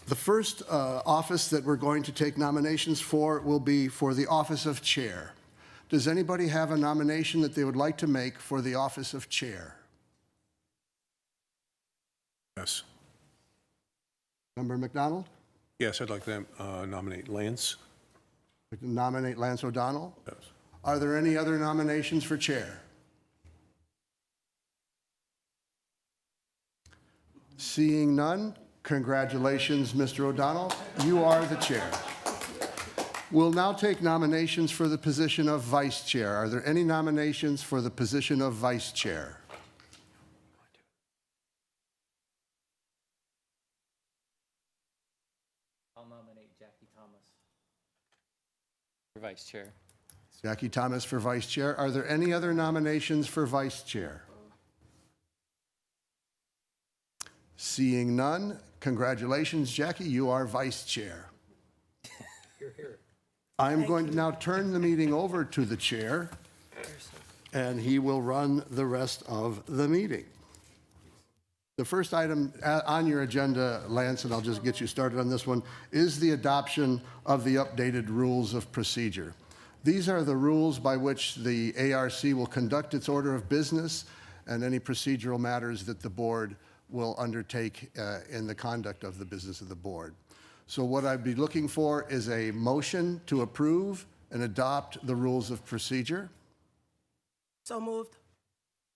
The first office that we're going to take nominations for will be for the office of chair. Does anybody have a nomination that they would like to make for the office of chair? Yes. Member McDonald? Yes, I'd like to nominate Lance. Nominate Lance O'Donnell? Yes. Are there any other nominations for chair? Seeing none, congratulations, Mr. O'Donnell. You are the chair. We'll now take nominations for the position of vice chair. Are there any nominations for the position of vice chair? I'll nominate Jackie Thomas for vice chair. Jackie Thomas for vice chair. Are there any other nominations for vice chair? Seeing none, congratulations, Jackie, you are vice chair. I'm going to now turn the meeting over to the chair, and he will run the rest of the meeting. The first item on your agenda, Lance, and I'll just get you started on this one, is the adoption of the updated rules of procedure. These are the rules by which the ARC will conduct its order of business and any procedural matters that the board will undertake in the conduct of the business of the board. So what I'd be looking for is a motion to approve and adopt the rules of procedure. So moved.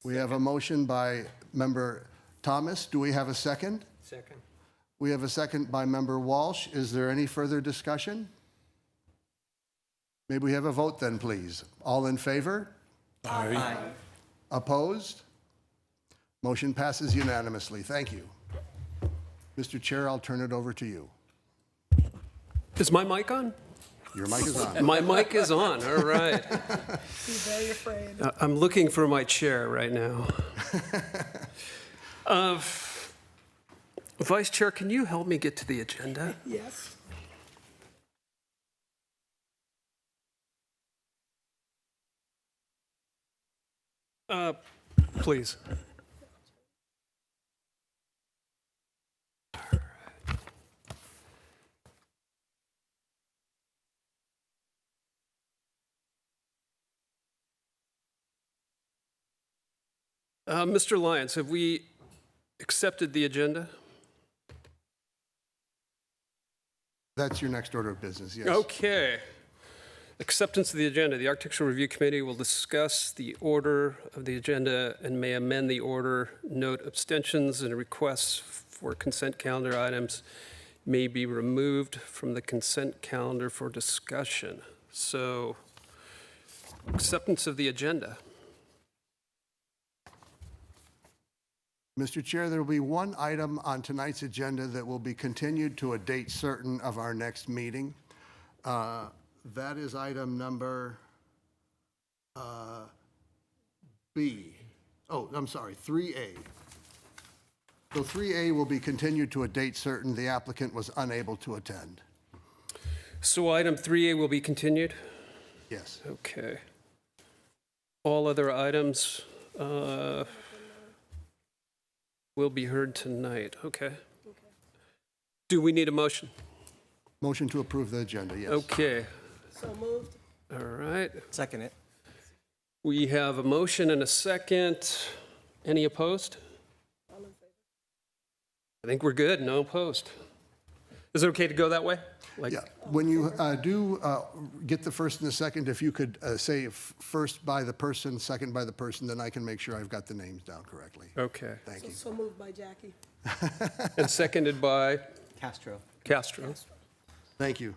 We have a motion by Member Thomas. Do we have a second? Second. We have a second by Member Walsh. Is there any further discussion? Maybe we have a vote then, please. All in favor? Aye. Opposed? Motion passes unanimously. Thank you. Mr. Chair, I'll turn it over to you. Is my mic on? Your mic is on. My mic is on, all right. Be very afraid. I'm looking for my chair right now. Vice Chair, can you help me get to the agenda? Yes. Please. Mr. Lyons, have we accepted the agenda? That's your next order of business, yes. Okay. Acceptance of the agenda. The Architectural Review Committee will discuss the order of the agenda and may amend the order. Note abstentions and requests for consent calendar items may be removed from the consent calendar for discussion. So, acceptance of the agenda. Mr. Chair, there will be one item on tonight's agenda that will be continued to a date certain of our next meeting. That is item number B. Oh, I'm sorry, 3A. So 3A will be continued to a date certain. The applicant was unable to attend. So item 3A will be continued? Yes. Okay. All other items will be heard tonight. Okay. Do we need a motion? Motion to approve the agenda, yes. Okay. So moved. All right. Second it. We have a motion and a second. Any opposed? I think we're good. No opposed. Is it okay to go that way? Yeah. When you do get the first and the second, if you could say first by the person, second by the person, then I can make sure I've got the names down correctly. Okay. Thank you. So moved by Jackie. And seconded by Castro. Castro. Thank you.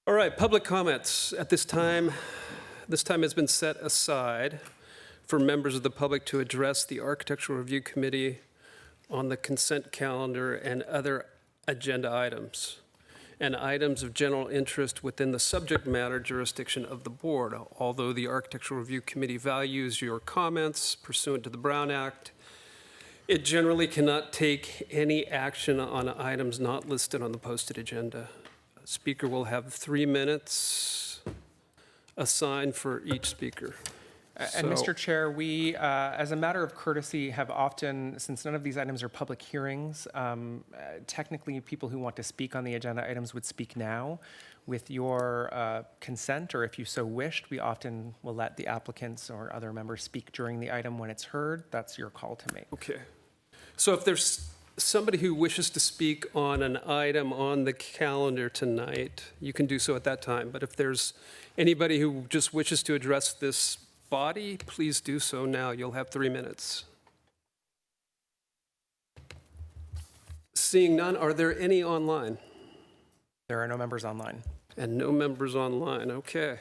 All right, public comments at this time. This time has been set aside for members of the public to address the Architectural Review Committee on the consent calendar and other agenda items, and items of general interest within the subject matter jurisdiction of the board. Although the Architectural Review Committee values your comments pursuant to the Brown Act, it generally cannot take any action on items not listed on the posted agenda. A speaker will have 3 minutes assigned for each speaker. And So- Mr. Chair, we, as a matter of courtesy, have often, since none of these items are public hearings, technically, people who want to speak on the agenda items would speak now. With your consent, or if you so wished, we often will let the applicants or other members speak during the item when it's heard. That's your call to make. Okay. So if there's somebody who wishes to speak on an item on the calendar tonight, you can do so at that time. But if there's anybody who just wishes to address this body, please do so now. You'll have 3 minutes. Seeing none, are there any online? There are no members online. And no members online, okay.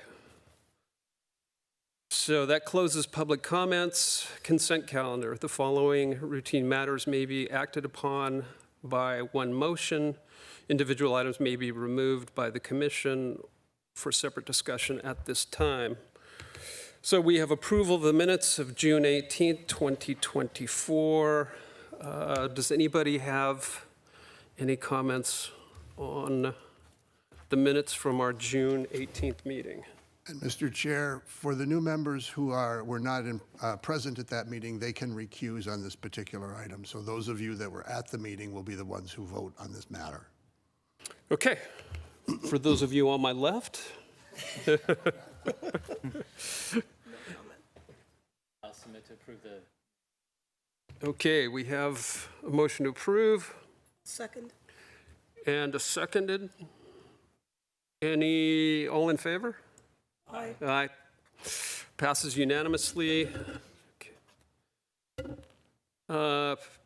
So that closes public comments. Consent calendar. The following routine matters may be acted upon by one motion. Individual items may be removed by the commission for separate discussion at this time. So we have approval of the minutes of June 18th, 2024. Does anybody have any comments on the minutes from our June 18th meeting? And Mr. Chair, for the new members who were not present at that meeting, they can recuse on this particular item. So those of you that were at the meeting will be the ones who vote on this matter. Okay. For those of you on my left, I'll submit to approve the, okay, we have a motion to approve Second. and a seconded. All in favor? Aye. Aye. Passes unanimously.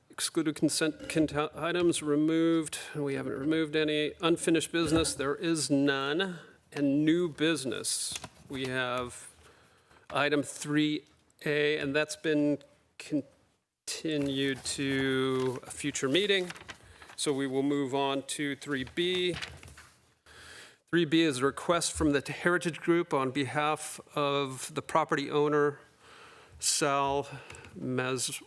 Excluded consent items removed. We haven't removed any. Unfinished business, there is none. And new business, we have item 3A, and that's been continued to a future meeting. So we will move on to 3B. 3B is a request from the Heritage Group on behalf of the property owner, Sal Mezrahi,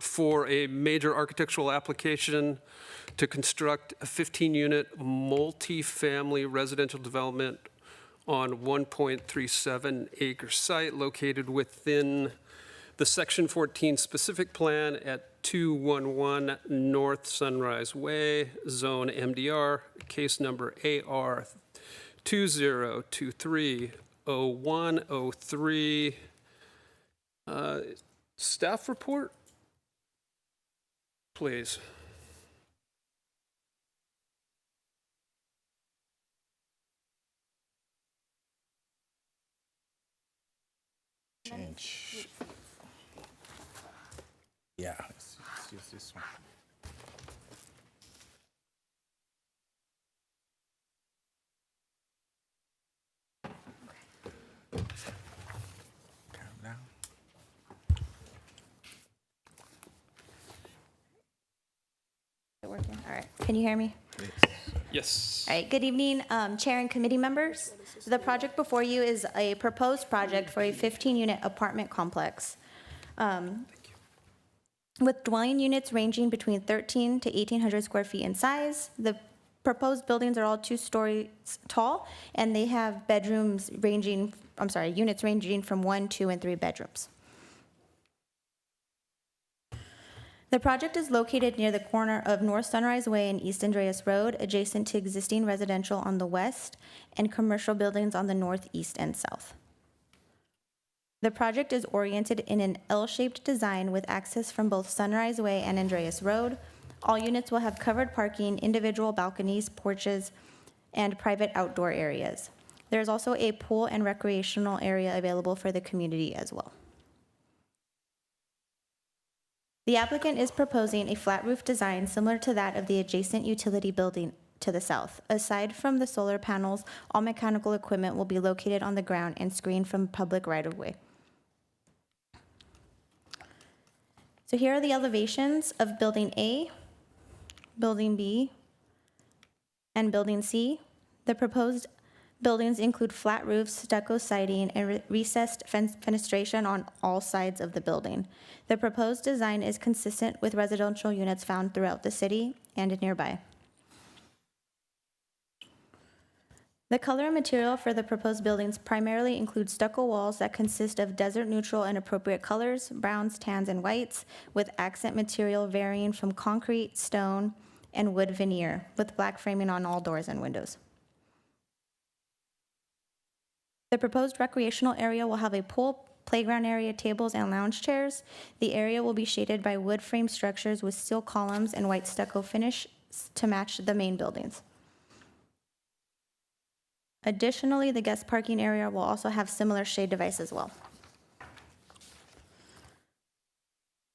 for a major architectural application to construct a 15-unit multi-family residential development on 1.37-acre site located within the Section 14 specific plan at 211 North Sunrise Way, Zone MDR, case number AR 2023-0103. Staff report, please. Change. Yeah, let's use this one. Calm down. Is it working? All right. Can you hear me? Yes. All right. Good evening, Chair and committee members. The project before you is a proposed project for a 15-unit apartment complex with dwelling units ranging between 13 to 1,800 square feet in size. The proposed buildings are all 2 stories tall, and they have units ranging from 1, 2, and 3 bedrooms. The project is located near the corner of North Sunrise Way and East Andreas Road, adjacent to existing residential on the west and commercial buildings on the northeast and south. The project is oriented in an L-shaped design with access from both Sunrise Way and Andreas Road. All units will have covered parking, individual balconies, porches, and private outdoor areas. There's also a pool and recreational area available for the community as well. The applicant is proposing a flat roof design similar to that of the adjacent utility building to the south. Aside from the solar panels, all mechanical equipment will be located on the ground and screened from public right-of-way. So here are the elevations of Building A, Building B, and Building C. The proposed buildings include flat roofs, stucco siding, and recessed fenestration on all sides of the building. The proposed design is consistent with residential units found throughout the city and nearby. The color and material for the proposed buildings primarily include stucco walls that consist of desert-neutral and appropriate colors, browns, tans, and whites, with accent material varying from concrete, stone, and wood veneer, with black framing on all doors and windows. The proposed recreational area will have a pool, playground area, tables, and lounge chairs. The area will be shaded by wood frame structures with steel columns and white stucco finish to match the main buildings. Additionally, the guest parking area will also have similar shade device as well.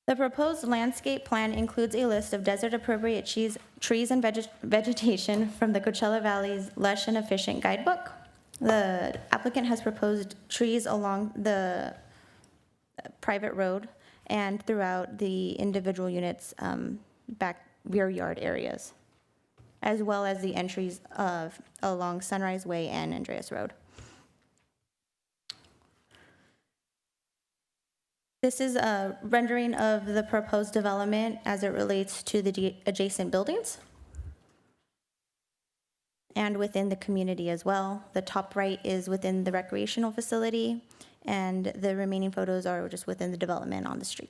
The proposed landscape plan includes a list of desert-appropriate trees and vegetation from the Coachella Valley's Lush and Efficient Guidebook. The applicant has proposed trees along the private road and throughout the individual units' back rear yard areas, as well as the entries along Sunrise Way and Andreas Road. This is a rendering of the proposed development as it relates to the adjacent buildings and within the community as well. The top right is within the recreational facility, and the remaining photos are just within the development on the street.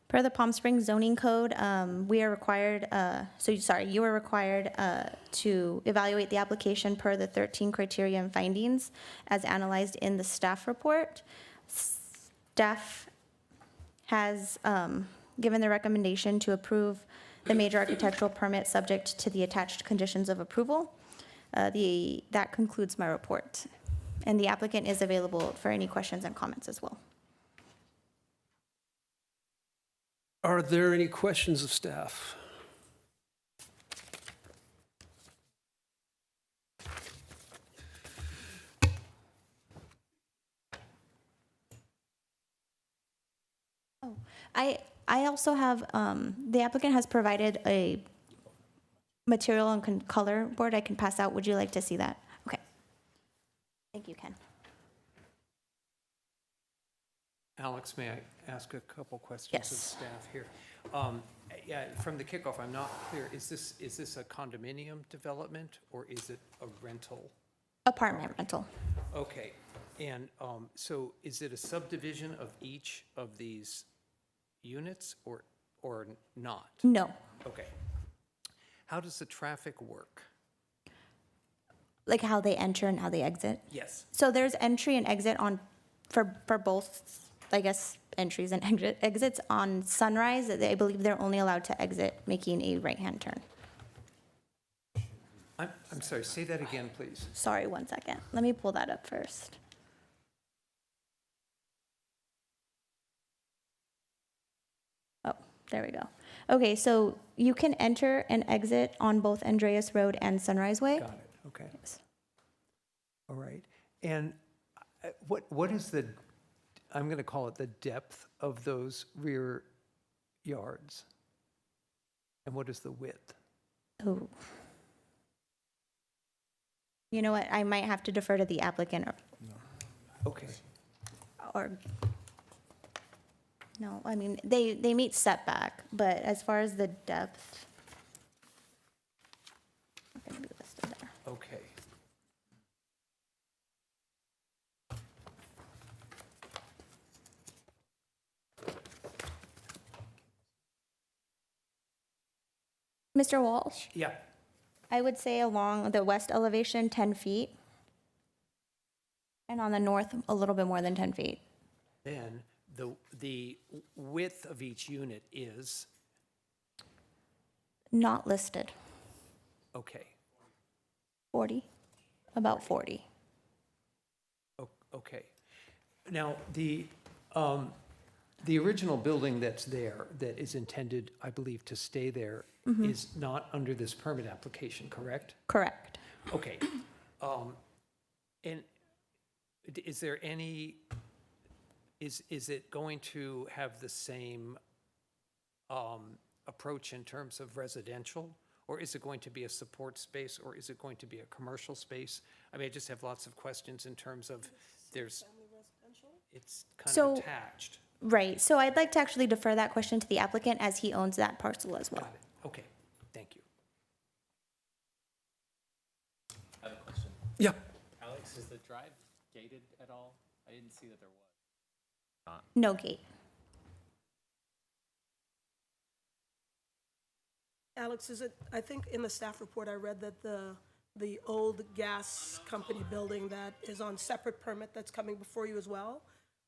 Per the Palm Springs zoning code, we are required, you are required to evaluate the application per the 13 criteria and findings as analyzed in the staff report. Staff has given the recommendation to approve the major architectural permit subject to the attached conditions of approval. That concludes my report. And the applicant is available for any questions and comments as well. Are there any questions of staff? I also have, the applicant has provided a material and color board I can pass out. Would you like to see that? Okay. Thank you, Ken. Alex, may I ask a couple questions Yes. of staff here? Yeah, from the kickoff, I'm not clear. Is this a condominium development or is it a rental? Apartment rental. Okay, and so is it a subdivision of each of these units or not? No. Okay. How does the traffic work? Like how they enter and how they exit? Yes. So there's entry and exit for both, I guess, entries and exits. On Sunrise, I believe they're only allowed to exit making a right-hand turn. I'm sorry, say that again, please. Sorry, one second. Let me pull that up first. Oh, there we go. Okay, so you can enter and exit on both Andreas Road and Sunrise Way. Got it, okay. All right. And what is the, I'm going to call it the depth of those rear yards? And what is the width? Oh. You know what? I might have to defer to the applicant Okay. or no, I mean, they meet setback, but as far as the depth, it's gonna be listed there. Okay. Mr. Walsh, Yeah. I would say along the west elevation, 10 feet. And on the north, a little bit more than 10 feet. Then the width of each unit is, Not listed. okay, 40, about 40. okay. Now, the original building that's there, that is intended, I believe, to stay there, is not under this permit application, correct? Correct. Okay. And is there any, is it going to have the same approach in terms of residential? Or is it going to be a support space, or is it going to be a commercial space? I mean, I just have lots of questions in terms of it's kind So- of attached. Right, so I'd like to actually defer that question to the applicant as he owns that parcel as well. Got it. Okay, thank you. Yeah. Alex, is the drive gated at all? I didn't see that there was. No gate. Alex, is it, I think in the staff report, I read that the old gas company building that is on separate permit that's coming before you as well.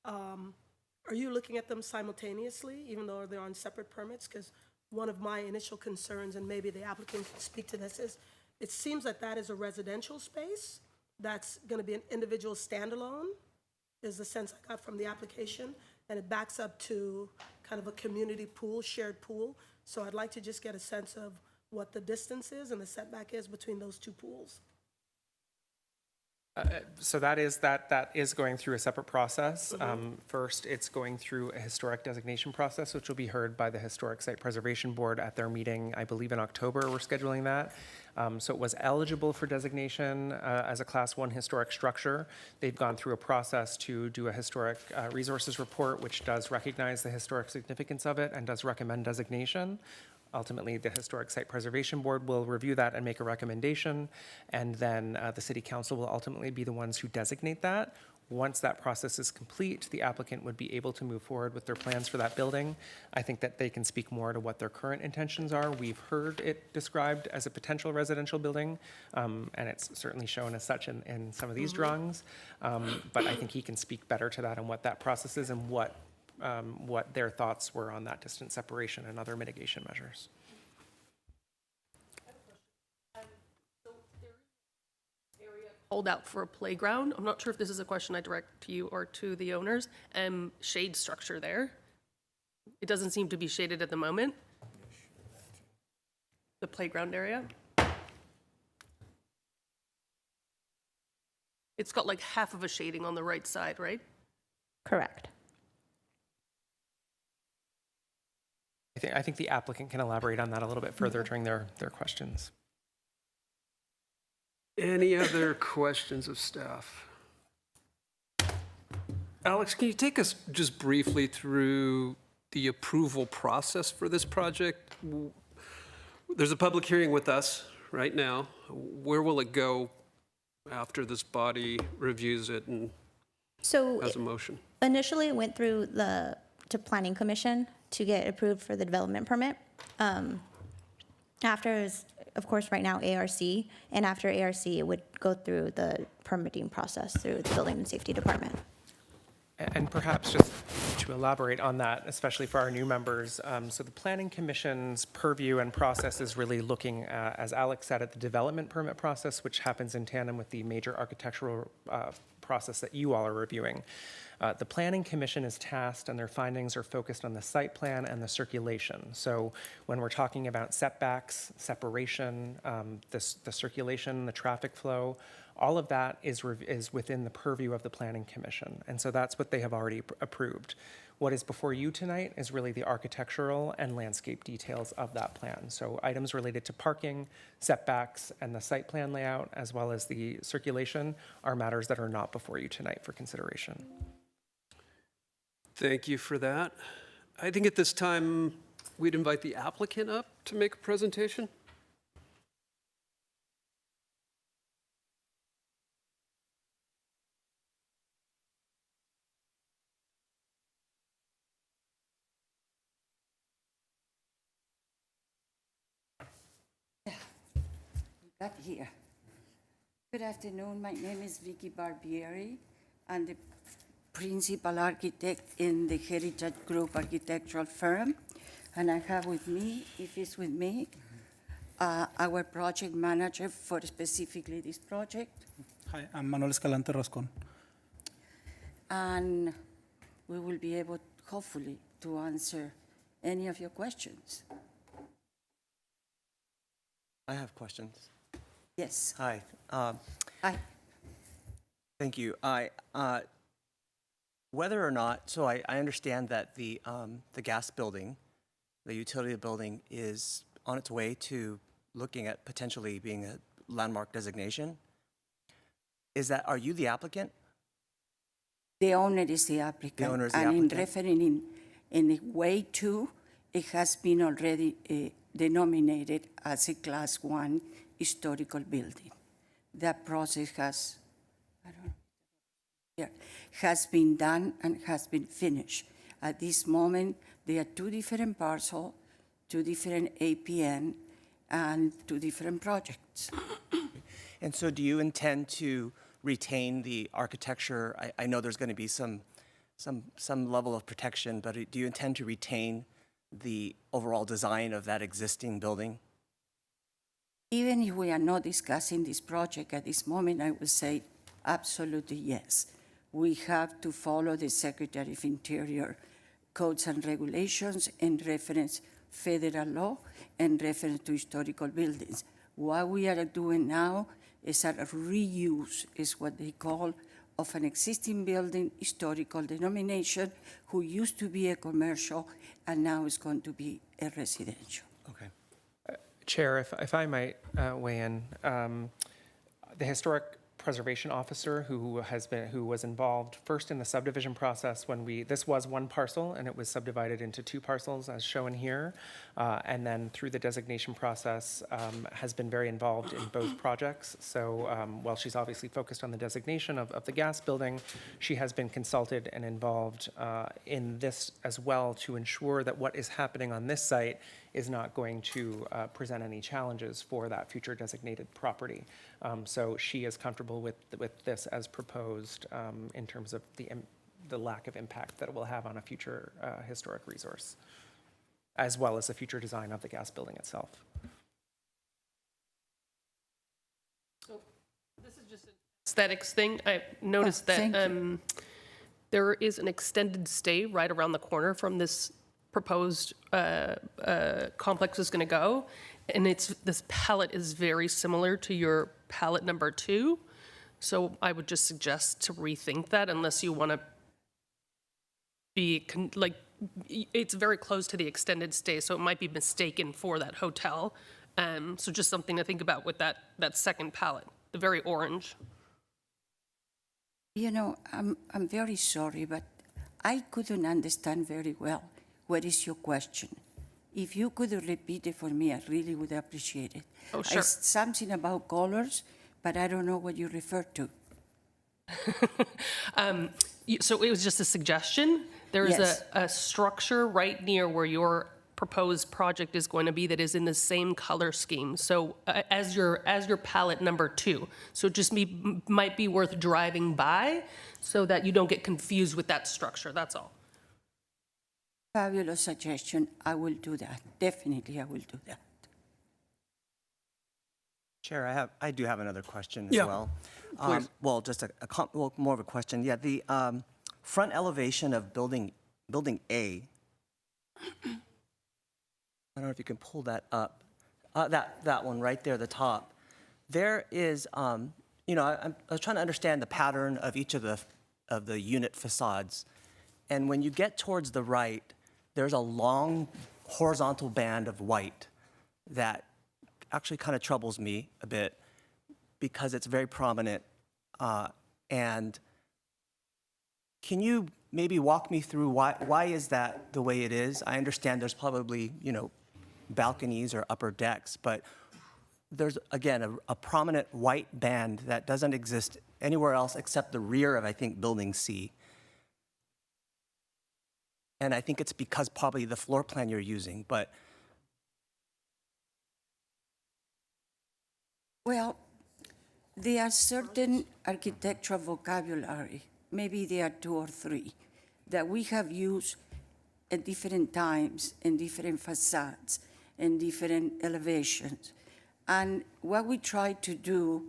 Are you looking at them simultaneously, even though they're on separate permits? Because one of my initial concerns, and maybe the applicant can speak to this, is it seems that that is a residential space that's going to be an individual standalone, is the sense I got from the application, and it backs up to kind of a community pool, shared pool. So I'd like to just get a sense of what the distance is and the setback is between those two pools. So that is going through a separate process. First, it's going through a historic designation process, which will be heard by the Historic Site Preservation Board at their meeting, I believe in October, we're scheduling that. So it was eligible for designation as a Class 1 historic structure. They've gone through a process to do a historic resources report, which does recognize the historic significance of it and does recommend designation. Ultimately, the Historic Site Preservation Board will review that and make a recommendation, and then the City Council will ultimately be the ones who designate that. Once that process is complete, the applicant would be able to move forward with their plans for that building. I think that they can speak more to what their current intentions are. We've heard it described as a potential residential building, and it's certainly shown as such in some of these drawings. But I think he can speak better to that and what that process is and what their thoughts were on that distance separation and other mitigation measures. Hold out for a playground. I'm not sure if this is a question I direct to you or to the owners. Shade structure there. It doesn't seem to be shaded at the moment. The playground area. It's got like half of a shading on the right side, right? Correct. I think the applicant can elaborate on that a little bit further during their questions. Any other questions of staff? Alex, can you take us just briefly through the approval process for this project? There's a public hearing with us right now. Where will it go after this body reviews it and So has a motion? initially it went through to Planning Commission to get approved for the development permit. After is, of course, right now ARC, and after ARC, it would go through the permitting process through the Building and Safety Department. And perhaps just to elaborate on that, especially for our new members, so the Planning Commission's purview and process is really looking, as Alex said, at the development permit process, which happens in tandem with the major architectural process that you all are reviewing. The Planning Commission is tasked, and their findings are focused on the site plan and the circulation. So when we're talking about setbacks, separation, the circulation, the traffic flow, all of that is within the purview of the Planning Commission. And so that's what they have already approved. What is before you tonight is really the architectural and landscape details of that plan. So items related to parking, setbacks, and the site plan layout, as well as the circulation, are matters that are not before you tonight for consideration. Thank you for that. I think at this time, we'd invite the applicant up to make a presentation. Got here. Good afternoon. My name is Vicky Barbieri. I'm the principal architect in the Heritage Group architectural firm. And I have with me, if he's with me, our project manager for specifically this project. Hi, I'm Manuel Escalante Rascon. And we will be able, hopefully, to answer any of your questions. I have questions. Yes. Hi. Hi. Thank you. Whether or not, so I understand that the gas building, the utility building, is on its way to looking at potentially being a landmark designation. Are you the applicant? The owner is the applicant. The owner is the and applicant. in referring in a way to, it has been already denominated as a Class 1 historical building. that process has been done and has been finished. At this moment, there are two different parcels, two different APN, and two different projects. And so do you intend to retain the architecture? I know there's going to be some level of protection, but do you intend to retain the overall design of that existing building? Even if we are not discussing this project at this moment, I would say absolutely yes. We have to follow the Secretary of Interior codes and regulations and reference federal law and reference to historical buildings. What we are doing now is a reuse, is what they call, of an existing building, historical denomination, who used to be a commercial and now is going to be a residential. Okay. Chair, if I might weigh in, the Historic Preservation Officer who was involved first in the subdivision process when this was one parcel and it was subdivided into two parcels as shown here, and then through the designation process has been very involved in both projects. So while she's obviously focused on the designation of the gas building, she has been consulted and involved in this as well to ensure that what is happening on this site is not going to present any challenges for that future designated property. So she is comfortable with this as proposed in terms of the lack of impact that it will have on a future historic resource, as well as the future design of the gas building itself. So this is just an aesthetics thing. I noticed thank that there is an extended stay right around the corner from this proposed complex is going to go, and this palette is very similar to your palette number 2. So I would just suggest to rethink that, unless you want to be it's very close to the extended stay, so it might be mistaken for that hotel. So just something to think about with that second palette, the very orange. You know, I'm very sorry, but I couldn't understand very well. What is your question? If you could repeat it for me, I really would appreciate it. Oh, sure. It's something about colors, but I don't know what you refer to. So it was just a suggestion. There is Yes. a structure right near where your proposed project is going to be that is in the same color scheme. So as your palette number 2. So it just might be worth driving by so that you don't get confused with that structure. That's all. Fabulous suggestion. I will do that. Definitely, I will do that. Chair, I do have another question as Yeah, well. please. Well, just more of a question. Yeah, the front elevation of building A. I don't know if you can pull that up. That one right there, the top. There is, I was trying to understand the pattern of each of the unit facades, and when you get towards the right, there's a long horizontal band of white that actually kind of troubles me a bit because it's very prominent. And can you maybe walk me through why is that the way it is? I understand there's probably, balconies or upper decks, but there's, again, a prominent white band that doesn't exist anywhere else except the rear of, I think, Building C. And I think it's because probably the floor plan you're using, but. Well, there are certain architectural vocabulary, maybe there are 2 or 3, that we have used at different times in different facades and different elevations. And what we try to do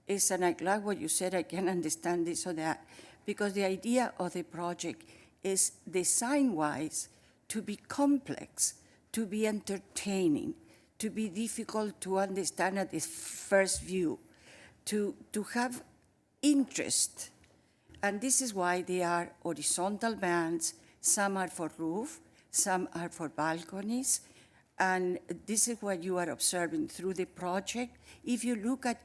is, and I like what you said, I can understand this or that, because the idea of the project is design-wise to be complex, to be entertaining, to be difficult to understand at the first view, to have interest. And this is why they are horizontal bands. Some are for roof, some are for balconies. And this is what you are observing through the project. If you look at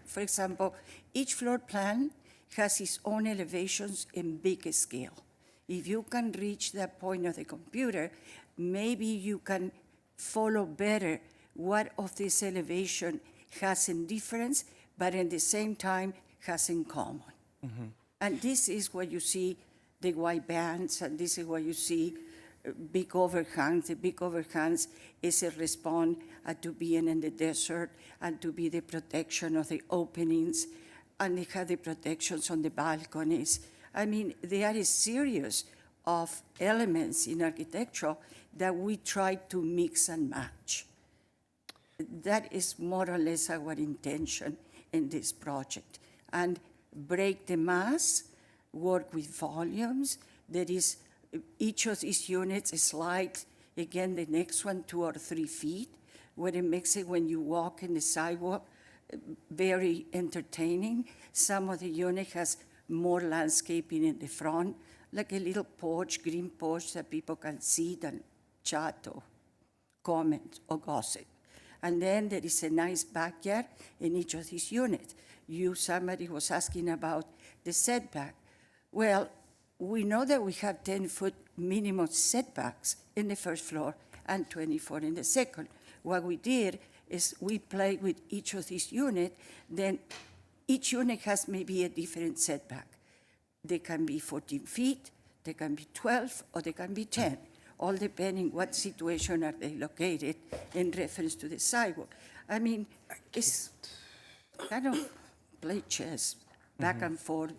for example, each floor plan has its own elevations in big scale. If you can reach that point of the computer, maybe you can follow better what of this elevation has in difference but at the same time has in common. And this is where you see the white bands, and this is where you see big overhangs. The big overhangs is a response to being in the desert and to be the protection of the openings, and they have the protections on the balconies. I mean, there are a series of elements in architecture that we try to mix and match. That is more or less our intention in this project. And break the mass, work with volumes. There is, each of these units is like, again, the next one 2 or 3 feet, where it makes it, when you walk in the sidewalk, very entertaining. Some of the unit has more landscaping in the front, like a little porch, green porch that people can sit and chat or comment or gossip. And then there is a nice backyard in each of these units. Somebody was asking about the setback. Well, we know that we have 10-foot minimum setbacks in the first floor and 24 in the second. What we did is we played with each of these units, then each unit has maybe a different setback. They can be 14 feet, they can be 12, or they can be 10, all depending what situation are they located in reference to the sidewalk. I mean, it's kind of play chess, back and forth,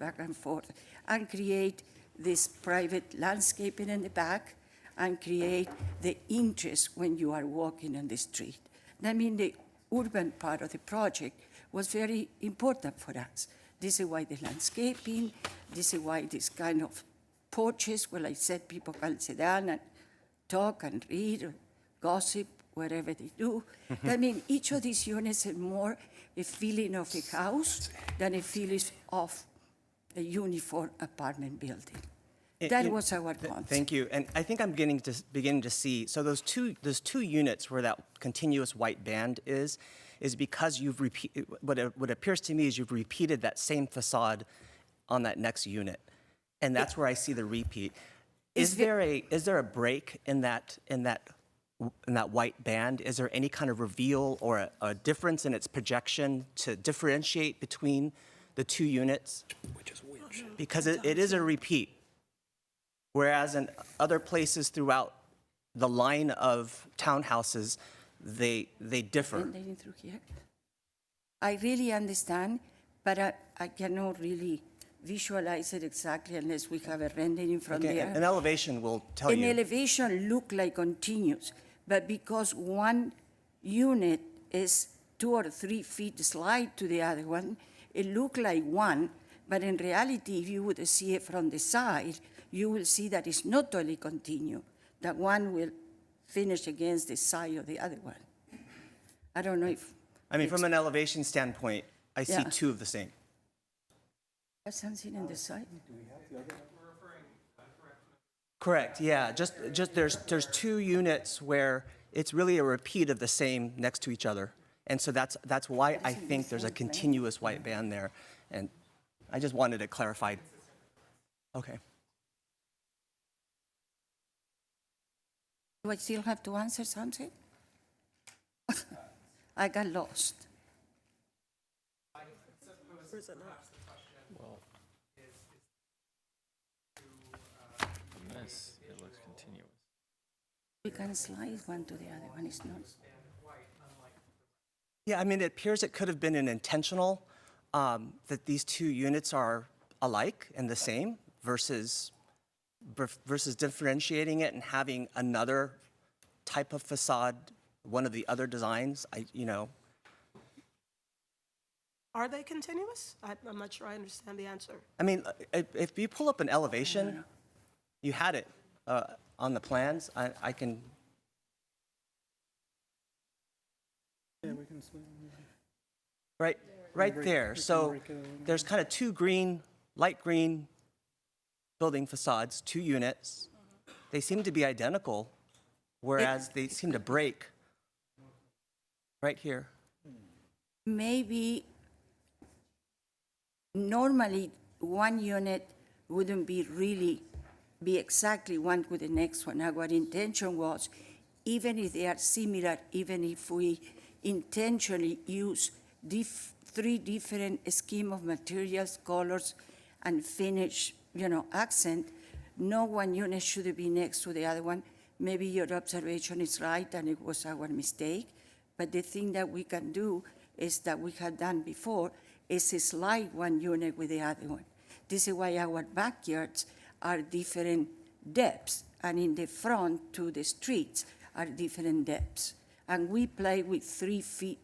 and create this private landscaping in the back, and create the interest when you are walking on the street. I mean, the urban part of the project was very important for us. This is why the landscaping, this is why this kind of porches, where I said people can sit down and talk and read or gossip, wherever they do. I mean, each of these units is more a feeling of a house than a feeling of a uniform apartment building. That was our concept. Thank you. And I think I'm beginning to see, so those two units where that continuous white band is because you've repeated, what appears to me is you've repeated that same facade on that next unit. And that's where I see the repeat. Is there a break in that white band? Is there any kind of reveal or a difference in its projection to differentiate between the two units? Which is which? Because it is a repeat. Whereas in other places throughout the line of townhouses, they differ. Rendering through here. I really understand, but I cannot really visualize it exactly unless we have a rendering from Okay, there. an elevation will tell An you. elevation look like continuous, but because one unit is 2 or 3 feet slide to the other one, it look like one, but in reality, if you would see it from the side, you will see that it's not totally continuous, that one will finish against the side of the other one. I don't know if... I mean, from an elevation standpoint, I see Yeah. two of the same. There's something on the side? Correct, yeah. Just there's two units where it's really a repeat of the same next to each other. And so that's why I think there's a continuous white band there. And I just wanted it clarified. Okay. Do I still have to answer something? I got lost. Yes, it looks continuous. We can slide one to the other one, it's not. Yeah, I mean, it appears it could have been an intentional, that these two units are alike and the same versus differentiating it and having another type of facade, one of the other designs, Are they continuous? I'm not sure I understand the answer. I mean, if you pull up an elevation, you had it on the plans, I can. Yeah, we can swing. Right there. So there's kind of two light green building facades, two units. They seem to be identical, whereas they seem to break right here. Maybe normally one unit wouldn't be exactly one with the next one. Our intention was, even if they are similar, even if we intentionally use three different scheme of materials, colors, and finish, accent, no one unit should be next to the other one. Maybe your observation is right and it was our mistake, but the thing that we can do is that we had done before is slide one unit with the other one. This is why our backyards are different depths, and in the front to the streets are different depths. And we play with 3 feet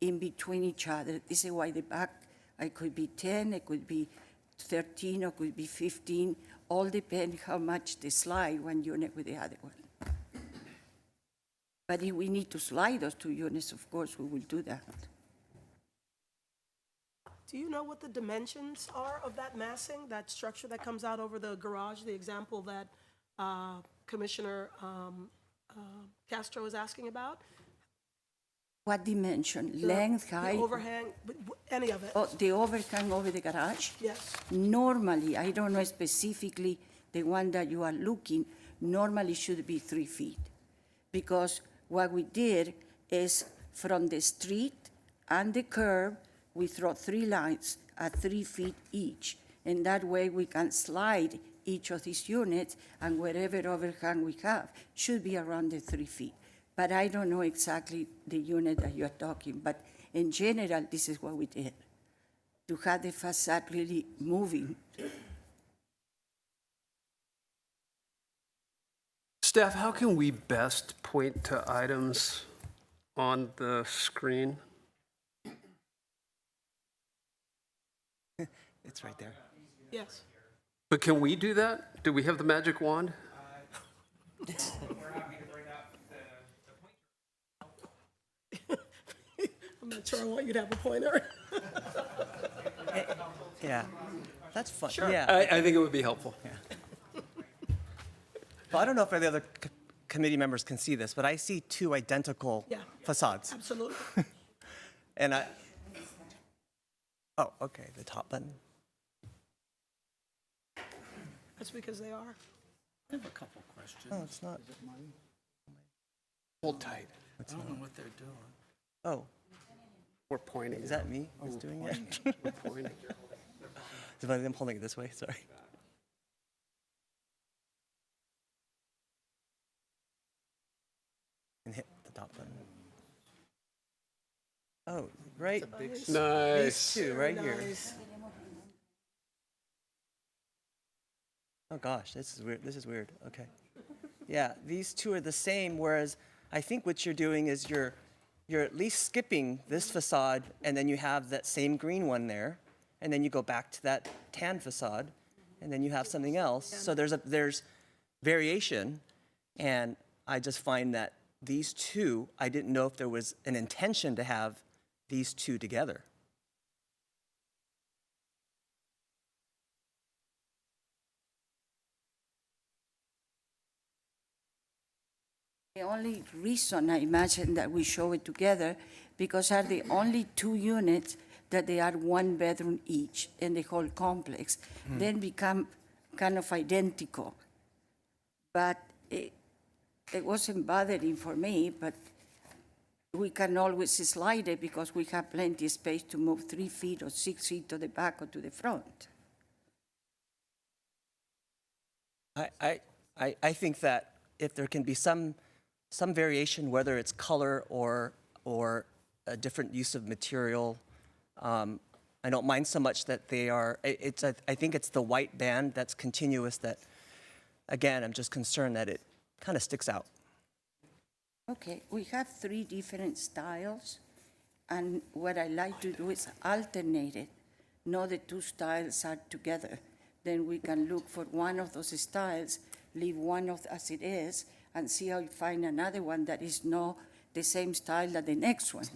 in between each other. This is why the back, it could be 10, it could be 13, or it could be 15, all depend how much they slide one unit with the other one. But if we need to slide those 2 units, of course, we will do that. Do you know what the dimensions are of that massing, that structure that comes out over the garage, the example that Commissioner Castro is asking about? What dimension? Length, height? The overhang, any of it? Oh, the overhang over the garage? Yes. Normally, I don't know specifically the one that you are looking, normally should be 3 feet. Because what we did is from the street and the curb, we throw 3 lines at 3 feet each. And that way we can slide each of these units, and wherever overhang we have should be around the 3 feet. But I don't know exactly the unit that you're talking, but in general, this is what we did, to have the facade really moving. Staff, how can we best point to items on the screen? It's right there. Yes. But can we do that? Do we have the magic wand? I'm not sure I want you to have a pointer. Yeah, that's fun. Sure. Yeah. I think it would be helpful. Well, I don't know if the other committee members can see this, but I see 2 identical Yeah. facades. Absolutely. And oh, okay, the top button. That's because they are. I have a couple questions. Oh, it's not. Hold tight. I don't know what they're doing. Oh, We're pointing. is that me who's doing it? We're pointing. Is I'm holding it this way? Sorry. And hit the top button. Oh, right. Nice. These 2 right here. Nice. Oh gosh, this is weird. This is weird. Okay. Yeah, these 2 are the same, whereas I think what you're doing is you're at least skipping this facade, and then you have that same green one there, and then you go back to that tan facade, and then you have something else. So there's variation, and I just find that these 2, I didn't know if there was an intention to have these 2 together. The only reason I imagine that we show it together, because are the only 2 units that they are 1 bedroom each in the whole complex, then become kind of identical. But it wasn't bothering for me, but we can always slide it because we have plenty of space to move 3 feet or 6 feet to the back or to the front. I think that if there can be some variation, whether it's color or a different use of material, I don't mind so much that they are. I think it's the white band that's continuous that, again, I'm just concerned that it kind of sticks out. Okay, we have 3 different styles, and what I like to do is alternate it. Not the 2 styles are together. Then we can look for one of those styles, leave one of as it is, and see how you find another one that is not the same style as the next one.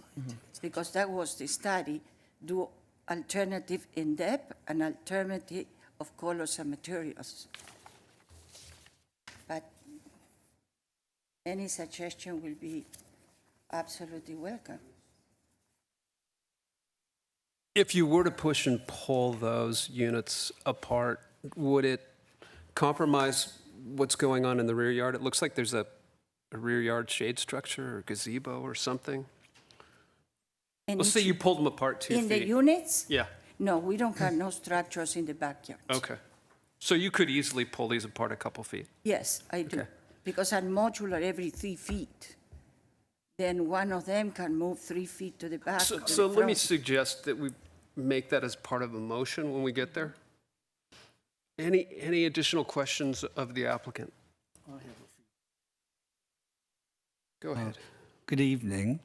Because that was the study, do alternative in depth and alternative of colors and materials. But any suggestion will be absolutely welcome. If you were to push and pull those units apart, would it compromise what's going on in the rear yard? It looks like there's a rear yard shade structure or gazebo or something. And Let's say each- you pulled them apart 2 feet. In the units? Yeah, No, we don't have no structures in the backyard. okay. So you could easily pull these apart a couple feet. Yes, I do. Okay. Because I'm modular every 3 feet. Then one of them can move 3 feet to the back. So, or to so the let me front. suggest that we make that as part of a motion when we get there. Any additional questions of the applicant? Go ahead. Good evening.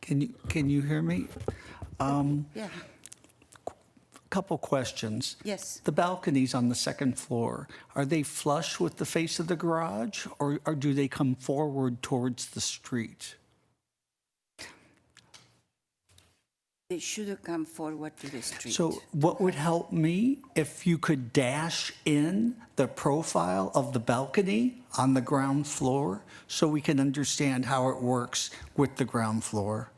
Can you hear me? Yeah, Couple questions. yes. The balconies on the second floor, are they flush with the face of the garage, or do they come forward towards the street? They should have come forward to the street. So what would help me if you could dash in the profile of the balcony on the ground floor so we can understand how it works with the ground floor?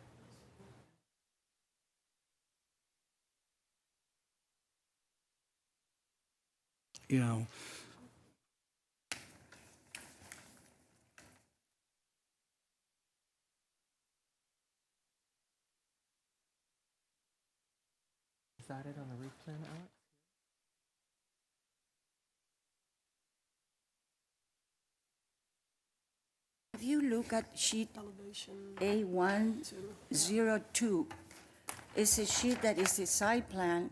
You know, Is that it on the roof plan, Alex? If you look at sheet A102, it's a sheet that is a site plan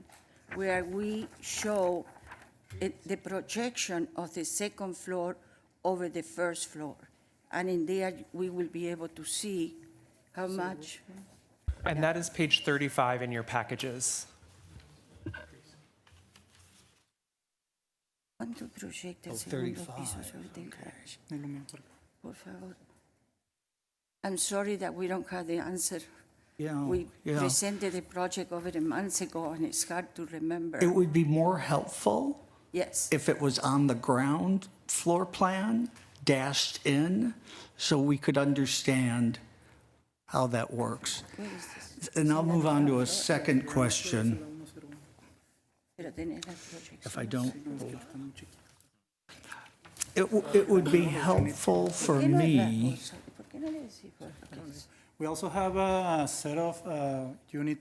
where we show the projection of the second floor over the first floor. And in there, we will be able to see how much. And that is page 35 in your packages. ¿Cuánto proyecta el segundo 35, piso sobre el garage? Por favor. I'm sorry that we don't have the answer. We presented the project over a month ago, and it's hard to remember. it would be more helpful Yes, if it was on the ground floor plan, dashed in, so we could understand how that works. where is this? And I'll move on to a second question, Pero tener la proyección. if I don't. It would be helpful for ¿Por qué no es la me, cosa? ¿Por qué no le decís por qué? We also have a set of unit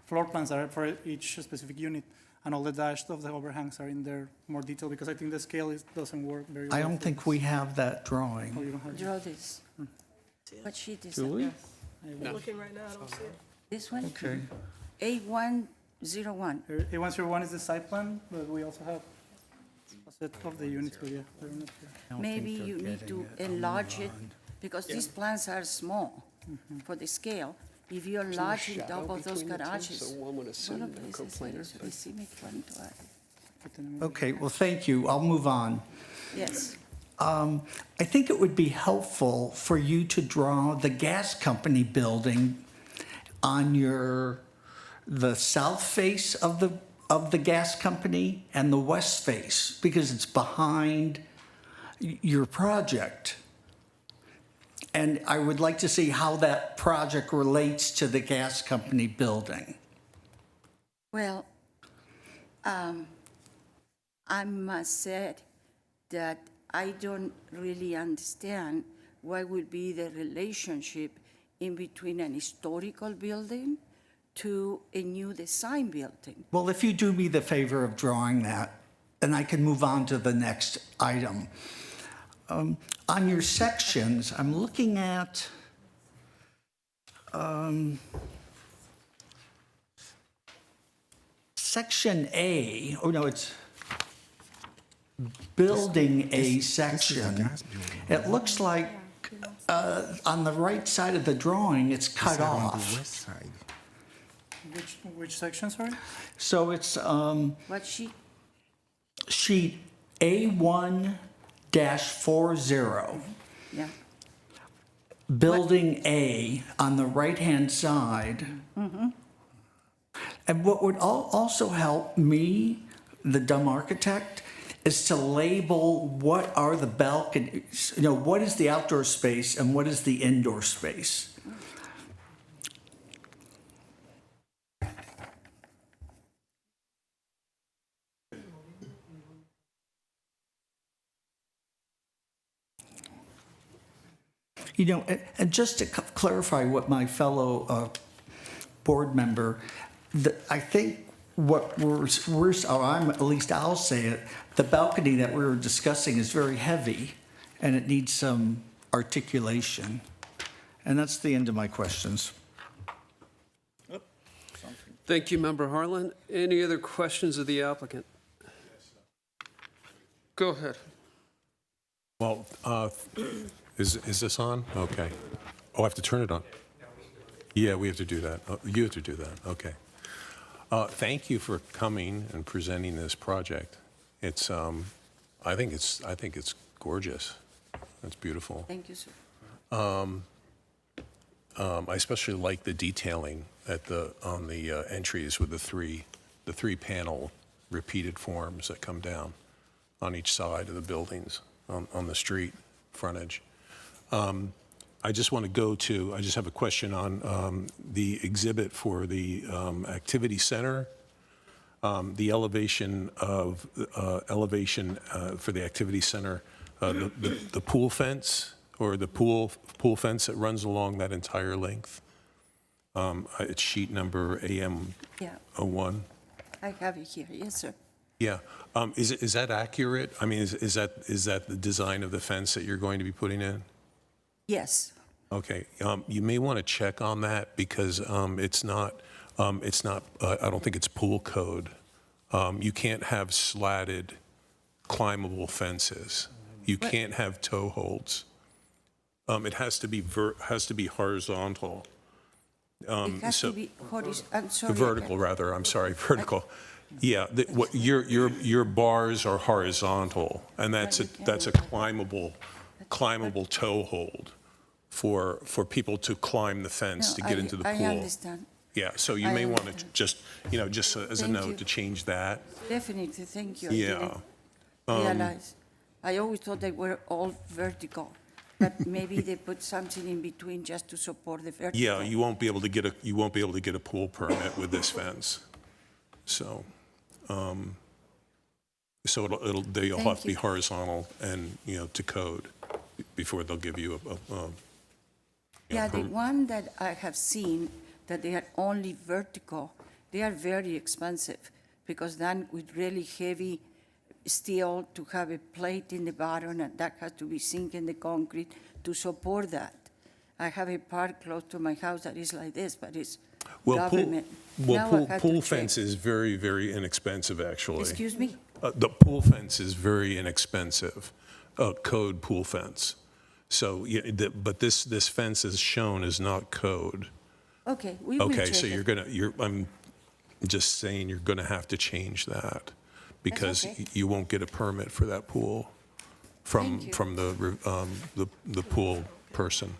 floor plans that are for each specific unit, and all the dashed of the overhangs are in there more detail, because I think the scale doesn't work very well. I don't for think this. we have that Oh, drawing. you don't have Draw this. What sheet is Do that? we? I'm looking right now, I don't see it. This one? Okay. A101. A101 is the site plan, but we also have a set of the units, but yeah, they're not here. Maybe you need to enlarge it, because these plans are small for the scale. If you enlarge it, double those So garages. one would assume Solo they're puedes hacer coplanar. eso, decime cuánto hay. Okay, well, thank you. I'll move on. Yes, I think it would be helpful for you to draw the gas company building on the south face of the gas company and the west face, because it's behind your project. And I would like to see how that project relates to the gas company building. well, I must say that I don't really understand what would be the relationship in between an historical building to a new design building. Well, if you do me the favor of drawing that, then I can move on to the next item. On your sections, I'm looking at section A, oh no, it's building A section. It looks like on the right side of the drawing, it's cut off. Which section, sorry? So it's What sheet? sheet A1-40, Yeah. building A on the right-hand side. And what would also help me, the dumb architect, is to label what are the balconies, what is the outdoor space and what is the indoor space. And just to clarify what my fellow board member, I think what at least I'll say it, the balcony that we were discussing is very heavy and it needs some articulation. And that's the end of my questions. Thank you, Member Harlan. Any other questions of the applicant? Go ahead. Well, is this on? Okay. Oh, I have to turn it on? Yeah, we have to do that. Oh, you have to do that, okay. Thank you for coming and presenting this project. It's, I think it's gorgeous. It's beautiful. Thank you, sir. I especially like the detailing on the entries with the three panel repeated forms that come down on each side of the buildings on the street frontage. I just have a question on the exhibit for the activity center. The elevation for the activity center, the pool fence or the pool fence that runs along that entire length. It's sheet number AM01. I have it here, yes, sir. Yeah, is that accurate? I mean, is that the design of the fence that you're going to be putting in? Yes. Okay, you may want to check on that because it's not. I don't think it's pool code. You can't have slatted, climbable fences. You can't have toe holds. It has to be horizontal. It has to be horizontal. Vertical, rather. I'm sorry, vertical. Yeah, your bars are horizontal, and that's a climbable toe hold for people to climb the fence to get into the pool. I understand. Yeah, so you may want to just as a note to change that. Definitely, thank you. Yeah. I didn't realize. I always thought they were all vertical, but maybe they put something in between just to support the vertical. Yeah, you won't be able to get a pool permit with this fence. So, they'll have to be horizontal and to code before they'll give you a Yeah, the one that I have seen that they are only vertical, they are very expensive because then with really heavy steel to have a plate in the bottom and that has to be sink in the concrete to support that. I have a part close to my house that is like this, but it's government. Pool fence is very, very inexpensive, actually. Excuse me? The pool fence is very inexpensive, code pool fence. So, but this fence is shown as not code. Okay, we will check so it. I'm just saying you're gonna have to change that because okay. you won't get a permit for that pool from the pool person.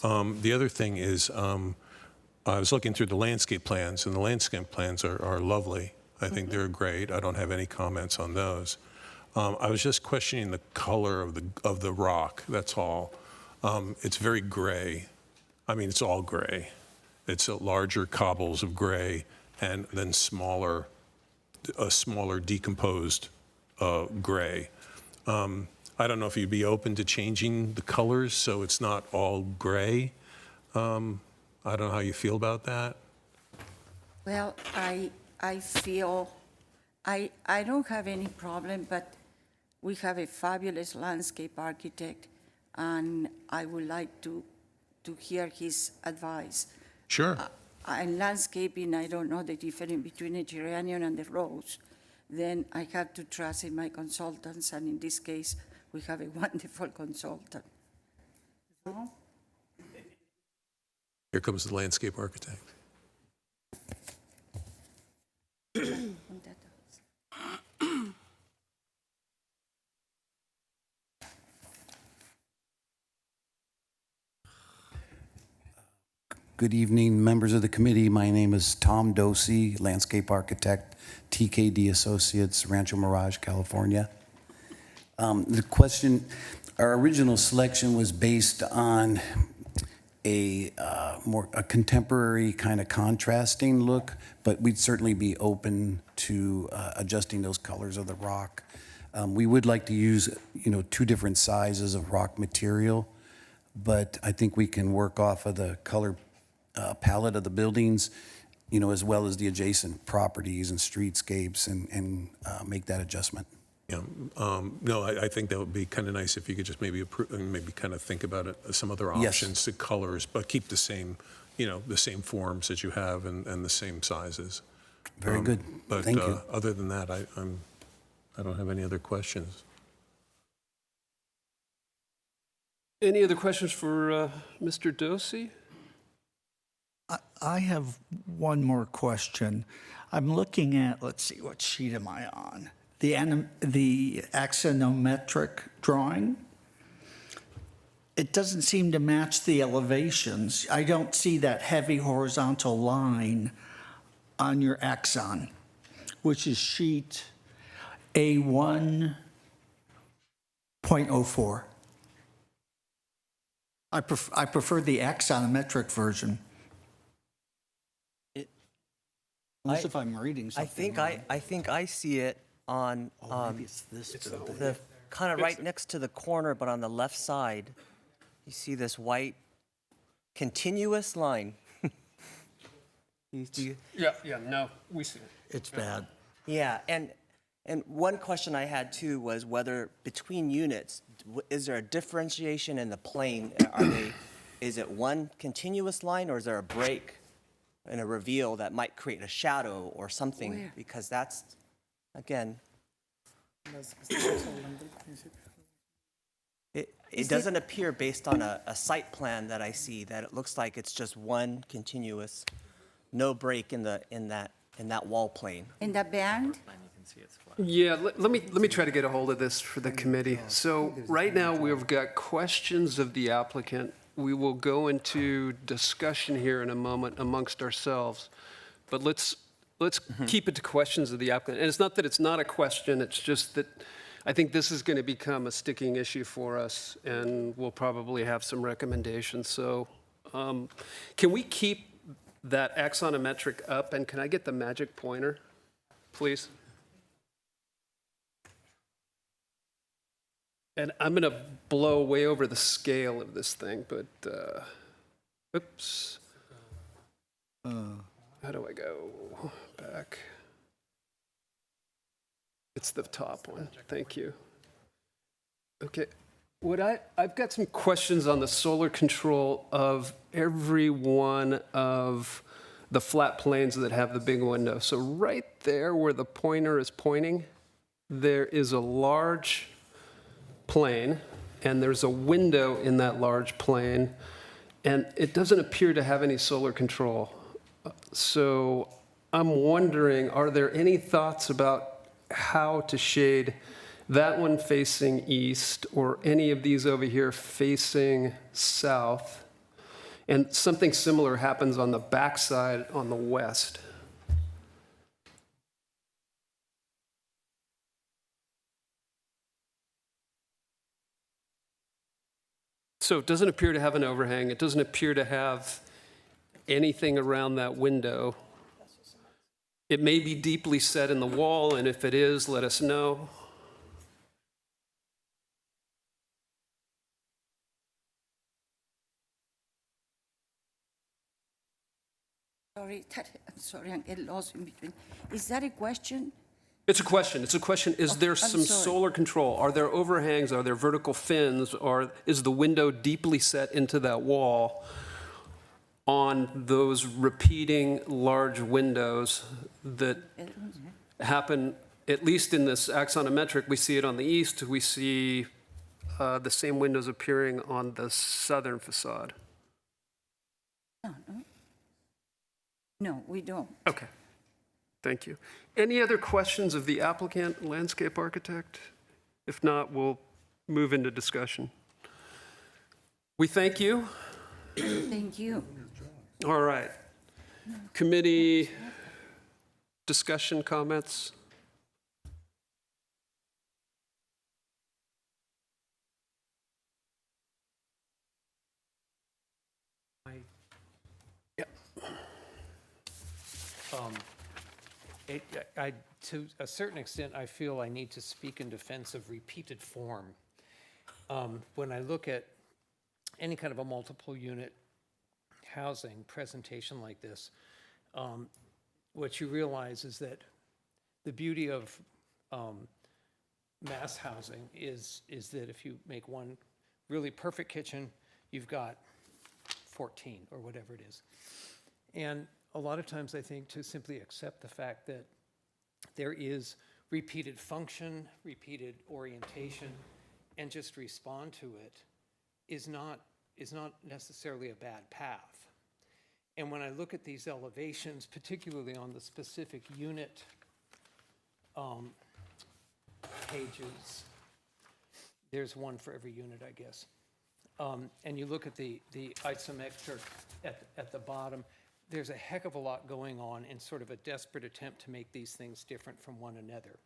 The other thing is, I was looking through the landscape plans, and the landscape plans are lovely. I think they're great. I don't have any comments on those. I was just questioning the color of the rock, that's all. It's very gray. I mean, it's all gray. It's larger cobbles of gray and then smaller decomposed gray. I don't know if you'd be open to changing the colors so it's not all gray. I don't know how you feel about that. Well, I feel, I don't have any problem, but we have a fabulous landscape architect, and I would like to hear his advice. Sure. In landscaping, I don't know the difference between a geranium and the rose. Then I have to trust in my consultants, and in this case, we have a wonderful consultant. Here comes the landscape architect. Good evening, members of the committee. My name is Tom Dosey, landscape architect, TKD Associates, Rancho Mirage, California. The question, our original selection was based on a contemporary kind of contrasting look, but we'd certainly be open to adjusting those colors of the rock. We would like to use, two different sizes of rock material, but I think we can work off of the color palette of the buildings, as well as the adjacent properties and streetscapes and make that adjustment. Yeah, no, I think that would be kind of nice if you could just maybe maybe kind of think about it, some other Yes. options, the colors, but keep the same, the same forms that you have and the same sizes. Very good. But Thank you. other than that, I don't have any other questions. Any other questions for Mr. Dosey? I have one more question. I'm looking at, let's see, what sheet am I on? The axonometric drawing. It doesn't seem to match the elevations. I don't see that heavy horizontal line on your axon, which is sheet A1.04. I prefer the axonometric version. Unless if I'm reading something. I think I see it on Maybe it's this building. the kind of right next to the corner, but on the left side. You see this white continuous line. Do you- Yeah, no, we see it. It's bad. Yeah, and one question I had too was whether between units, is there a differentiation in the plane? Is it one continuous line or is there a break and a reveal that might create a shadow or something? Where? Because that's, again, it doesn't appear based on a site plan that I see that it looks like it's just one continuous, no break in that wall plane. In the band? Yeah, let me try to get a hold of this for the committee. So right now, we've got questions of the applicant. We will go into discussion here in a moment amongst ourselves. But let's keep it to questions of the applicant. And it's not that it's not a question, it's just that I think this is going to become a sticking issue for us, and we'll probably have some recommendations. So can we keep that axonometric up, and can I get the magic pointer, please? And I'm going to blow way over the scale of this thing, but, oops. How do I go back? It's the top one, thank you. Okay, I've got some questions on the solar control of every one of the flat planes that have the big window. So right there where the pointer is pointing, there is a large plane, and there's a window in that large plane, and it doesn't appear to have any solar control. So I'm wondering, are there any thoughts about how to shade that one facing east or any of these over here facing south? And something similar happens on the backside on the west. So it doesn't appear to have an overhang. It doesn't appear to have anything around that window. It may be deeply set in the wall, and if it is, let us know. Sorry, I'm sorry, I get lost in between. Is that a question? It's a question. It's a question. Is there some sorry. solar control? Are there overhangs? Are there vertical fins? Or is the window deeply set into that wall on those repeating large windows that happen, at least in this axonometric? We see it on the east. We see the same windows appearing on the southern facade. No, we don't. Okay. Thank you. Any other questions of the applicant, landscape architect? If not, we'll move into discussion. We thank you. Thank you. All right. Committee discussion, comments? To a certain extent, I feel I need to speak in defense of repeated form. When I look at any kind of a multiple unit housing presentation like this, what you realize is that the beauty of mass housing is that if you make one really perfect kitchen, you've got 14 or whatever it is. And a lot of times I think to simply accept the fact that there is repeated function, repeated orientation, and just respond to it is not necessarily a bad path. And when I look at these elevations, particularly on the specific unit pages, there's one for every unit, I guess. And you look at the isometric at the bottom, there's a heck of a lot going on in sort of a desperate attempt to make these things different from one another.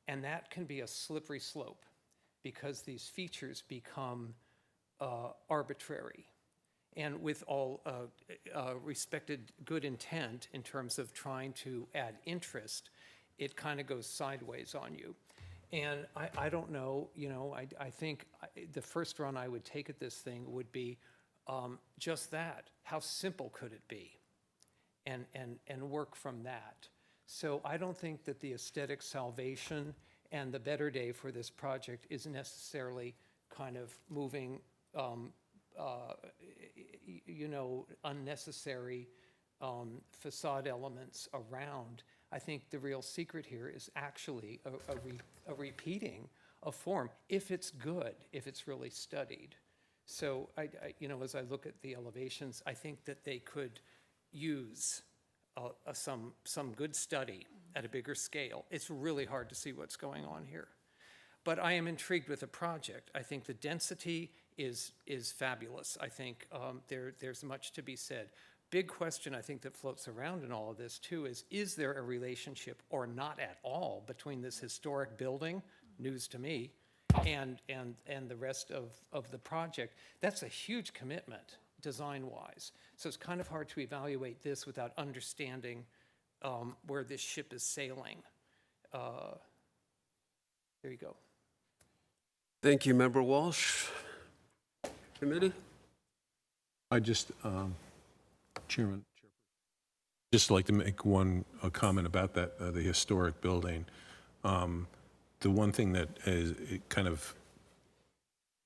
And that can be a slippery slope because these features become arbitrary. And with all respected good intent in terms of trying to add interest, it kind of goes sideways on you. And I don't know, you know, I think the first run I would take at this thing would be just that. How simple could it be? And work from that. So I don't think that the aesthetic salvation and the better day for this project is necessarily kind of moving, you know, unnecessary facade elements around. I think the real secret here is actually a repeating of form, if it's good, if it's really studied. So you know, as I look at the elevations, I think that they could use some good study at a bigger scale. It's really hard to see what's going on here. But I am intrigued with the project. I think the density is fabulous. I think there's much to be said. Big question I think that floats around in all of this too is there a relationship or not at all between this historic building, news to me, and the rest of the project? That's a huge commitment design-wise. So it's kind of hard to evaluate this without understanding where this ship is sailing. There you go. Thank you, Member Walsh. Committee? I just, Chairman, just like to make a comment about that, the historic building. The one thing that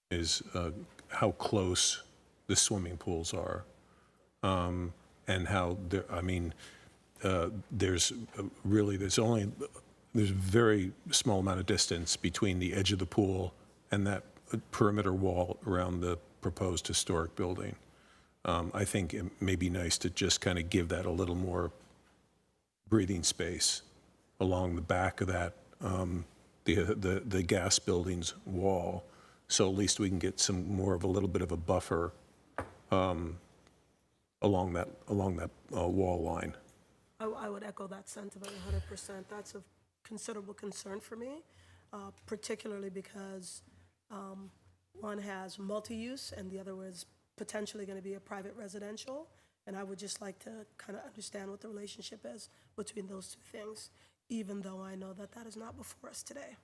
is how close the swimming pools are, and how there, I mean, there's a very small amount of distance between the edge of the pool and that perimeter wall around the proposed historic building. I think it may be nice to just kind of give that a little more breathing space along the back of that, the gas building's wall, so at least we can get some more of a little bit of a buffer along that wall line. I would echo that sentiment 100%. That's of considerable concern for me, particularly because one has multi-use and the other is potentially going to be a private residential. And I would just like to kind of understand what the relationship is between those two things, even though I know that that is not before us today.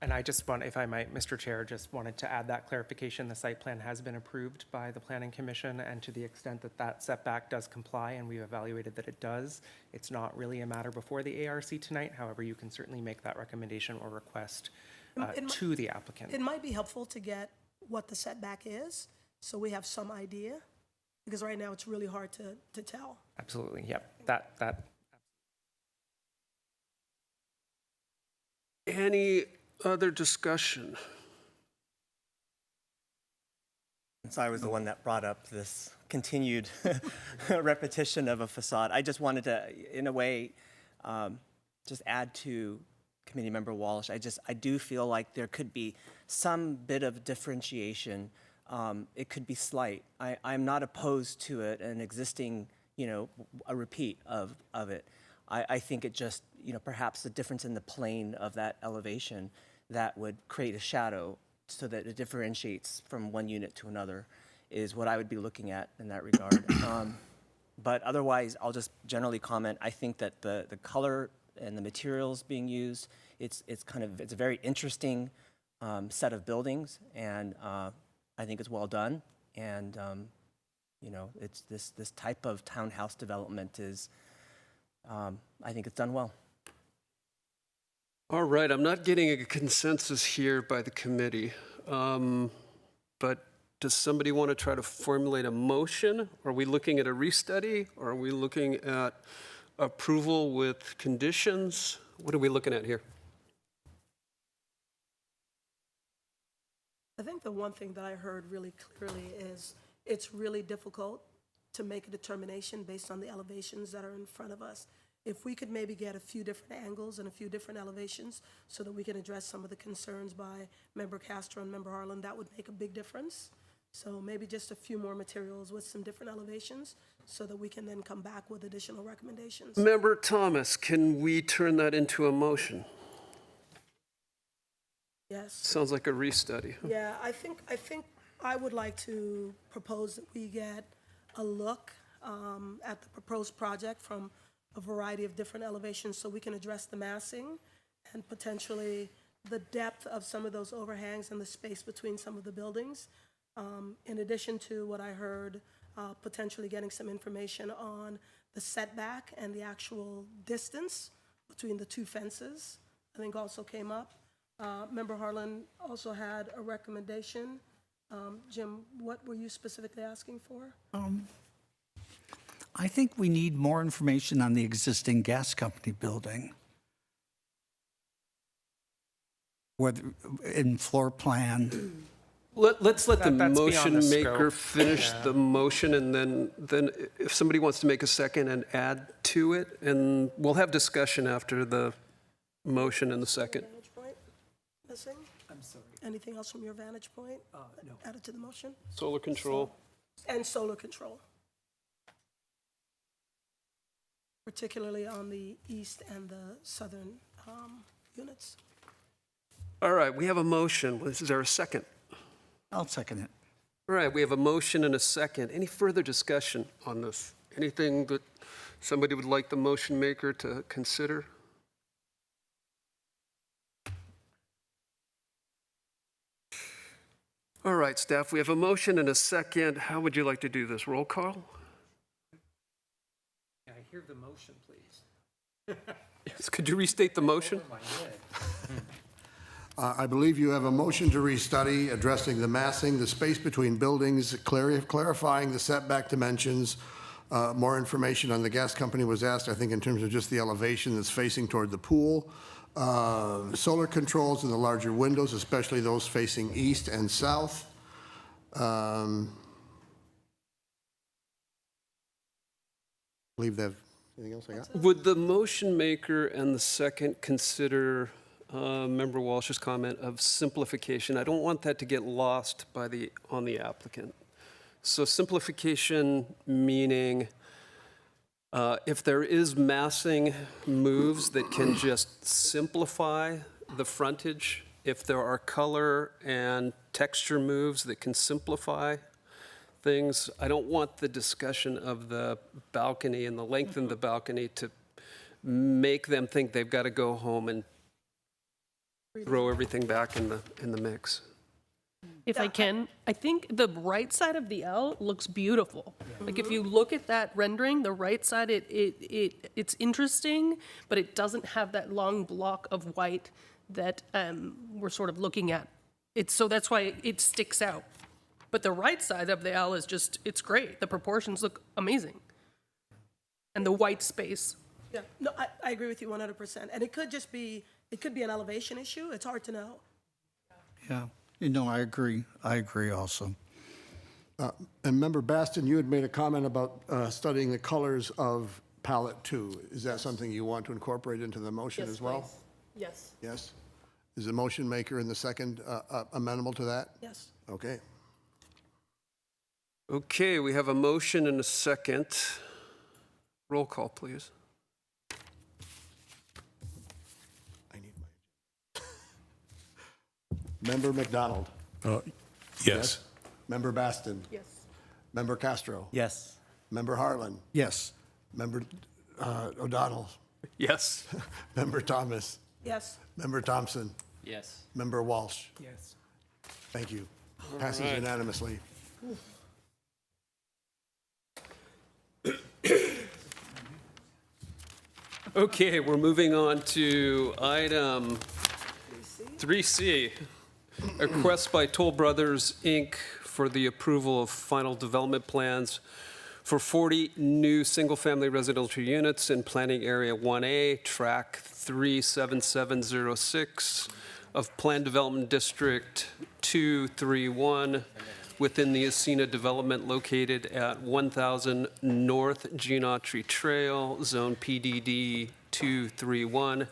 And I just want, if I might, Mr. Chair, just wanted to add that clarification. The site plan has been approved by the Planning Commission, and to the extent that that setback does comply, and we've evaluated that it does, it's not really a matter before the ARC tonight. However, you can certainly make that recommendation or request to the applicant. It might be helpful to get what the setback is, so we have some idea, because right now it's really hard to tell. Absolutely, yep. That. Any other discussion? So I was the one that brought up this continued repetition of a facade. I just wanted to, in a way, just add to Committee Member Walsh. I do feel like there could be some bit of differentiation. It could be slight. I'm not opposed to it, an existing, a repeat of it. I think it just, perhaps the difference in the plane of that elevation that would create a shadow so that it differentiates from one unit to another is what I would be looking at in that regard. But otherwise, I'll just generally comment. I think that the color and the materials being used, it's a very interesting set of buildings, and I think it's well done. And You know, it's this type of townhouse development is, I think it's done well. All right, I'm not getting a consensus here by the committee, but does somebody want to try to formulate a motion? Are we looking at a restudy? Or are we looking at approval with conditions? What are we looking at here? I think the one thing that I heard really clearly is it's really difficult to make a determination based on the elevations that are in front of us. If we could maybe get a few different angles and a few different elevations so that we can address some of the concerns by Member Castro and Member Harlan, that would make a big difference. So maybe just a few more materials with some different elevations so that we can then come back with additional recommendations. Member Thomas, can we turn that into a motion? Yes. Sounds like a restudy. Yeah, I think I would like to propose that we get a look at the proposed project from a variety of different elevations so we can address the massing and potentially the depth of some of those overhangs and the space between some of the buildings. In addition to what I heard, potentially getting some information on the setback and the actual distance between the two fences, I think also came up. Member Harlan also had a recommendation. Jim, what were you specifically asking for? I think we need more information on the existing gas company building. Whether in floor plan. Let's let the That's beyond the motion maker scope. finish the motion, and then if somebody wants to make a second and add to it, and we'll have discussion after the motion and the second. Vantage point missing? I'm sorry. Anything else from your vantage point No. added to the motion? Solar control. And solar control. Particularly on the east and the southern units. All right, we have a motion. Is there a second? I'll second it. All right, we have a motion and a second. Any further discussion on this? Anything that somebody would like the motion maker to consider? All right, staff, we have a motion and a second. How would you like to do this? Roll call? I hear the motion, please. Yes, could you restate the motion? My head. I believe you have a motion to restudy addressing the massing, the space between buildings, clarifying the setback dimensions. More information on the gas company was asked, I think, in terms of just the elevation that's facing toward the pool. Solar controls in the larger windows, especially those facing east and south. I believe that. Anything else I got? Would the motion maker and the second consider Member Walsh's comment of simplification? I don't want that to get lost on the applicant. So simplification meaning if there is massing moves that can just simplify the frontage, if there are color and texture moves that can simplify things, I don't want the discussion of the balcony and the length of the balcony to make them think they've got to go home and throw everything back in the mix. If I can, I think the right side of the L looks beautiful. Like if you look at that rendering, the right side, it's interesting, but it doesn't have that long block of white that we're sort of looking at. So that's why it sticks out. But the right side of the L is just, it's great. The proportions look amazing. And the white space. Yeah, no, I agree with you 100%. And it could just be, it could be an elevation issue. It's hard to know. Yeah, you know, I agree. I agree also. And Member Baston, you had made a comment about studying the colors of palette 2. Is that something you want to incorporate into the motion as well? Please. Yes, Yes? Is the motion maker in the second amenable to that? yes. Okay. Okay, we have a motion and a second. Roll call, please. I need my. Member McDonald? Yes. Member Baston? Yes. Member Castro? Yes. Member Harlan? Yes. Member O'Donnell? Yes. Member Thomas? Yes. Member Thompson? Yes. Member Walsh? Yes. Thank you. Passes unanimously. Okay, we're moving on to item 3C. A request by Toll Brothers, Inc. for the approval of final development plans for 40 new single-family residential units in Planning Area 1A, Track 37706 of Planned Development District 231 within the Asina development located at 1000 North Geontry Trail, Zone PDD 231.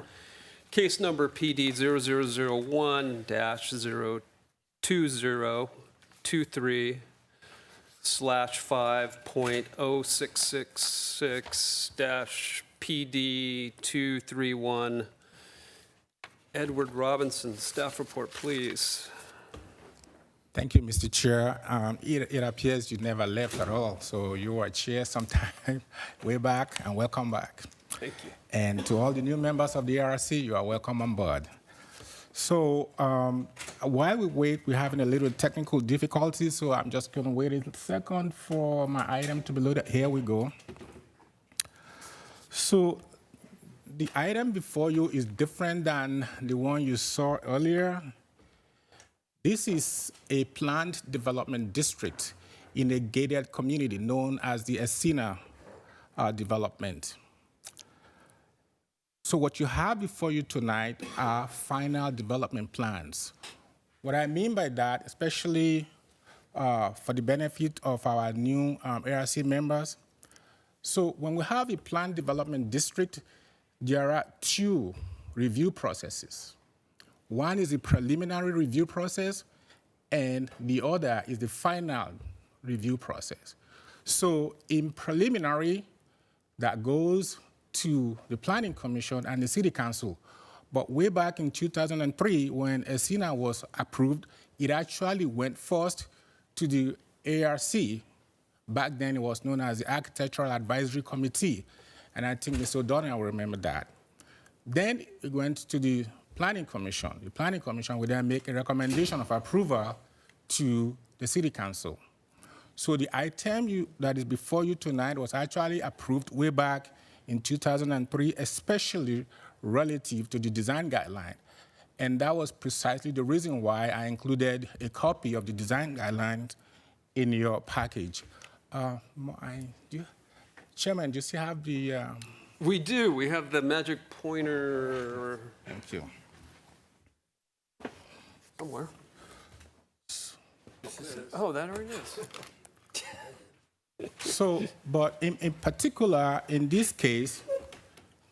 Case number PD 0001-2023/5.0666-PD231. Edward Robinson, staff report, please. Thank you, Mr. Chair. It appears you never left at all, so you were chair sometime way back, and welcome back. Thank you. And to all the new members of the ARC, you are welcome on board. So while we wait, we're having a little technical difficulty, so I'm just going to wait a second for my item to be loaded. Here we go. So the item before you is different than the one you saw earlier. This is a planned development district in a gated community known as the Asina development. So what you have before you tonight are final development plans. What I mean by that, especially for the benefit of our new ARC members, so when we have a planned development district, there are two review processes. One is the preliminary review process, and the other is the final review process. So in preliminary, that goes to the Planning Commission and the City Council. But way back in 2003, when Asina was approved, it actually went first to the ARC. Back then, it was known as the Architectural Advisory Committee, and I think Mr. O'Donnell will remember that. Then it went to the Planning Commission. The Planning Commission would then make a recommendation of approval to the City Council. So the item that is before you tonight was actually approved way back in 2003, especially relative to the design guideline. And that was precisely the reason why I included a copy of the design guidelines in your package. Chairman, do you still have the... We do. We have the magic pointer. Thank you. Somewhere. Oh, that already is. So, but in particular, in this case,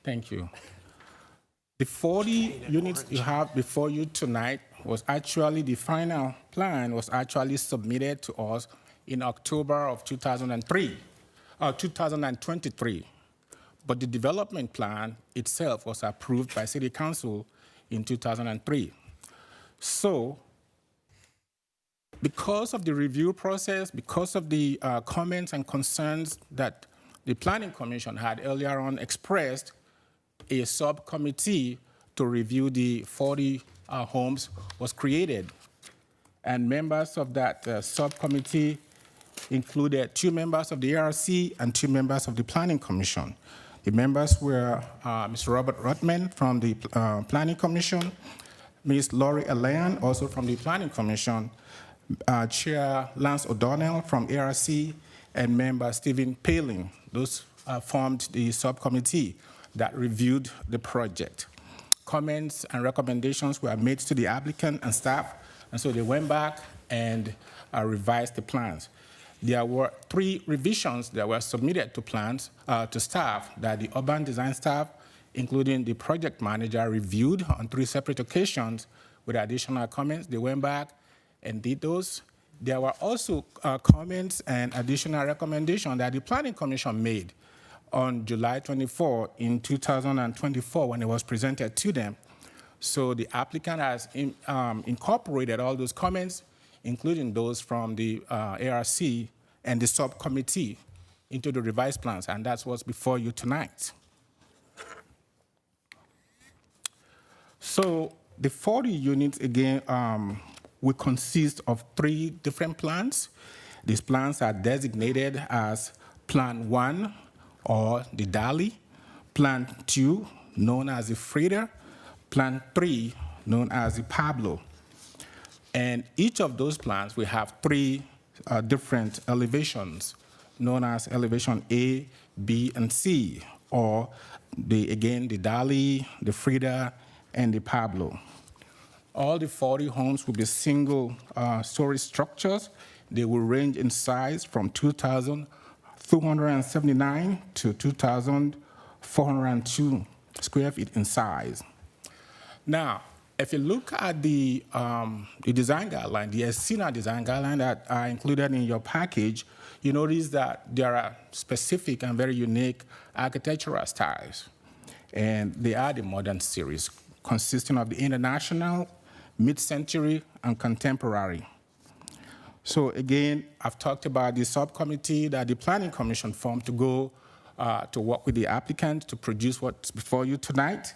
thank you. The 40 units you have before you tonight was actually, the final plan was actually submitted to us in October of 2023. But the development plan itself was approved by City Council in 2003. So, because of the review process, because of the comments and concerns that the Planning Commission had earlier on expressed, a subcommittee to review the 40 homes was created. And members of that subcommittee included 2 members of the ARC and 2 members of the Planning Commission. The members were Mr. Robert Rotman from the Planning Commission, Ms. Laurie Alain, also from the Planning Commission, Chair Lance O'Donnell from ARC, and member Stephen Paling. Those formed the subcommittee that reviewed the project. Comments and recommendations were made to the applicant and staff, and so they went back and revised the plans. There were 3 revisions that were submitted to plans to staff that the urban design staff, including the project manager, reviewed on 3 separate occasions with additional comments. They went back and did those. There were also comments and additional recommendations that the Planning Commission made on July 24 in 2024 when it was presented to them. So the applicant has incorporated all those comments, including those from the ARC and the subcommittee, into the revised plans, and that's what's before you tonight. So the 40 units, again, will consist of 3 different plans. These plans are designated as Plan 1, or the DALI, Plan 2, known as the Frida, Plan 3, known as the Pablo. And each of those plans, we have three different elevations, known as elevation A, B, and C, or the Dali, the Frida, and the Pablo. All the 40 homes will be single-story structures. They will range in size from 2,279 to 2,402 square feet in size. Now, if you look at the design guideline, the ESINA design guideline that are included in your package, you notice that there are specific and very unique architectural styles. And they are the modern series, consisting of the international, mid-century, and contemporary. So again, I've talked about the subcommittee that the Planning Commission formed to go to work with the applicant to produce what's before you tonight.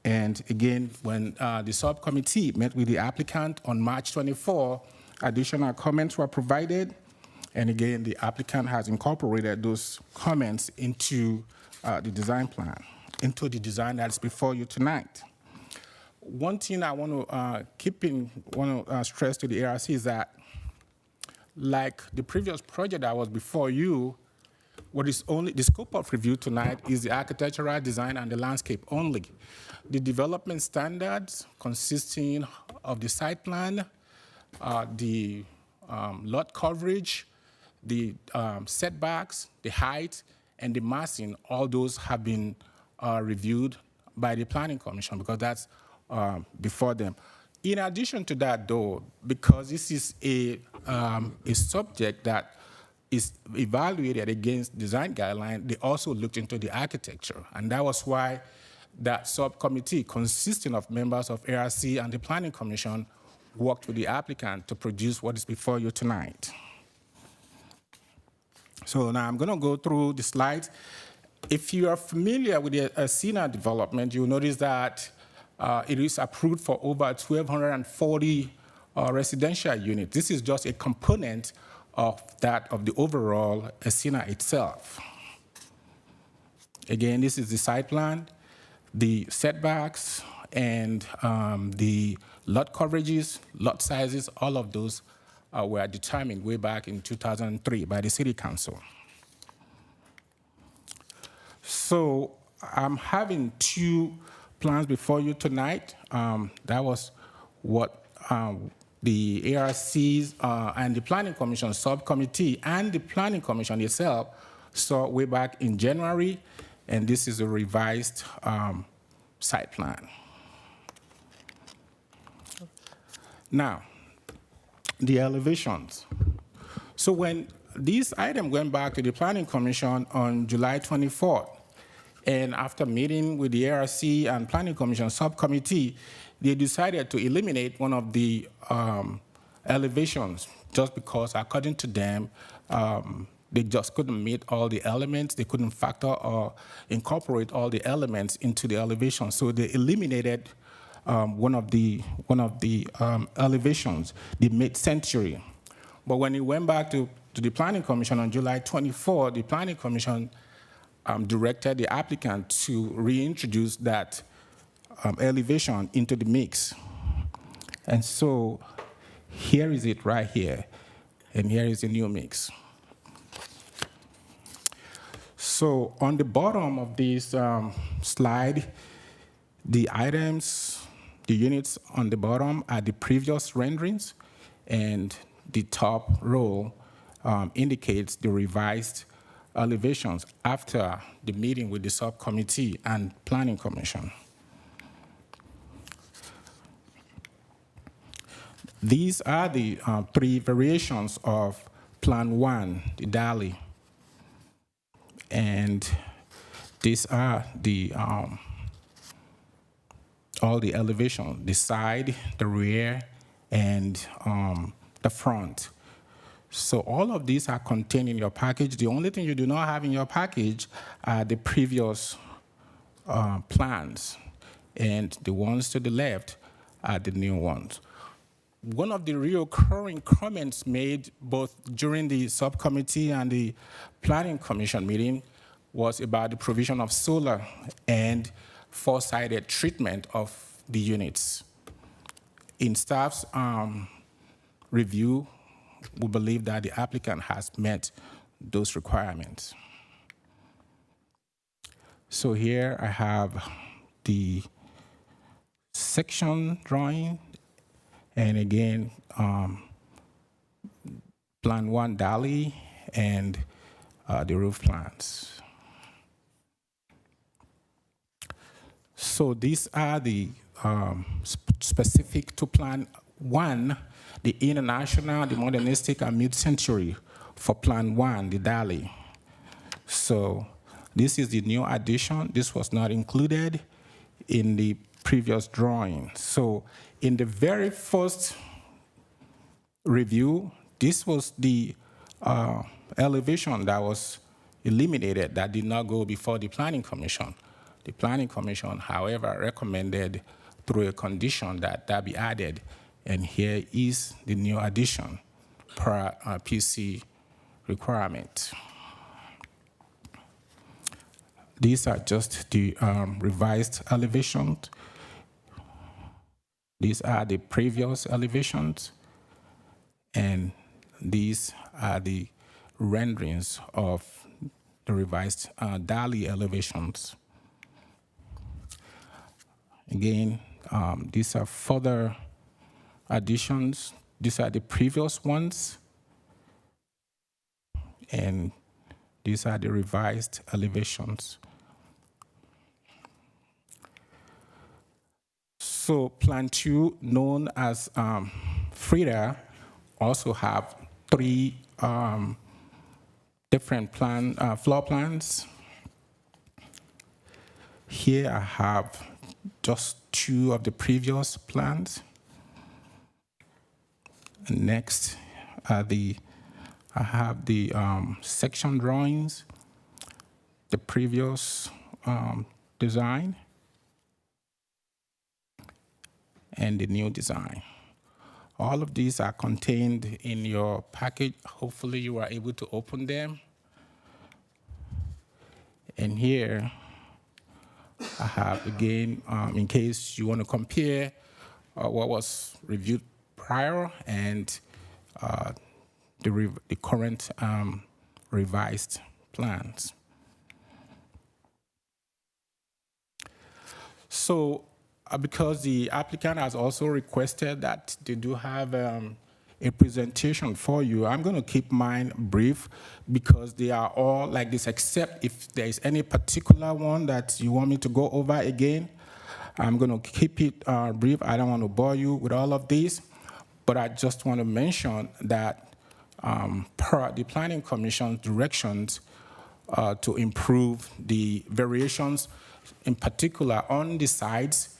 And again, when the subcommittee met with the applicant on March 24, additional comments were provided. And again, the applicant has incorporated those comments into the design plan, into the design that's before you tonight. One thing I want to stress to the ARC is that, like the previous project that was before you, what is only the scope of review tonight is the architectural design and the landscape only. The development standards consisting of the site plan, the lot coverage, the setbacks, the height, and the massing, all those have been reviewed by the Planning Commission because that's before them. In addition to that, though, because this is a subject that is evaluated against design guideline, they also looked into the architecture. And that was why that subcommittee, consisting of members of ARC and the Planning Commission, worked with the applicant to produce what is before you tonight. So now I'm going to go through the slides. If you are familiar with the ESINA development, you'll notice that it is approved for over 1,240 residential units. This is just a component of the overall ESINA itself. Again, this is the site plan, the setbacks, and the lot coverages, lot sizes, all of those were determined way back in 2003 by the City Council. So I'm having two plans before you tonight. That was what the ARCs and the Planning Commission subcommittee and the Planning Commission itself saw way back in January, and this is a revised site plan. Now, the elevations. So when this item went back to the Planning Commission on July 24th, and after meeting with the ARC and Planning Commission subcommittee, they decided to eliminate one of the elevations just because, according to them, they just couldn't meet all the elements. They couldn't factor or incorporate all the elements into the elevation. So they eliminated one of the elevations, the mid-century. But when it went back to the Planning Commission on July 24, the Planning Commission directed the applicant to reintroduce that elevation into the mix. And so here is it right here, and here is the new mix. So on the bottom of this slide, the items, the units on the bottom are the previous renderings, and the top row indicates the revised elevations after the meeting with the subcommittee and Planning Commission. These are the three variations of Plan 1, the Dali. And these are the all the elevations, the side, the rear, and the front. So all of these are contained in your package. The only thing you do not have in your package are the previous plans, and the ones to the left are the new ones. One of the recurring comments made both during the subcommittee and the Planning Commission meeting was about the provision of solar and four-sided treatment of the units. In staff's review, we believe that the applicant has met those requirements. So here I have the section drawing, and again, Plan 1 DALI and the roof plans. So these are the specific to Plan 1, the international, the modernistic, and mid-century for Plan 1, the DALI. So this is the new addition. This was not included in the previous drawing. So in the very first review, this was the elevation that was eliminated, that did not go before the Planning Commission. The Planning Commission, however, recommended through a condition that that be added, and here is the new addition per PC requirement. These are just the revised elevations. These are the previous elevations, and these are the renderings of the revised DALI elevations. Again, these are further additions. These are the previous ones, and these are the revised elevations. So Plan 2, known as FRIDA, also have 3 different floor plans. Here I have just 2 of the previous plans. And next, I have the section drawings, the previous design, and the new design. All of these are contained in your package. Hopefully you are able to open them. And here I have, again, in case you want to compare what was reviewed prior and the current revised plans. So because the applicant has also requested that they do have a presentation for you, I'm going to keep mine brief because they are all like this, except if there is any particular one that you want me to go over again. I'm going to keep it brief. I don't want to bore you with all of these, but I just want to mention that per the Planning Commission's directions to improve the variations, in particular on the sides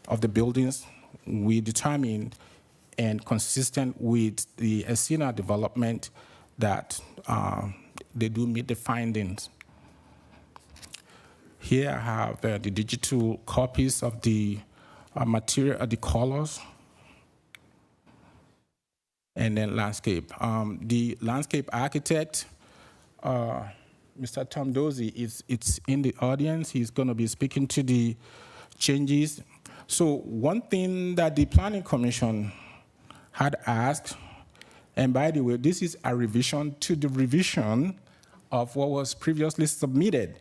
of the buildings, we determined, and consistent with the Encina development, that they do meet the findings. Here I have the digital copies of the material, the colors, and then landscape. The landscape architect, Mr. Tom Dozy, it's in the audience. He's going to be speaking to the changes. So one thing that the Planning Commission had asked, and by the way, this is a revision to the revision of what was previously submitted.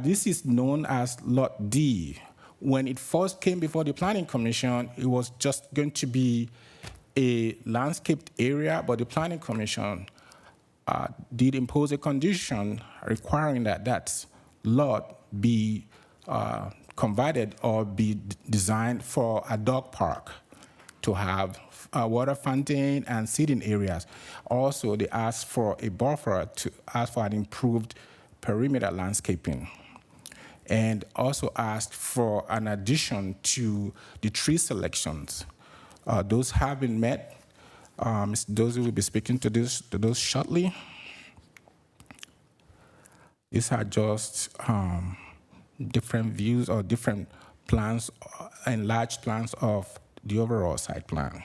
This is known as Lot D. When it first came before the Planning Commission, it was just going to be a landscaped area, but the Planning Commission did impose a condition requiring that that lot be converted or be designed for a dog park to have a water fountain and seating areas. Also, they asked for a buffer to ask for an improved perimeter landscaping, and also asked for an addition to the tree selections. Those have been met. Mr. Dozy will be speaking to those shortly. These are just different views or different plans, enlarged plans of the overall site plan.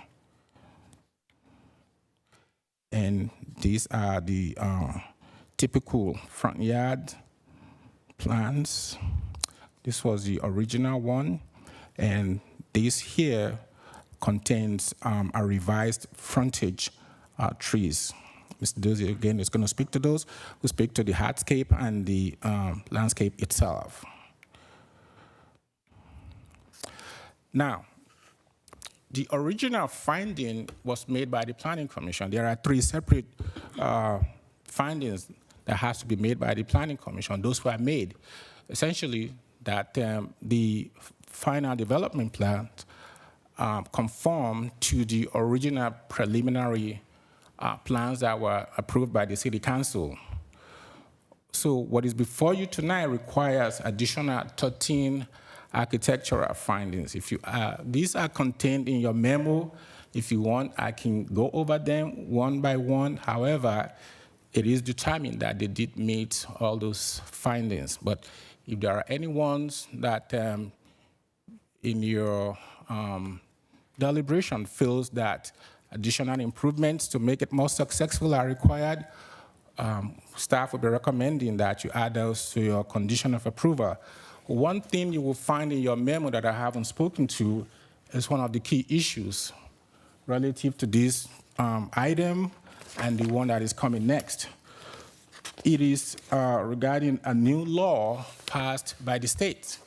And these are the typical front yard plans. This was the original one, and this here contains a revised frontage trees. Mr. Dozie, again, is going to speak to those. We'll speak to the hardscape and the landscape itself. Now, the original finding was made by the Planning Commission. There are 3 separate findings that has to be made by the Planning Commission. Those were made. Essentially, that the final development plan conform to the original preliminary plans that were approved by the City Council. So what is before you tonight requires additional 13 architectural findings. If you these are contained in your memo. If you want, I can go over them one by one. However, it is determined that they did meet all those findings. But if there are any ones that in your deliberation feels that additional improvements to make it more successful are required, staff will be recommending that you add those to your condition of approval. One thing you will find in your memo that I haven't spoken to is one of the key issues relative to this item and the one that is coming next. It is regarding a new law passed by the state,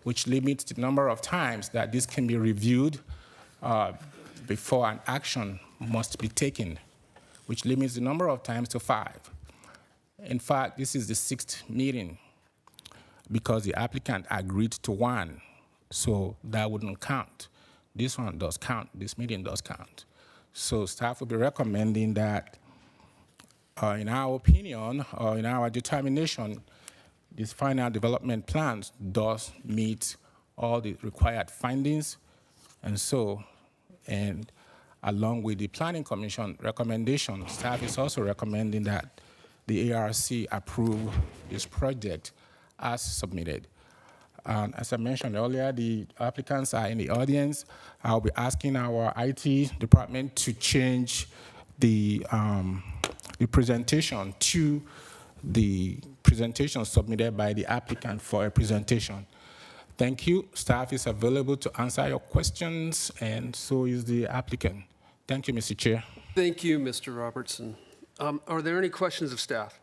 which limits the number of times that this can be reviewed before an action must be taken, which limits the number of times to 5. In fact, this is the 6th meeting because the applicant agreed to 1, so that wouldn't count. This one does count, this meeting does count. So staff will be recommending that, in our opinion, or in our determination, this final development plans does meet all the required findings, and along with the Planning Commission recommendation, staff is also recommending that the ARC approve this project as submitted. As I mentioned earlier, the applicants are in the audience. I'll be asking our IT department to change the presentation to the presentation submitted by the applicant for a presentation. Thank you. Staff is available to answer your questions, and so is the applicant. Thank you, Mr. Chair. Thank you, Mr. Robertson. Are there any questions of staff?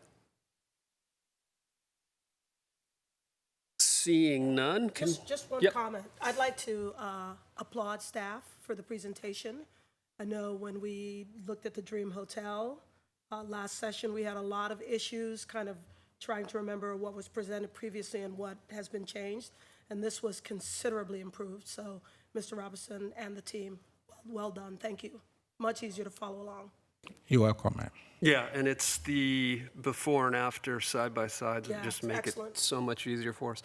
Seeing none, Just one Yep. comment. I'd like to applaud staff for the presentation. I know when we looked at the Dream Hotel last session, we had a lot of issues kind of trying to remember what was presented previously and what has been changed. And this was considerably improved. So, Mr. Robertson and the team, well done. Thank you. Much easier to follow along. You're welcome, ma'am. Yeah, and it's the before and after side-by-sides that Yeah, just make excellent. it so much easier for us.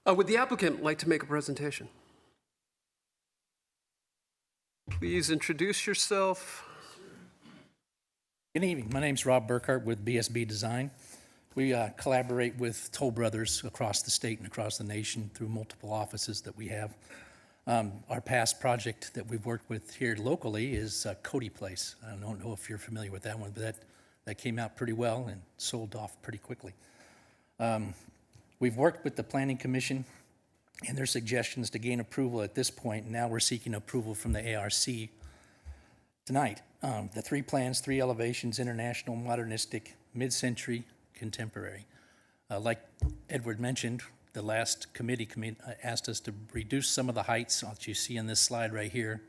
Would the applicant like to make a presentation? Please introduce yourself. Good evening. My name's Rob Burkhart with BSB Design. We collaborate with Toll Brothers across the state and across the nation through multiple offices that we have. Our past project that we've worked with here locally is Cody Place. I don't know if you're familiar with that one, but that came out pretty well and sold off pretty quickly. We've worked with the Planning Commission and their suggestions to gain approval at this point. Now we're seeking approval from the ARC tonight. The 3 plans, 3 elevations, international, modernistic, mid-century, contemporary. Like Edward mentioned, the last committee asked us to reduce some of the heights that you see on this slide right here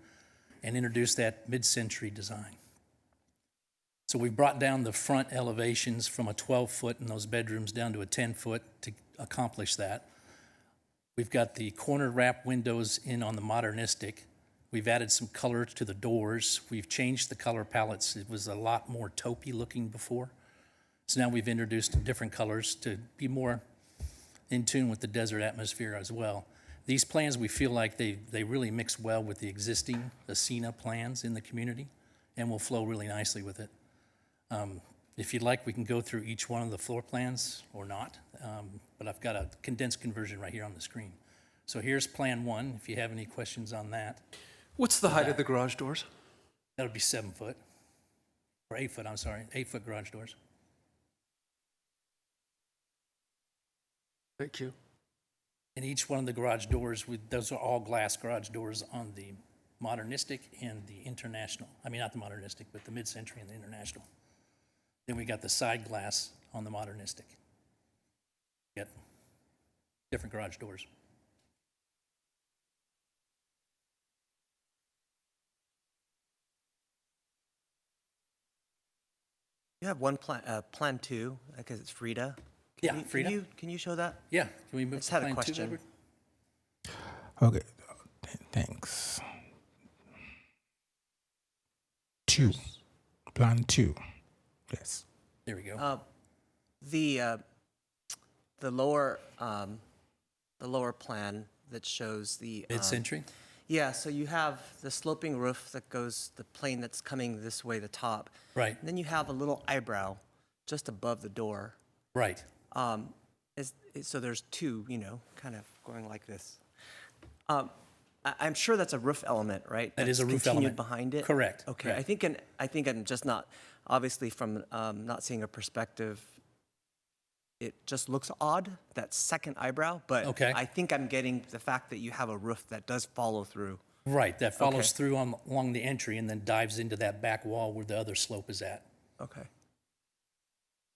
and introduce that mid-century design. So we've brought down the front elevations from a 12-foot in those bedrooms down to a 10-foot to accomplish that. We've got the corner wrap windows in on the modernistic. We've added some color to the doors. We've changed the color palettes. It was a lot more taupey looking before. So now we've introduced different colors to be more in tune with the desert atmosphere as well. These plans, we feel like they really mix well with the existing Ascena plans in the community and will flow really nicely with it. If you'd like, we can go through each one of the floor plans or not, but I've got a condensed conversion right here on the screen. So here's plan 1, if you have any questions on that. What's the height of the garage doors? That'll be 7 foot, or 8 foot, I'm sorry, 8 foot garage doors. Thank you. And each one of the garage doors, those are all glass garage doors on the modernistic and the international. I mean, not the modernistic, but the mid-century and the international. Then we got the side glass on the modernistic. Got different garage doors. You have one plan two, because it's Frida. Yeah, Frida. Can you show that? Yeah, can we move Just to had a plan two, question. Edward? Okay, thanks. 2, plan 2, yes. There we go. The lower plan that shows the Mid-century? Yeah, so you have the sloping roof that goes, the plane that's coming this way, the top. Right. And then you have a little eyebrow just above the door. Right. So there's two, kind of going like this. I'm sure that's a roof element, right? That is a roof continued element. behind it. Correct. Okay. Correct. I think I'm just not, obviously from not seeing a perspective, it just looks odd, that second eyebrow. But Okay. I think I'm getting the fact that you have a roof that does follow through. Right, that follows Okay. through along the entry and then dives into that back wall where the other slope is at. Okay.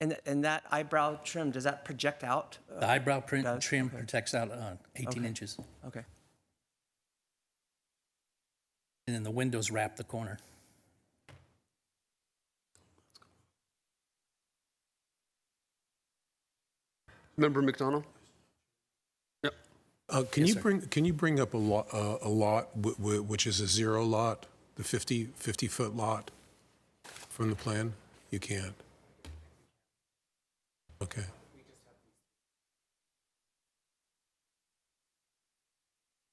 And that eyebrow trim, does that project out? The eyebrow does? trim Okay. protects out 18 Okay. inches. Okay. And then the windows wrap the corner. Member McDonald? Yep. Can Yes, you sir. can you bring up a lot which is a 0 lot, the 50-foot lot from the plan? You can't. Okay.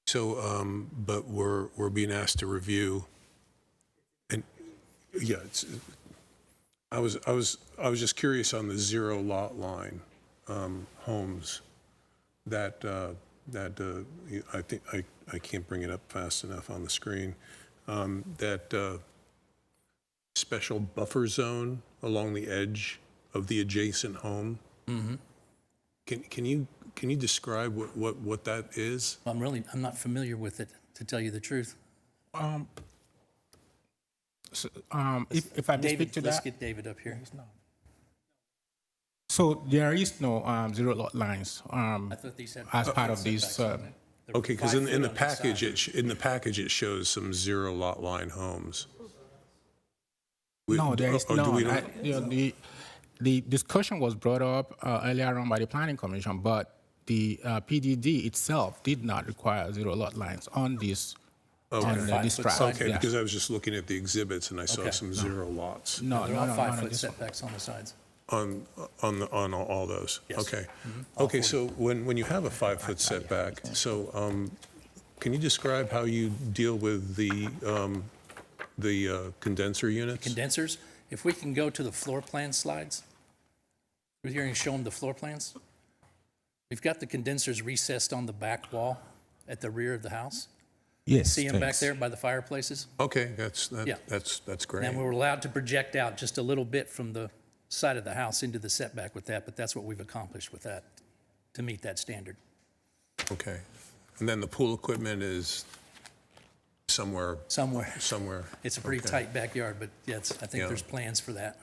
So, but we're being asked to review, and yeah, I was just curious on the 0 lot line homes that I think I can't bring it up fast enough on the screen. That special buffer zone along the edge of the adjacent home. Mm-hmm. Can you describe what that is? I'm not familiar with it, to tell you the truth. If I may speak to Let's that. get David up here. So there is no 0 lot lines I thought these had as part of these. setbacks on it. There were Okay, because 5 in foot the on each package, side. it shows some 0 lot line homes. No, there is do no. we not- The discussion was brought up earlier on by the Planning Commission, but the PDD itself did not require 0 lot lines on this. Okay. On this 5 foot tract. sides? Okay, Yeah. because I was just looking at the exhibits and I saw Okay. some 0 lots No, They're no, all no, 5 no, foot this- setbacks on the sides. on all those. Yes. Okay. All Okay, 40. so when you have a 5-foot setback, so can you describe how you deal with the condenser units? Condensers, if we can go to the floor plan slides. We're here and show them the floor plans. We've got the condensers recessed on the back wall at the rear of the house. Yes. See them back thanks. there by the fireplaces? Okay, Yeah. that's great. And we were allowed to project out just a little bit from the side of the house into the setback with that, but that's what we've accomplished with that, to meet that standard. Okay. And then the pool equipment is somewhere. Somewhere. It's a pretty Okay. tight backyard, but yes, I think Yeah. there's plans for that.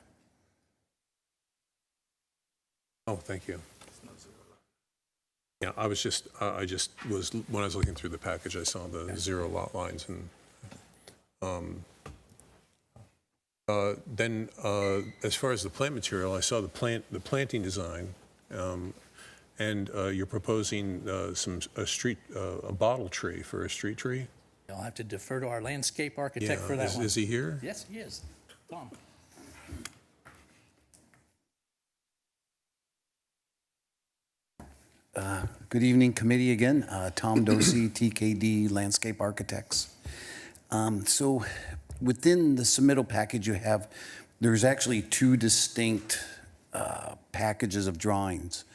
Oh, thank you. Yeah, I was just, when I was looking through the package, I saw the 0 lot lines and, then, as far as the plant material, I saw the planting design, and you're proposing a bottle tree for a street tree? I'll have to defer to our landscape architect for that one. Is he here? Yes, he is. Tom. Good evening, committee again. Tom Dosey, TKD Landscape Architects. So within the submittal package you have, there's actually 2 distinct packages of drawings.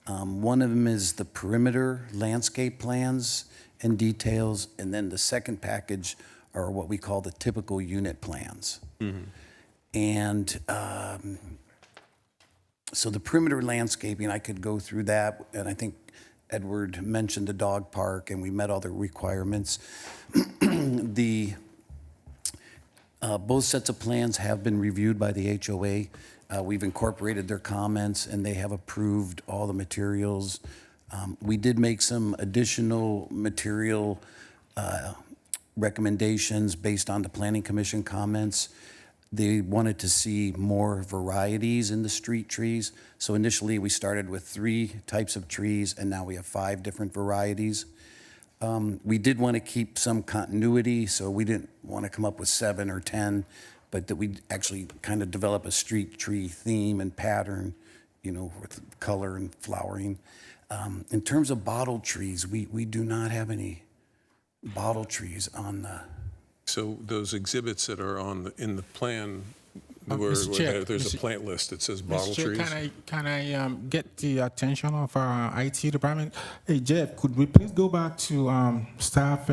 One of them is the perimeter landscape plans and details, and then the second package are what we call the typical unit plans. And So the perimeter landscaping, I could go through that, and I think Edward mentioned the dog park, and we met all the requirements. Both sets of plans have been reviewed by the HOA. We've incorporated their comments, and they have approved all the materials. We did make some additional material recommendations based on the Planning Commission comments. They wanted to see more varieties in the street trees. So initially, we started with 3 types of trees, and now we have 5 different varieties. We did want to keep some continuity, so we didn't want to come up with 7 or 10, but that we actually kind of develop a street tree theme and pattern, you know, with color and flowering. In terms of bottle trees, we do not have any bottle trees on the. So those exhibits that are in the plan, where Mr. Chair, there's a plant list that says bottle Mr. Chair, trees? can I get the attention of our IT department? Hey, Jeff, could we please go back to staff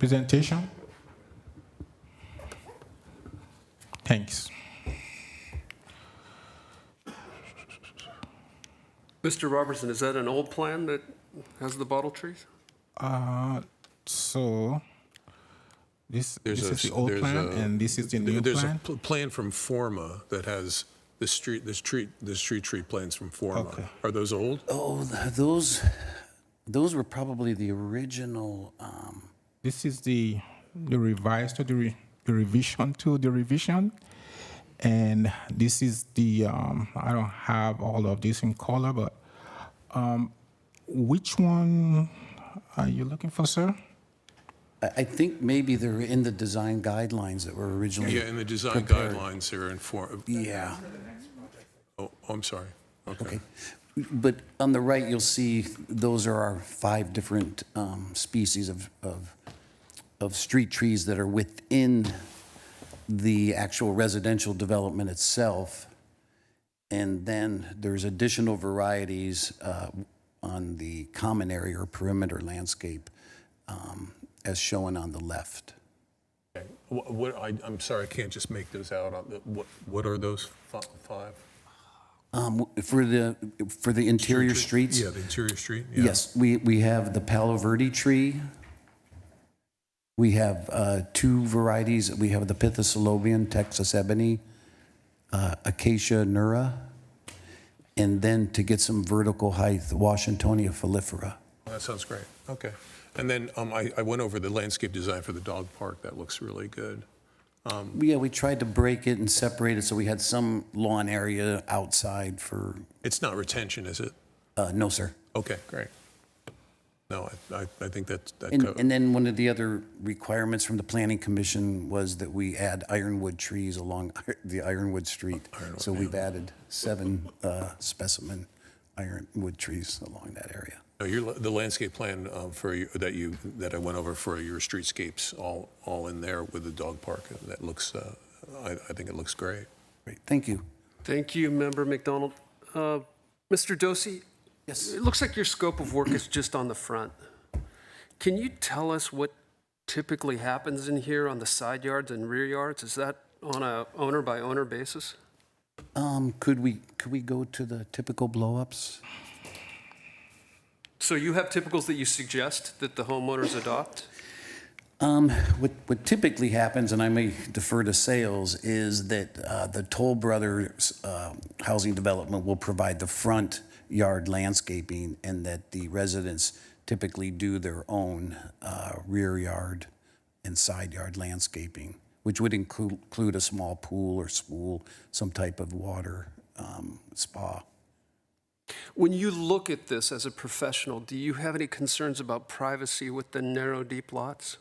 presentation? Thanks. Mr. Robertson, is that an old plan that has the bottle trees? So this is the old plan, and this is the new There's plan? a plan from Forma that has the street tree plans from Forma. Okay. Are those old? Oh, those were probably the original. This is the revised to the revision to the revision. And this is the, I don't have all of this in color, but which one are you looking for, sir? I think maybe they're in the design guidelines that were originally. Yeah, in the design prepared. guidelines, they're in Forma. Yeah. Oh, I'm sorry. Okay. But on the right, you'll see those are our 5 different species of street trees that are within the actual residential development itself. And then there's additional varieties on the common area or perimeter landscape as shown on the left. Okay. I'm sorry, I can't just make those out. What are those 5? For the interior streets? Yeah, the interior street. Yeah. Yes, we have the Palo Verde tree. We have 2 varieties. We have the Pithecolobium, Texas ebony, Acacia neura, and then to get some vertical height, Washingtonia foliifera. That sounds great. Okay. And then I went over the landscape design for the dog park. That looks really good. Yeah, we tried to break it and separate it so we had some lawn area outside for. It's not retention, is it? No, sir. Okay, great. No, I think that And then one of the other requirements from the Planning Commission was that we add ironwood trees along the Ironwood Street. So we've added 7 specimen ironwood trees along that area. No, the landscape plan that I went over for your streetscapes, all in there with the dog park. That looks, I think it looks great. Great, thank you. Thank you, Member McDonald. Mr. Dosi? Yes. It looks like your scope of work is just on the front. Can you tell us what typically happens in here on the side yards and rear yards? Is that on a owner-by-owner basis? Could we go to the typical blow-ups? So you have typicals that you suggest that the homeowners adopt? What typically happens, and I may defer to sales, is that the Toll Brothers housing development will provide the front yard landscaping, and that the residents typically do their own rear yard and side yard landscaping, which would include a small pool or spool, some type of water spa. When you look at this as a professional, do you have any concerns about privacy with the narrow, deep lots?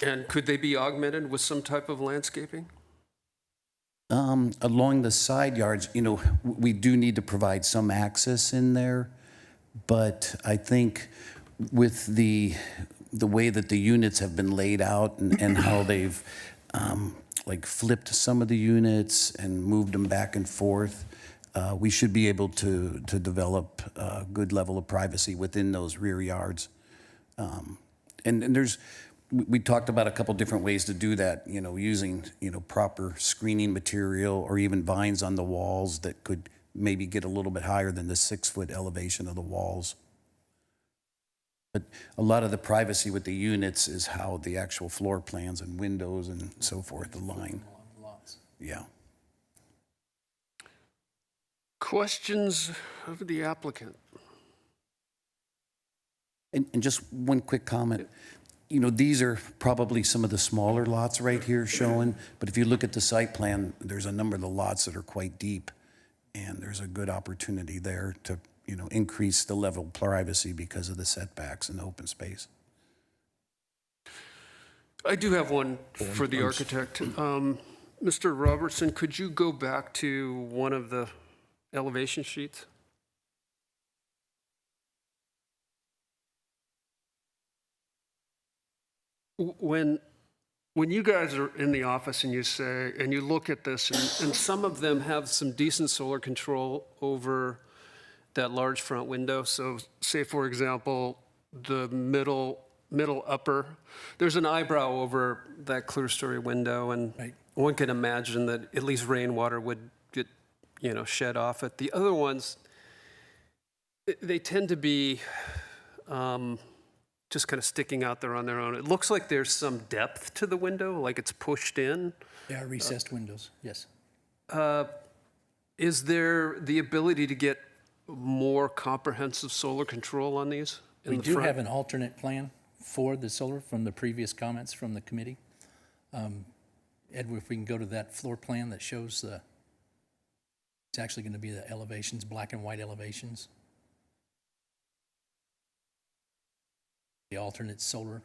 And could they be augmented with some type of landscaping? Along the side yards, you know, we do need to provide some access in there, but I think with the way that the units have been laid out and how they've like flipped some of the units and moved them back and forth, we should be able to develop a good level of privacy within those rear yards. And we talked about a couple different ways to do that, you know, using, you know, proper screening material or even vines on the walls that could maybe get a little bit higher than the 6-foot elevation of the walls. But a lot of the privacy with the units is how the actual floor plans and windows and so forth align. Yeah. Questions of the applicant? And just one quick comment. You know, these are probably some of the smaller lots right here showing, but if you look at the site plan, there's a number of the lots that are quite deep, and there's a good opportunity there to, you know, increase the level of privacy because of the setbacks and the open space. I do have one for the architect. Mr. Robertson, could you go back to one of the elevation sheets? When you guys are in the office and you say, and you look at this, and some of them have some decent solar control over that large front window. So say, for example, the middle upper, there's an eyebrow over that clerestory window, and one can imagine that at least rainwater would get, you know, shed off it. The other ones, they tend to be just kind of sticking out there on their own. It looks like there's some depth to the window, like it's pushed in. They are recessed windows, yes. Is there the ability to get more comprehensive solar control on these in We the do front? have an alternate plan for the solar from the previous comments from the committee. Edward, if we can go to that floor plan that shows it's actually going to be the elevations, black and white elevations. The alternate solar.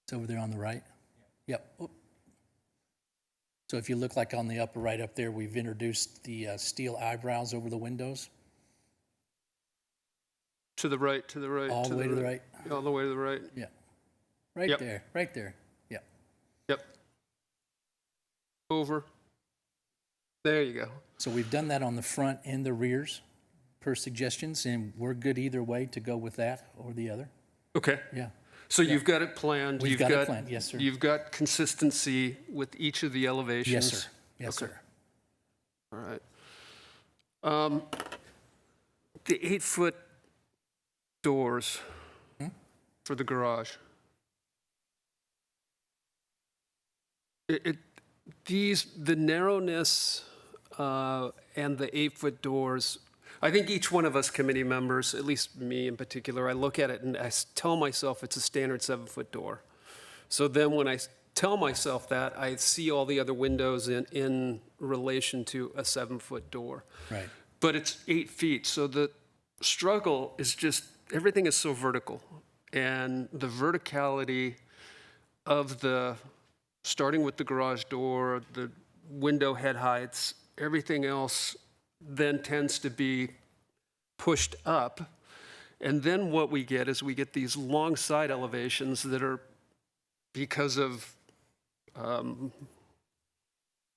It's over there on the right. Yep. Oop. So if you look like on the upper right up there, we've introduced the steel eyebrows over the windows. To the right, to the right. All the way to the right. All the way to the right. Yeah. Right Yep. there, right there. Yep. Yep. Over. There you go. So we've done that on the front and the rears per suggestions, and we're good either way to go with that or the other. Okay. Yeah. So you've got it planned. We've you've got it planned, yes, sir. You've got consistency with each of the elevations. Yes, sir. Yes, Okay. sir. All right. The 8-foot doors for the garage. The narrowness and the 8-foot doors, I think each one of us committee members, at least me in particular, I look at it and I tell myself it's a standard 7-foot door. So then when I tell myself that, I see all the other windows in relation to a 7-foot door. Right. But it's 8 feet, so the struggle is just, everything is so vertical. And the verticality of starting with the garage door, the window head heights, everything else then tends to be pushed up. And then what we get is we get these long side elevations that are, because of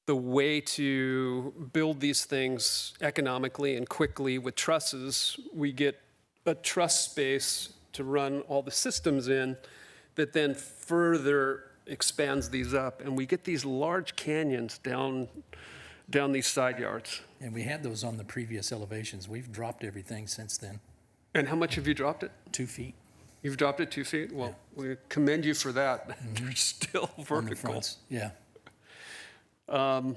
the way to build these things economically and quickly with trusses, we get a truss space to run all the systems in that then further expands these up. And we get these large canyons down these side yards. And we had those on the previous elevations. We've dropped everything since then. And how much have you dropped it? 2 feet. You've dropped it 2 feet? Well, we commend you for that. They're still On the vertical. fronts, yeah. I'm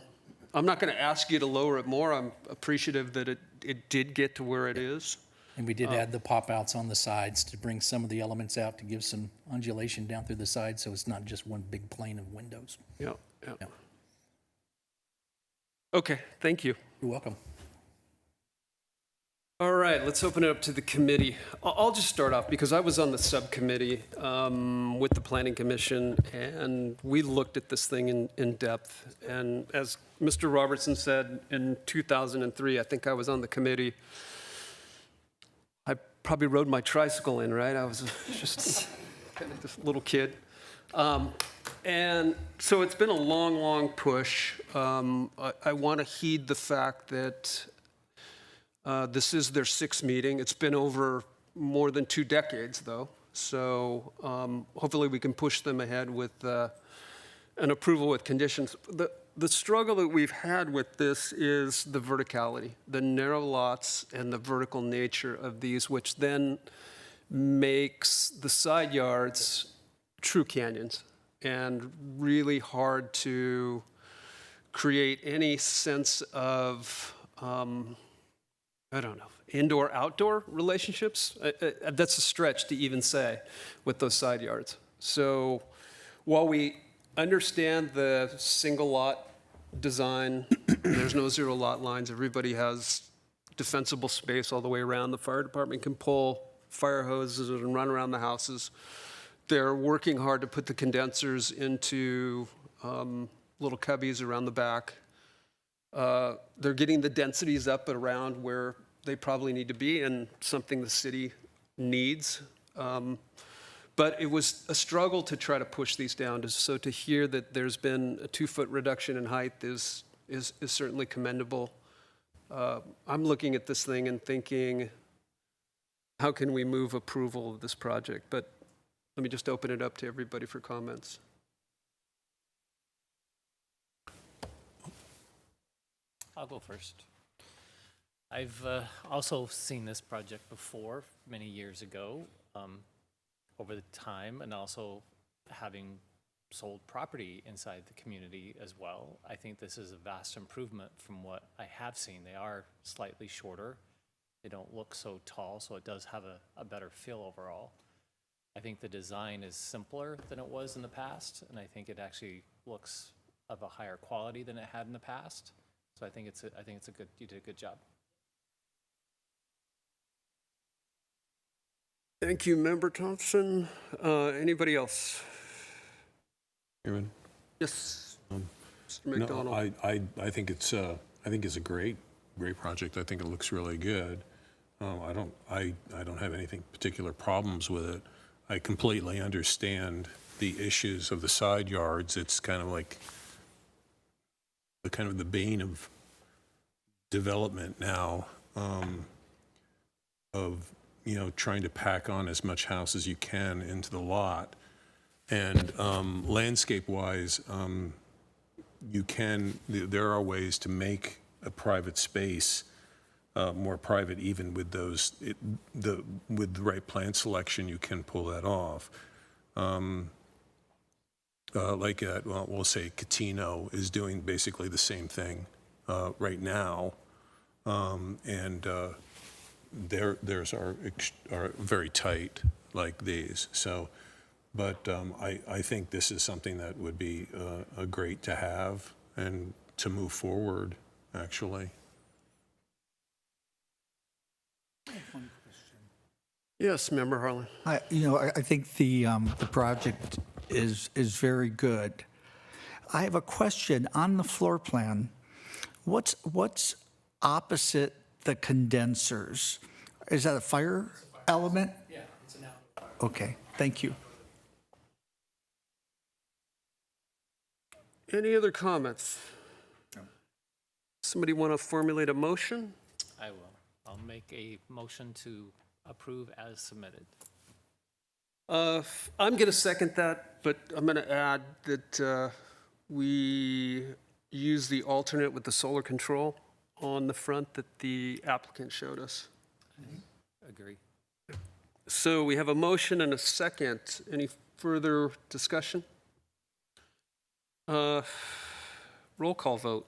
not going to ask you to lower it more. I'm appreciative that it did get to where it is. And we did add the pop-outs on the sides to bring some of the elements out to give some undulation down through the sides, so it's not just one big plane of windows. Yeah, yeah. Yeah. Okay, thank you. You're welcome. All right, let's open it up to the committee. I'll just start off because I was on the subcommittee with the Planning Commission, and we looked at this thing in depth. And as Mr. Robertson said, in 2003, I think I was on the committee. I probably rode my tricycle in, right? I was just kind of this little kid. And so it's been a long, long push. I want to heed the fact that this is their 6th meeting. It's been over more than 2 decades, though. So hopefully we can push them ahead with an approval with conditions. the struggle that we've had with this is the verticality, the narrow lots and the vertical nature of these, which then makes the side yards true canyons and really hard to create any sense of, I don't know, indoor-outdoor relationships. That's a stretch to even say with those side yards. So while we understand the single lot design, there's no zero lot lines, everybody has defensible space all the way around. The fire department can pull fire hoses and run around the houses. They're working hard to put the condensers into little cubbies around the back. They're getting the densities up and around where they probably need to be, and something the city needs. But it was a struggle to try to push these down. So to hear that there's been a 2-foot reduction in height is certainly commendable. I'm looking at this thing and thinking, how can we move approval of this project? But let me just open it up to everybody for comments. I'll go first. I've also seen this project before, many years ago, over the time, and also having sold property inside the community as well. I think this is a vast improvement from what I have seen. They are slightly shorter. They don't look so tall, so it does have a better feel overall. I think the design is simpler than it was in the past, and I think it actually looks of a higher quality than it had in the past. So I think it's a good, you did a good job. Thank you, Member Thompson. Anybody else? Chairman? Yes, Mr. No, McDonald. I think it's a great project. I think it looks really good. I don't have anything particular problems with it. I completely understand the issues of the side yards. It's kind of like the bane of development now, of trying to pack on as much house as you can into the lot. And landscape-wise, there are ways to make a private space more private, even with with the right plant selection, you can pull that off. Like we'll say Catino is doing basically the same thing right now, and theirs are very tight like these. So, but I think this is something that would be a great to have and to move forward, actually. Yes, Member Harlan. I think the project is very good. I have a question on the floor plan. What's opposite the condensers? Is that a fire element? Yeah, it's an outdoor. Okay, thank you. Any other comments? Somebody want to formulate a motion? I will. I'll make a motion to approve as submitted. I'm going to second that, but I'm going to add that we use the alternate with the solar control on the front that the applicant showed us. Agree. So we have a motion and a second. Any further discussion? Roll call vote.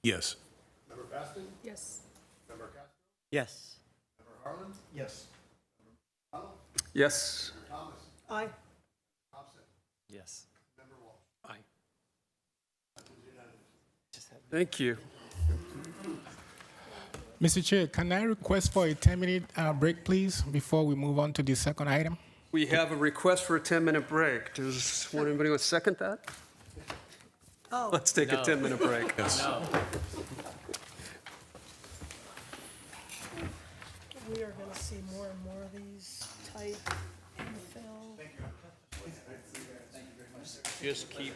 Yes. Member Baston? Yes. Member Castro? Yes. Member Harlan? Yes. Yes. Thomas? Aye. Thompson? Yes. Member Walsh? Aye. Thank you. Mr. Chair, can I request for a 10-minute break, please, before we move on to the second item? We have a request for a 10-minute break. Does anybody want to second that? Oh, Let's take a 10-minute break. Yes. No. we are going to see more and more of these tight infill. Just keep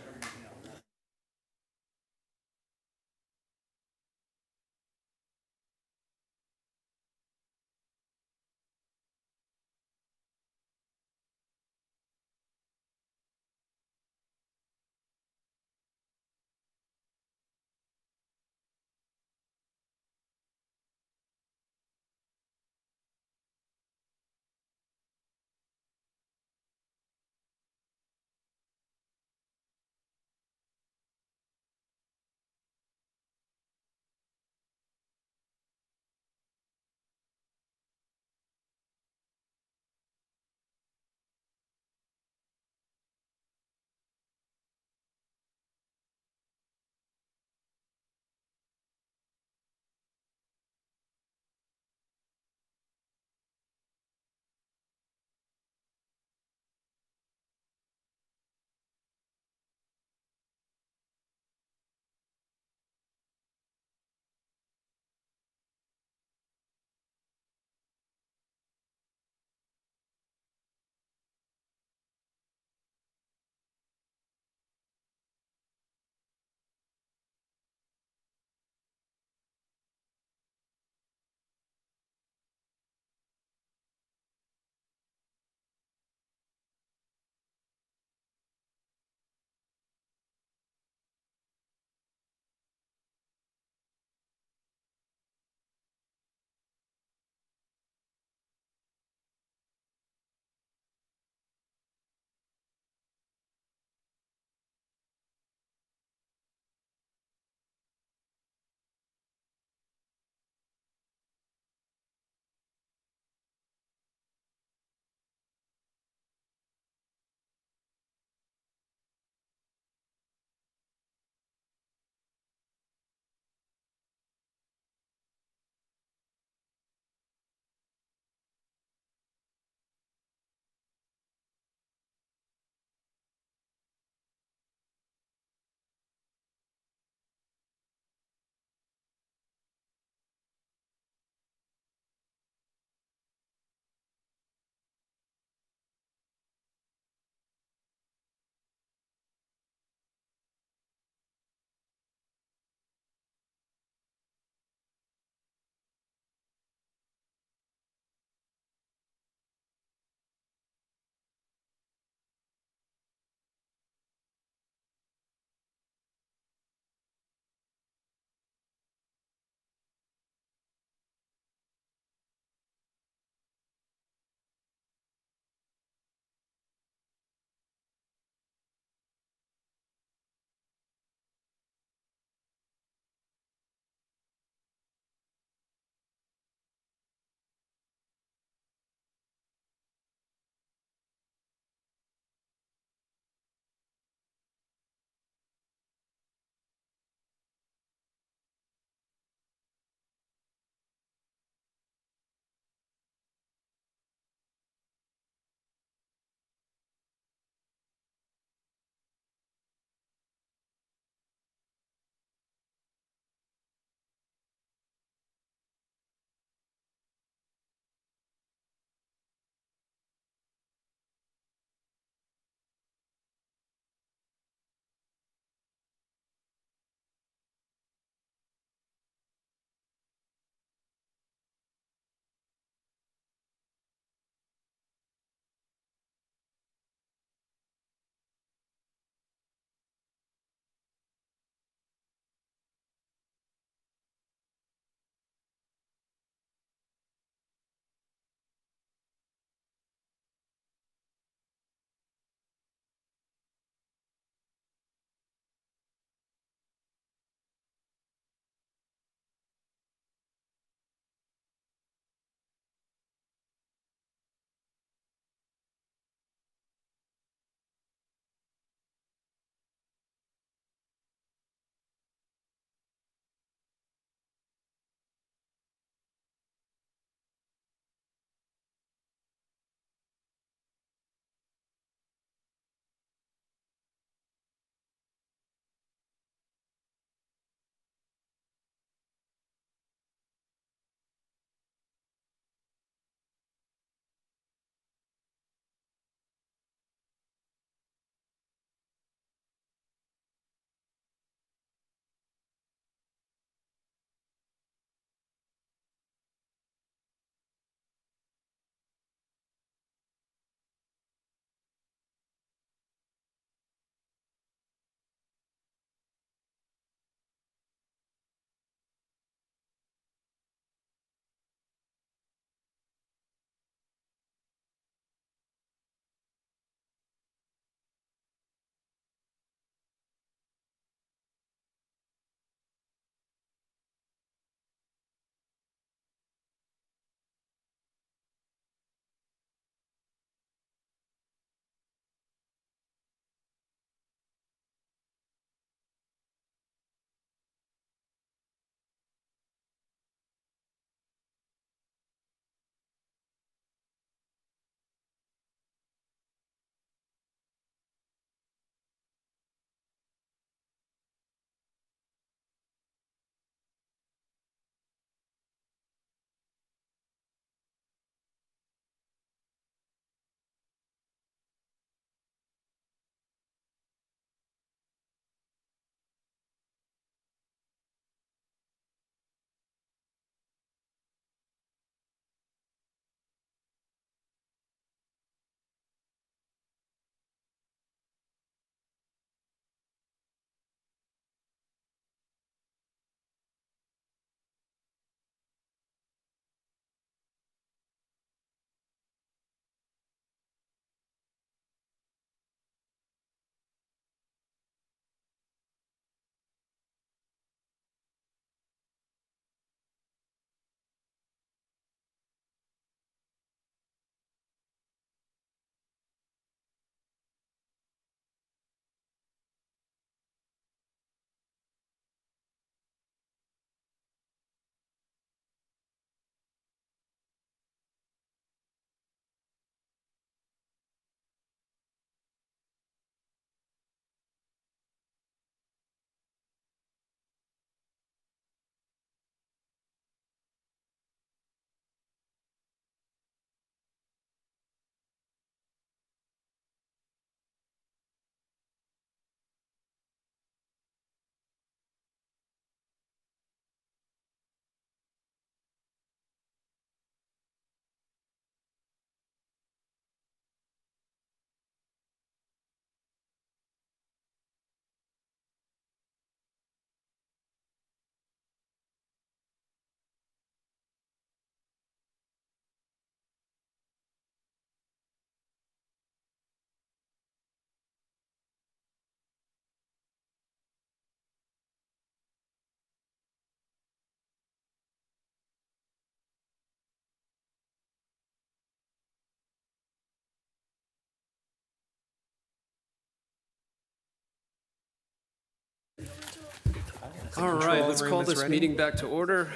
All right, let's call this meeting back to order.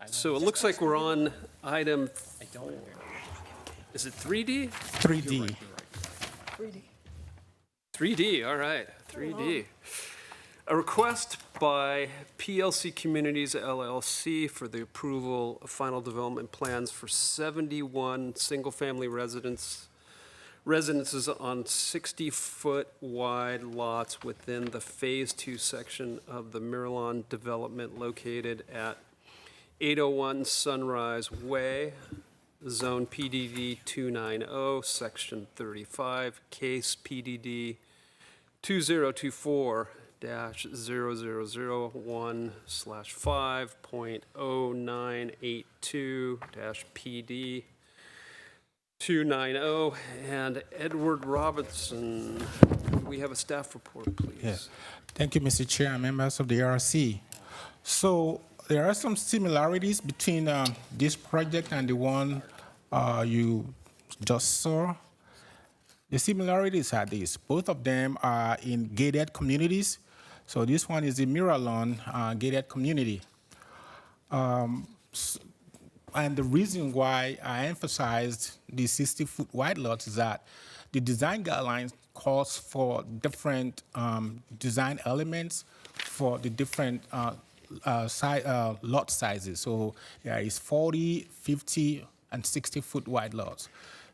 So it looks like we're on item, is it 3D? 3D. 3D, all right, 3D. A request by PLC Communities LLC for the approval of final development plans for 71 single-family residences on 60-foot wide lots within the Phase 2 section of the Miralon development located at 801 Sunrise Way, Zone PDD 290, Section 35, Case PDD 2024-000/5.0982-PD 290, and Edward Robinson. We have a staff report, please. Yes. Thank you, Mr. Chair and members of the RC. So there are some similarities between this project and the one you just saw. The similarities are these. Both of them are in gated communities. So this one is the Miralon gated community. And the reason why I emphasized the 60-foot wide lots is that the design guidelines calls for different design elements for the different lot sizes. So there is 40, 50, and 60-foot wide lots.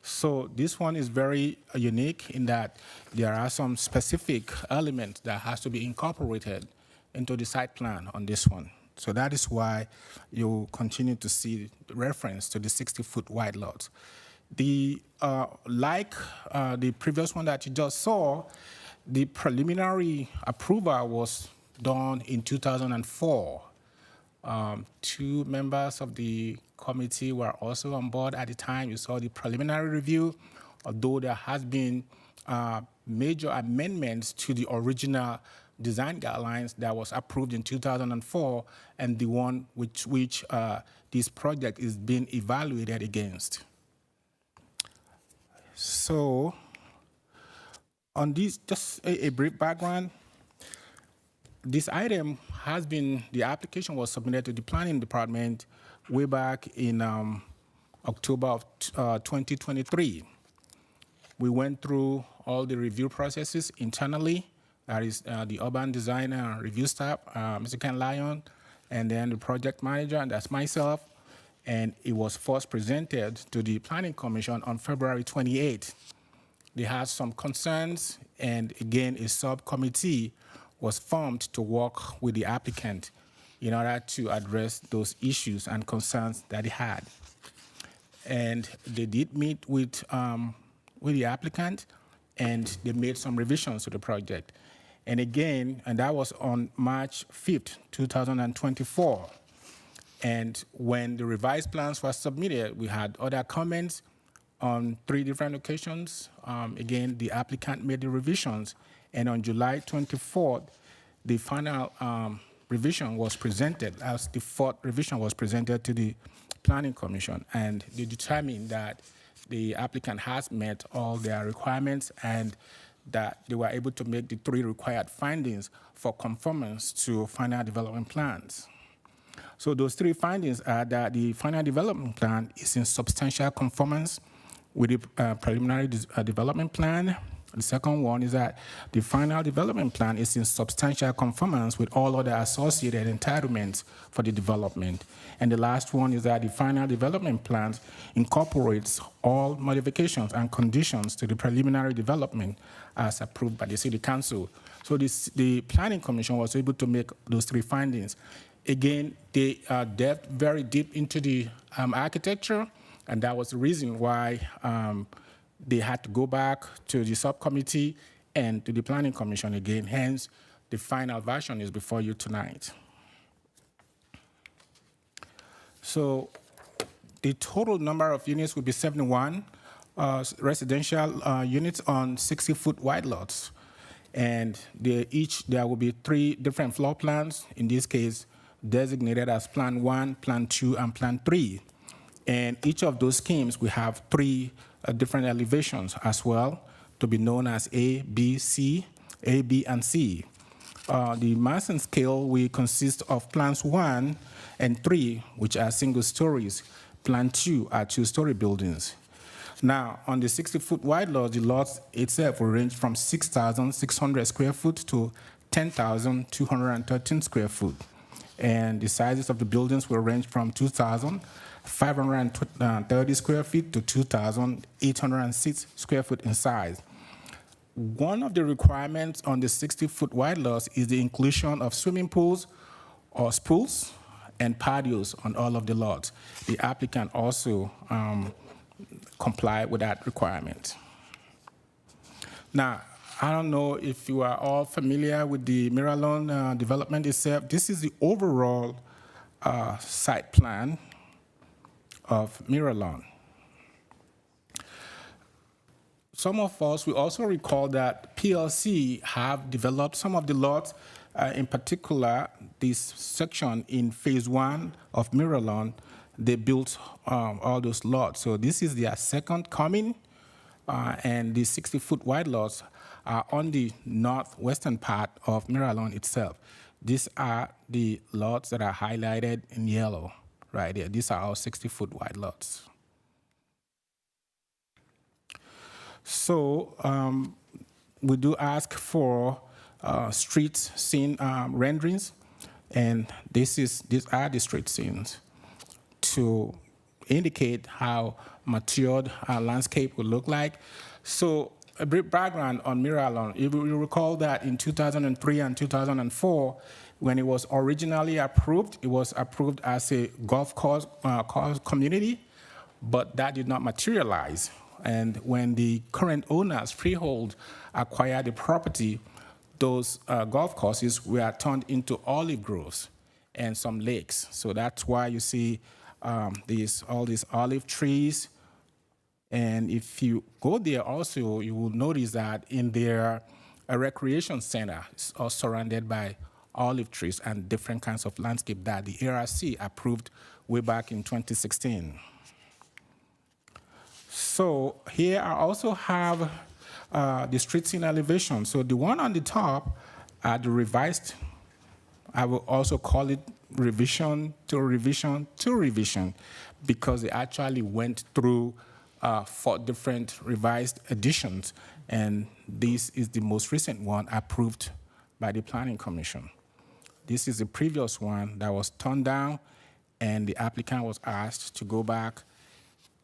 So this one is very unique in that there are some specific elements that has to be incorporated into the site plan on this one. So that is why you continue to see reference to the 60-foot wide lots. Like the previous one that you just saw, the preliminary approval was done in 2004. 2 members of the committee were also on board at the time. You saw the preliminary review, although there has been major amendments to the original design guidelines that was approved in 2004 and the one which this project is being evaluated against. So on this, just a brief background. This item has been, the application was submitted to the planning department way back in October of 2023. We went through all the review processes internally. That is the urban designer review staff, Mr. Ken Lyon, and then the project manager, and that's myself. And it was first presented to the Planning Commission on February 28th. They had some concerns, and again, a subcommittee was formed to work with the applicant in order to address those issues and concerns that he had. And they did meet with the applicant, and they made some revisions to the project. And again, and that was on March 5th, 2024. And when the revised plans were submitted, we had other comments on 3 different occasions. Again, the applicant made the revisions. And on July 24th, the final revision was presented, as the 4th revision was presented to the Planning Commission. And they determined that the applicant has met all their requirements and that they were able to make the 3 required findings for conformance to final development plans. So those 3 findings are that the final development plan is in substantial conformance with the preliminary development plan. The second one is that the final development plan is in substantial conformance with all other associated entitlements for the development. And the last one is that the final development plan incorporates all modifications and conditions to the preliminary development as approved by the City Council. So the Planning Commission was able to make those 3 findings. Again, they delved very deep into the architecture, and that was the reason why they had to go back to the subcommittee and to the Planning Commission again. Hence, the final version is before you tonight. So the total number of units will be 71 residential units on 60-foot wide lots. And there will be 3 different floor plans, in this case, designated as Plan 1, Plan 2, and Plan 3. And each of those schemes, we have 3 different elevations as well, to be known as A, B, C, A, B, and C. the mason scale will consist of plans 1 and 3, which are single stories. Plan 2 are two-story buildings. Now, on the 60-foot wide lot, the lot itself will range from 6,600 square foot to 10,213 square foot. And the sizes of the buildings will range from 2,530 square feet to 2,806 square foot in size. One of the requirements on the 60-foot wide lots is the inclusion of swimming pools or pools and patios on all of the lots. The applicant also comply with that requirement. Now, I don't know if you are all familiar with the Miralon development itself. This is the overall site plan of Miralon. Some of us will also recall that PLC have developed some of the lots, in particular, this section in phase 1 of Miralon, they built all those lots. So this is their second coming, and the 60-foot wide lots are on the northwestern part of Miralon itself. These are the lots that are highlighted in yellow right here. These are our 60-foot wide lots. So we do ask for street scene renderings, and these are the street scenes to indicate how matured our landscape would look like. So a brief background on Miralon. If you recall that in 2003 and 2004, when it was originally approved, it was approved as a golf course community, but that did not materialize. And when the current owners, Freehold, acquired the property, those golf courses were turned into olive groves and some lakes. So that's why you see all these olive trees. And if you go there also, you will notice that in their recreation center is all surrounded by olive trees and different kinds of landscape that the ARC approved way back in 2016. So here I also have the street scene elevation. So the one on the top are the revised, I will also call it revision to revision to revision, because they actually went through 4 different revised editions, and this is the most recent one approved by the Planning Commission. This is the previous one that was turned down, and the applicant was asked to go back,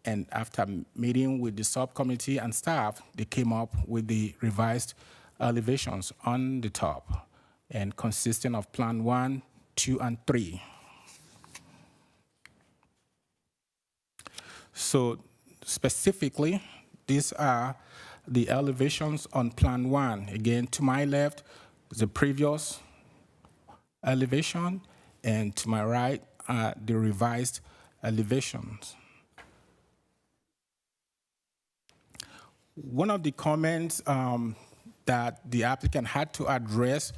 and after meeting with the subcommittee and staff, they came up with the revised elevations on the top, and consisting of Plan 1, 2, and 3. So specifically, these are the elevations on Plan 1. Again, to my left, the previous elevation, and to my right are the revised elevations. One of the comments that the applicant had to address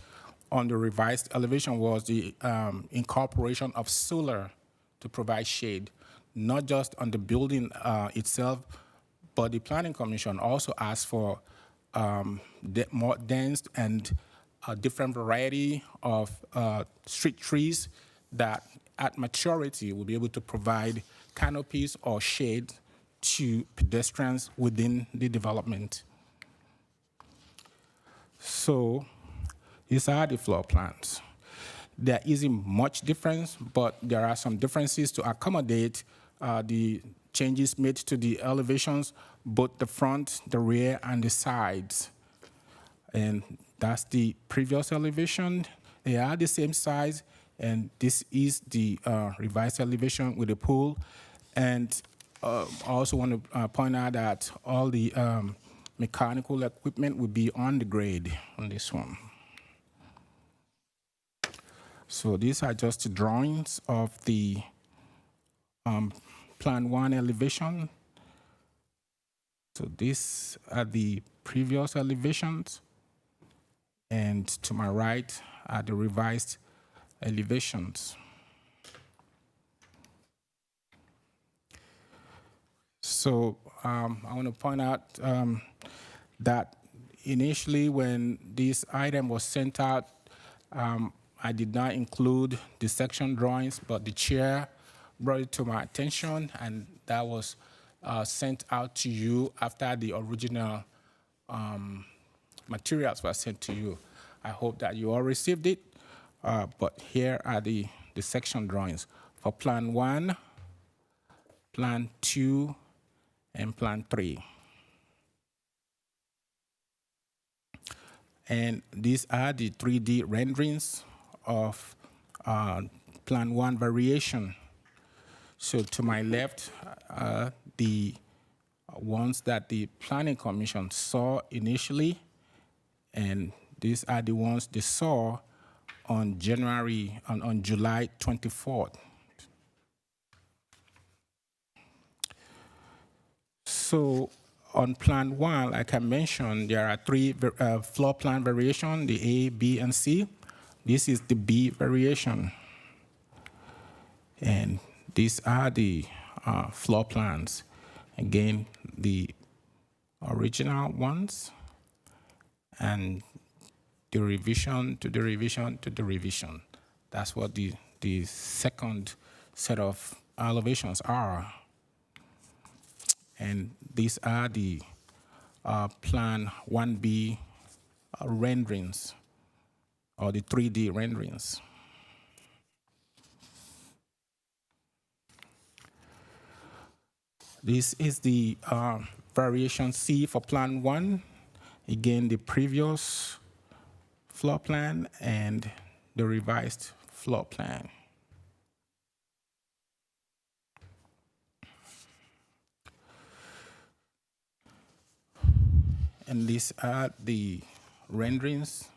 on the revised elevation was the incorporation of solar to provide shade, not just on the building itself, but the Planning Commission also asked for more dense and a different variety of street trees that at maturity will be able to provide canopies or shade to pedestrians within the development. So these are the floor plans. There isn't much difference, but there are some differences to accommodate the changes made to the elevations, both the front, the rear, and the sides. And that's the previous elevation. They are the same size, and this is the revised elevation with the pool. And I also want to point out that all the mechanical equipment will be on the grade on this one. So these are just the drawings of the Plan 1 elevation. So these are the previous elevations, and to my right are the revised elevations. So I want to point out that initially when this item was sent out, I did not include the section drawings, but the chair brought it to my attention, and that was sent out to you after the original materials were sent to you. I hope that you all received it, but here are the section drawings for Plan 1, Plan 2, and Plan 3. And these are the 3D renderings of Plan 1 variation. So to my left, the ones that the Planning Commission saw initially, and these are the ones they saw on July 24th. So on Plan 1, like I mentioned, there are 3 floor plan variations, the A, B, and C. This is the B variation. And these are the floor plans. Again, the original ones, and the revision to the revision to the revision. That's what the second set of elevations are. And these are the Plan 1B renderings, or the 3D renderings. This is the variation C for Plan 1. Again, the previous floor plan and the revised floor plan. And these are the renderings.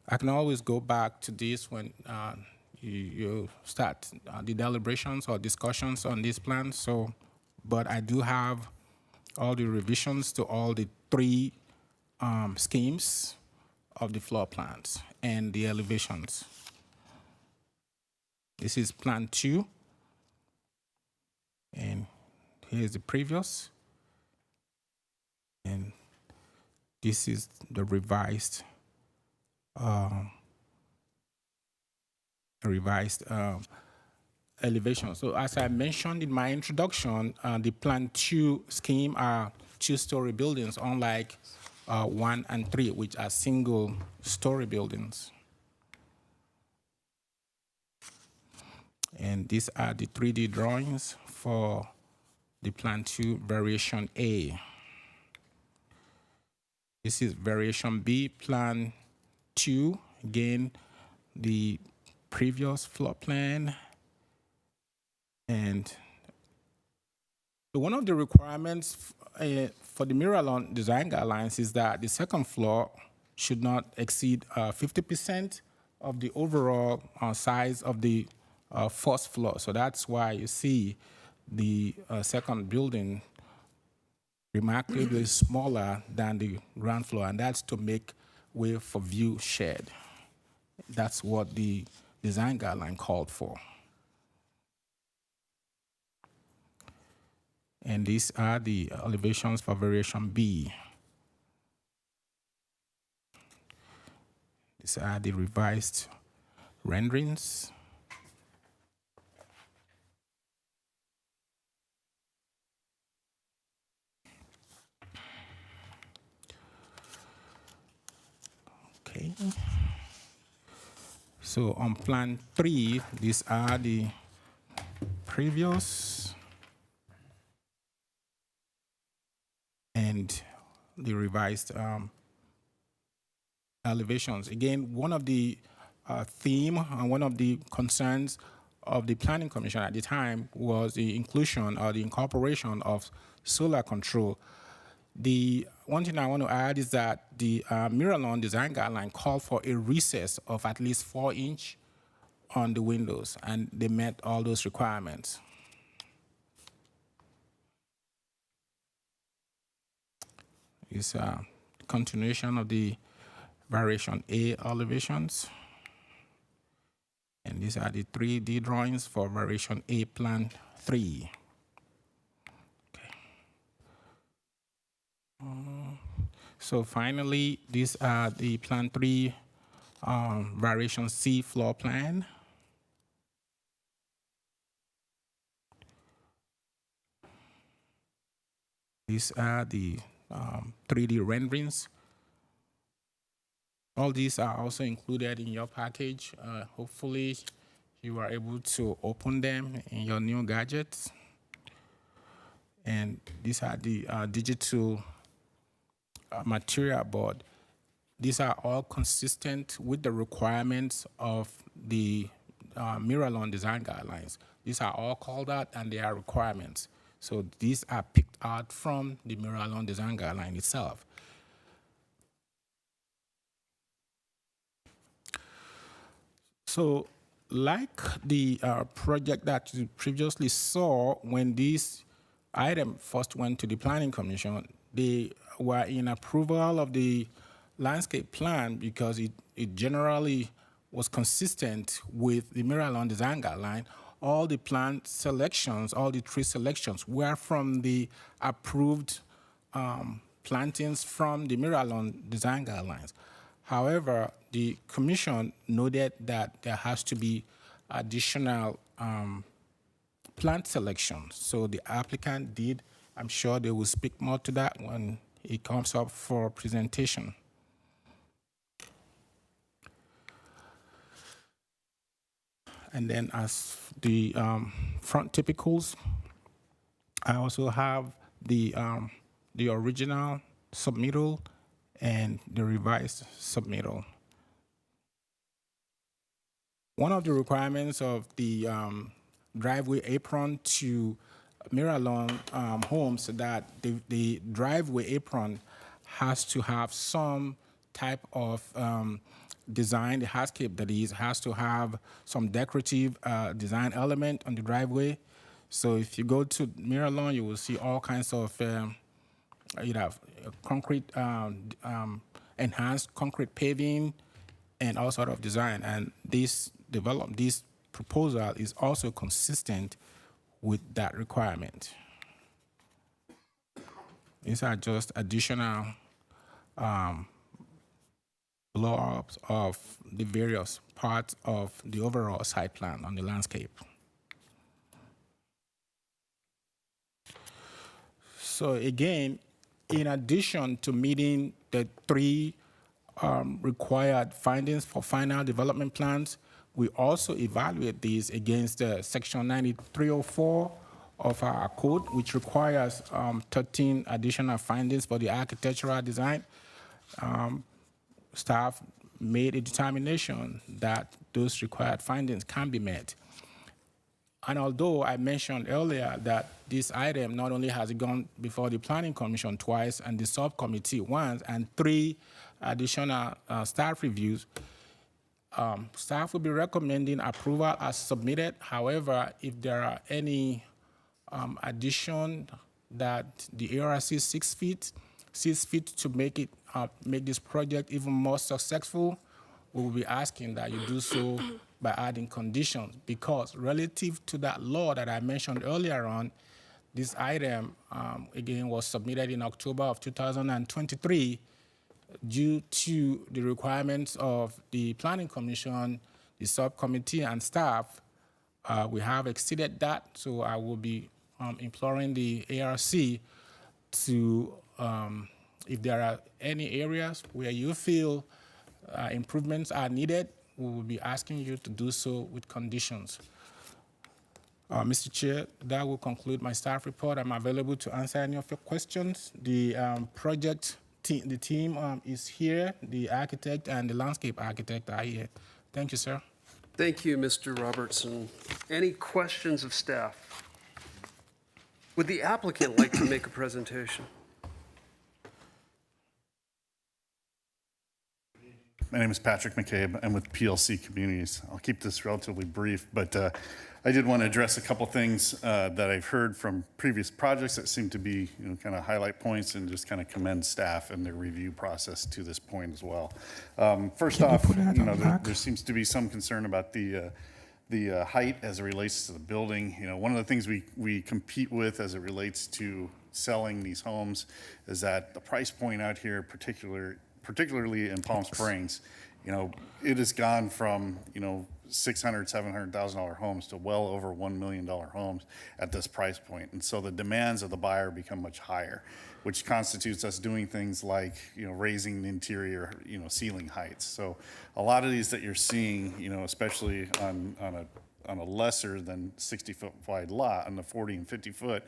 I can always go back to this when you start the deliberations or discussions on this plan. So, but I do have all the revisions to all the 3 schemes of the floor plans and the elevations. This is Plan 2, and here's the previous, and this is the revised elevation. So as I mentioned in my introduction, the Plan 2 scheme are 2-story buildings, unlike 1 and 3, which are single-story buildings. And these are the 3D drawings for the Plan 2 Variation A. This is Variation B, Plan 2. Again, the previous floor plan. And one of the requirements for the Miralon design guidelines is that the second floor should not exceed 50% of the overall size of the first floor. So that's why you see the second building remarkably smaller than the ground floor, and that's to make way for view shed. That's what the design guideline called for. And these are the elevations for Variation B. These are the revised renderings. Okay. So on Plan 3, these are the previous and the revised elevations. Again, one of the theme and one of the concerns of the Planning Commission at the time was the inclusion or the incorporation of solar control. The one thing I want to add is that the Miralon design guideline called for a recess of at least 4 inches on the windows, and they met all those requirements. It's a continuation of the Variation A elevations. And these are the 3D drawings for Variation A Plan 3. So finally, these are the Plan 3 Variation C floor plan. These are the 3D renderings. All these are also included in your package. Hopefully, you are able to open them in your new gadgets. And these are the digital material board. These are all consistent with the requirements of the Miralon design guidelines. These are all called out and they are requirements. So these are picked out from the Miralon design guideline itself. So like the project that you previously saw, when this item first went to the Planning Commission, they were in approval of the landscape plan because it generally was consistent with the Miralon design guideline. All the plant selections, all the tree selections were from the approved plantings from the Miralon design guidelines. However, the commission noted that there has to be additional plant selections. So the applicant did. I'm sure they will speak more to that when it comes up for presentation. And then as the front typicals, I also have the original submittal and the revised submittal. One of the requirements of the driveway apron to Miralon homes that the driveway apron has to have some type of design, the hardscape that is, has to have some decorative design element on the driveway. So if you go to Miralon, you will see all kinds of concrete, enhanced concrete paving and all sort of design. And this proposal is also consistent with that requirement. These are just additional blow-ups of the various parts of the overall site plan on the landscape. So again, in addition to meeting the 3 required findings for final development plans, we also evaluate these against Section 9304 of our code, which requires 13 additional findings for the architectural design. Staff made a determination that those required findings can be met. And although I mentioned earlier that this item not only has gone before the Planning Commission twice and the subcommittee once and 3 additional staff reviews, staff will be recommending approval as submitted. However, if there are any addition that the ARC sees fit to make this project even more successful, we will be asking that you do so by adding conditions, because relative to that law that I mentioned earlier on, this item, again, was submitted in October of 2023. Due to the requirements of the Planning Commission, the subcommittee, and staff, we have exceeded that. So I will be imploring the ARC to, if there are any areas where you feel improvements are needed, we will be asking you to do so with conditions. Mr. Chair, that will conclude my staff report. I'm available to answer any of your questions. The the team is here. The architect and the landscape architect are here. Thank you, sir. Thank you, Mr. Robertson. Any questions of staff? Would the applicant like to make a presentation? My name is Patrick McCabe. I'm with PLC Communities. I'll keep this relatively brief, but I did want to address a couple things that I've heard from previous projects that seem to be, kind of highlight points, and just kind of commend staff and their review process to this point as well. First off, there seems to be some concern about the height as it relates to the building. One of the things we compete with as it relates to selling these homes is that the price point out here, particularly in Palm Springs, you know, it has gone from, you know, $600,000, $700,000 homes to well over $1 million homes at this price point. And so the demands of the buyer become much higher, which constitutes us doing things like, you know, raising the interior, you know, ceiling heights. So a lot of these that you're seeing, you know, especially on a lesser than 60-foot wide lot, on the 40 and 50 foot,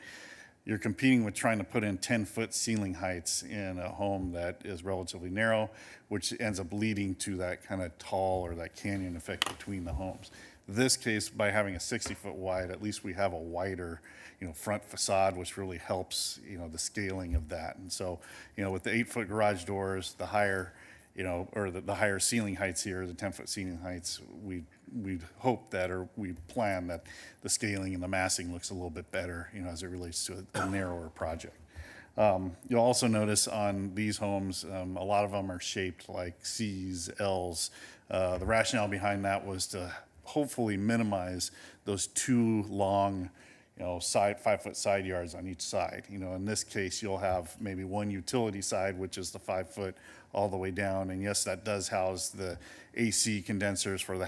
you're competing with trying to put in 10-foot ceiling heights in a home that is relatively narrow, which ends up leading to that kind of tall or that canyon effect between the homes. This case, by having a 60-foot wide, at least we have a wider, you know, front facade, which really helps, you know, the scaling of that. And so, you know, with the 8-foot garage doors, the higher, you know, or the higher ceiling heights here, the 10-foot ceiling heights, we'd hope that, or we plan that the scaling and the massing looks a little bit better, you know, as it relates to a narrower project. You'll also notice on these homes, a lot of them are shaped like C's, L's. The rationale behind that was to hopefully minimize those two long, you know, 5-foot side yards on each side. You know, in this case, you'll have maybe one utility side, which is the 5-foot all the way down. And yes, that does house the AC condensers for the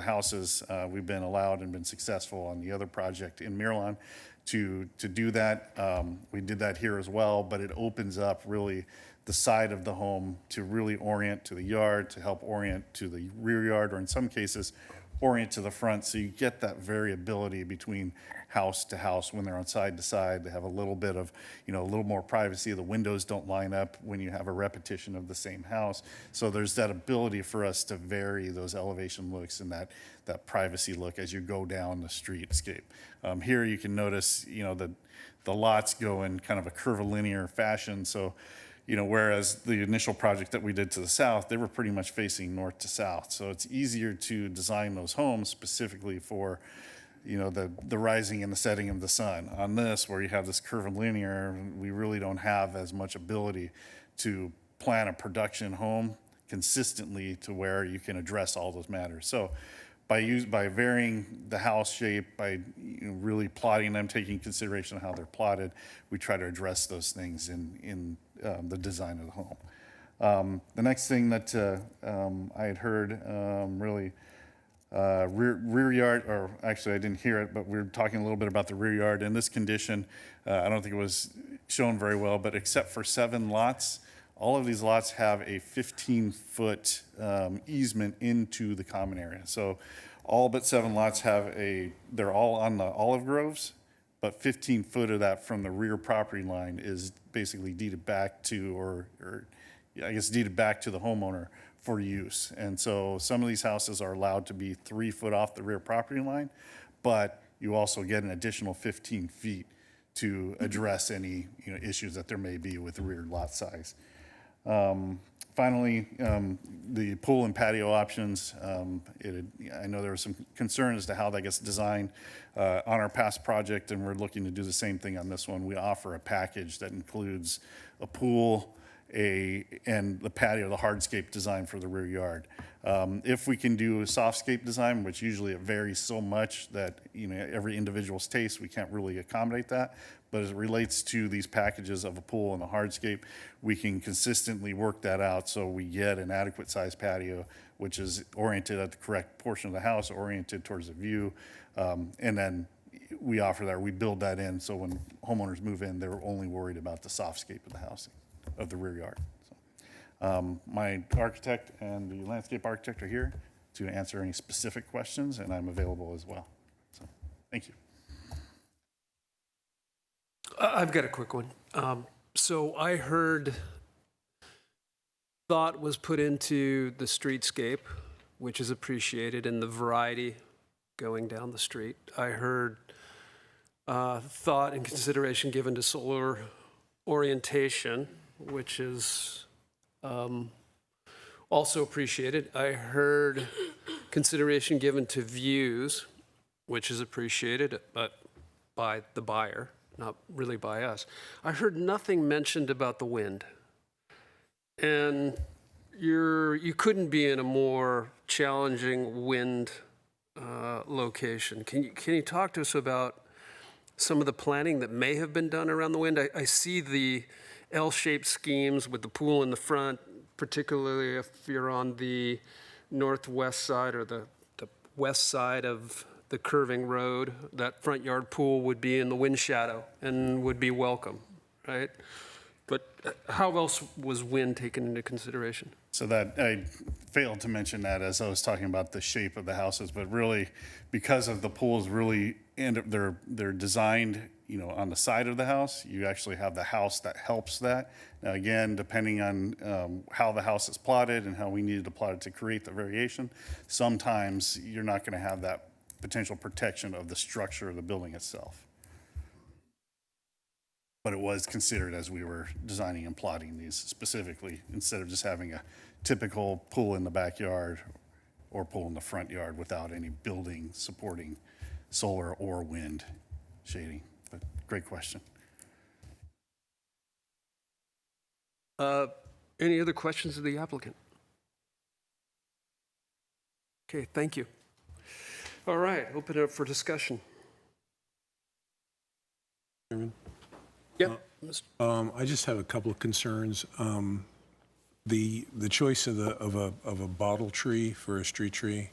houses. We've been allowed and been successful on the other project in Miramar to do that. We did that here as well, but it opens up really the side of the home to really orient to the yard, to help orient to the rear yard, or in some cases, orient to the front, so you get that variability between house to house when they're on side to side. They have a little bit of, you know, a little more privacy. The windows don't line up when you have a repetition of the same house. So there's that ability for us to vary those elevation looks and that privacy look as you go down the streetscape. Here you can notice, you know, the lots go in kind of a curvilinear fashion. So, you know, whereas the initial project that we did to the south, they were pretty much facing north to south. So it's easier to design those homes specifically for, you know, the rising and the setting of the sun. On this, where you have this curvilinear, we really don't have as much ability to plan a production home consistently to where you can address all those matters. So by varying the house shape, by, you know, really plotting them, taking consideration of how they're plotted, we try to address those things in the design of the home. The next thing that I had heard, really, rear yard, or actually I didn't hear it, but we were talking a little bit about the rear yard. In this condition, I don't think it was shown very well, but except for 7 lots, all of these lots have a 15-foot easement into the common area. So all but 7 lots they're all on the olive groves, but 15 foot of that from the rear property line is basically deeded back to, or I guess deeded back to the homeowner for use. And so some of these houses are allowed to be 3 foot off the rear property line, but you also get an additional 15 feet to address any, you know, issues that there may be with the rear lot size. Finally, the pool and patio options. I know there was some concern as to how that gets designed on our past project, and we're looking to do the same thing on this one. We offer a package that includes a pool, and the patio, the hardscape design for the rear yard. If we can do a softscape design, which usually it varies so much that, you know, every individual's taste, we can't really accommodate that. But as it relates to these packages of a pool and a hardscape, we can consistently work that out so we get an adequate size patio, which is oriented at the correct portion of the house, oriented towards the view. And then we offer that, we build that in, so when homeowners move in, they're only worried about the softscape of the housing, of the rear yard. So, my architect and the landscape architect are here to answer any specific questions, and I'm available as well. So, thank you. I've got a quick one. So I heard thought was put into the streetscape, which is appreciated, and the variety going down the street. I heard thought and consideration given to solar orientation, which is also appreciated. I heard consideration given to views, which is appreciated, but by the buyer, not really by us. I heard nothing mentioned about the wind. And you couldn't be in a more challenging wind location. Can you talk to us about some of the planning that may have been done around the wind. I see the L-shaped schemes with the pool in the front, particularly if you're on the northwest side or the west side of the curving road. That front yard pool would be in the wind shadow and would be welcome, right? But how else was wind taken into consideration? So that, I failed to mention that as I was talking about the shape of the houses, but really, because of the pools really, and they're designed, you know, on the side of the house, you actually have the house that helps that. Now, again, depending on how the house is plotted and how we needed to plot it to create the variation, sometimes you're not gonna have that potential protection of the structure of the building itself. But it was considered as we were designing and plotting these specifically, instead of just having a typical pool in the backyard or pool in the front yard without any building supporting solar or wind shading. But great question. Any other questions of the applicant? Okay, thank you. All right, open it up for discussion. Yep. I just have a couple of concerns. The choice of a bottle tree for a street tree,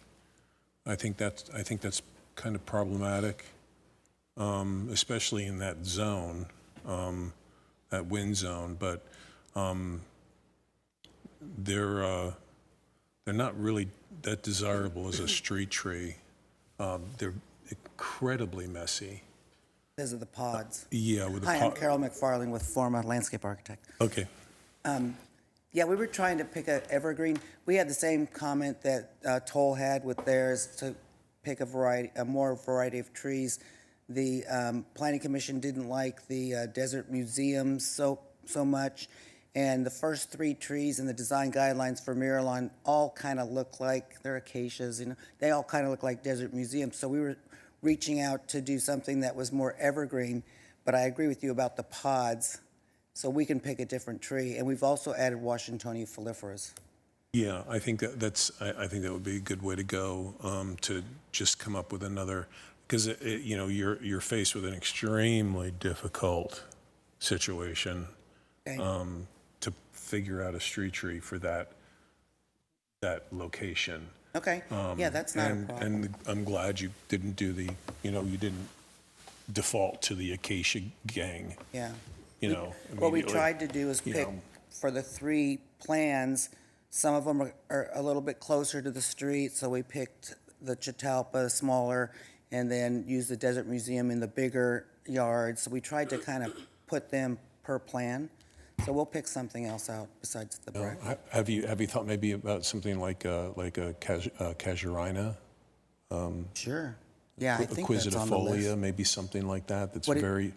I think that's kind of problematic, especially in that zone, that wind zone. But they're not really that desirable as a street tree. They're incredibly messy. Because of the pods. Yeah, with the Hi, I'm Carol McFarling with Forma Landscape Architect. Okay. Yeah, we were trying to pick a evergreen. We had the same comment that Toll had with theirs, to pick a more variety of trees. The Planning Commission didn't like the Desert Museum so much. And the first 3 trees in the design guidelines for Miralon all kind of look like, they're acacias, you know, they all kind of look like Desert Museum. So we were reaching out to do something that was more evergreen, but I agree with you about the pods, so we can pick a different tree. And we've also added Washingtonia foliferas. Yeah, I think I think that would be a good way to go, to just come up with another, because you know, you're faced with an extremely difficult situation, Okay. to figure out a street tree for that location. Okay, yeah, that's not a problem. And I'm glad you didn't do you didn't default to the acacia gang. Yeah. You know. What we immediately. tried to do is you pick, know. for the 3 plans, some of them are a little bit closer to the street, so we picked the Catalpa smaller, and then used the Desert Museum in the bigger yard. So we tried to kind of put them per plan. So we'll pick something else out besides the bracket. Have you thought maybe about something like a casuarina? Sure. Yeah, I think that's on the Aquisitifolia, list. maybe something like that. That's What did- very.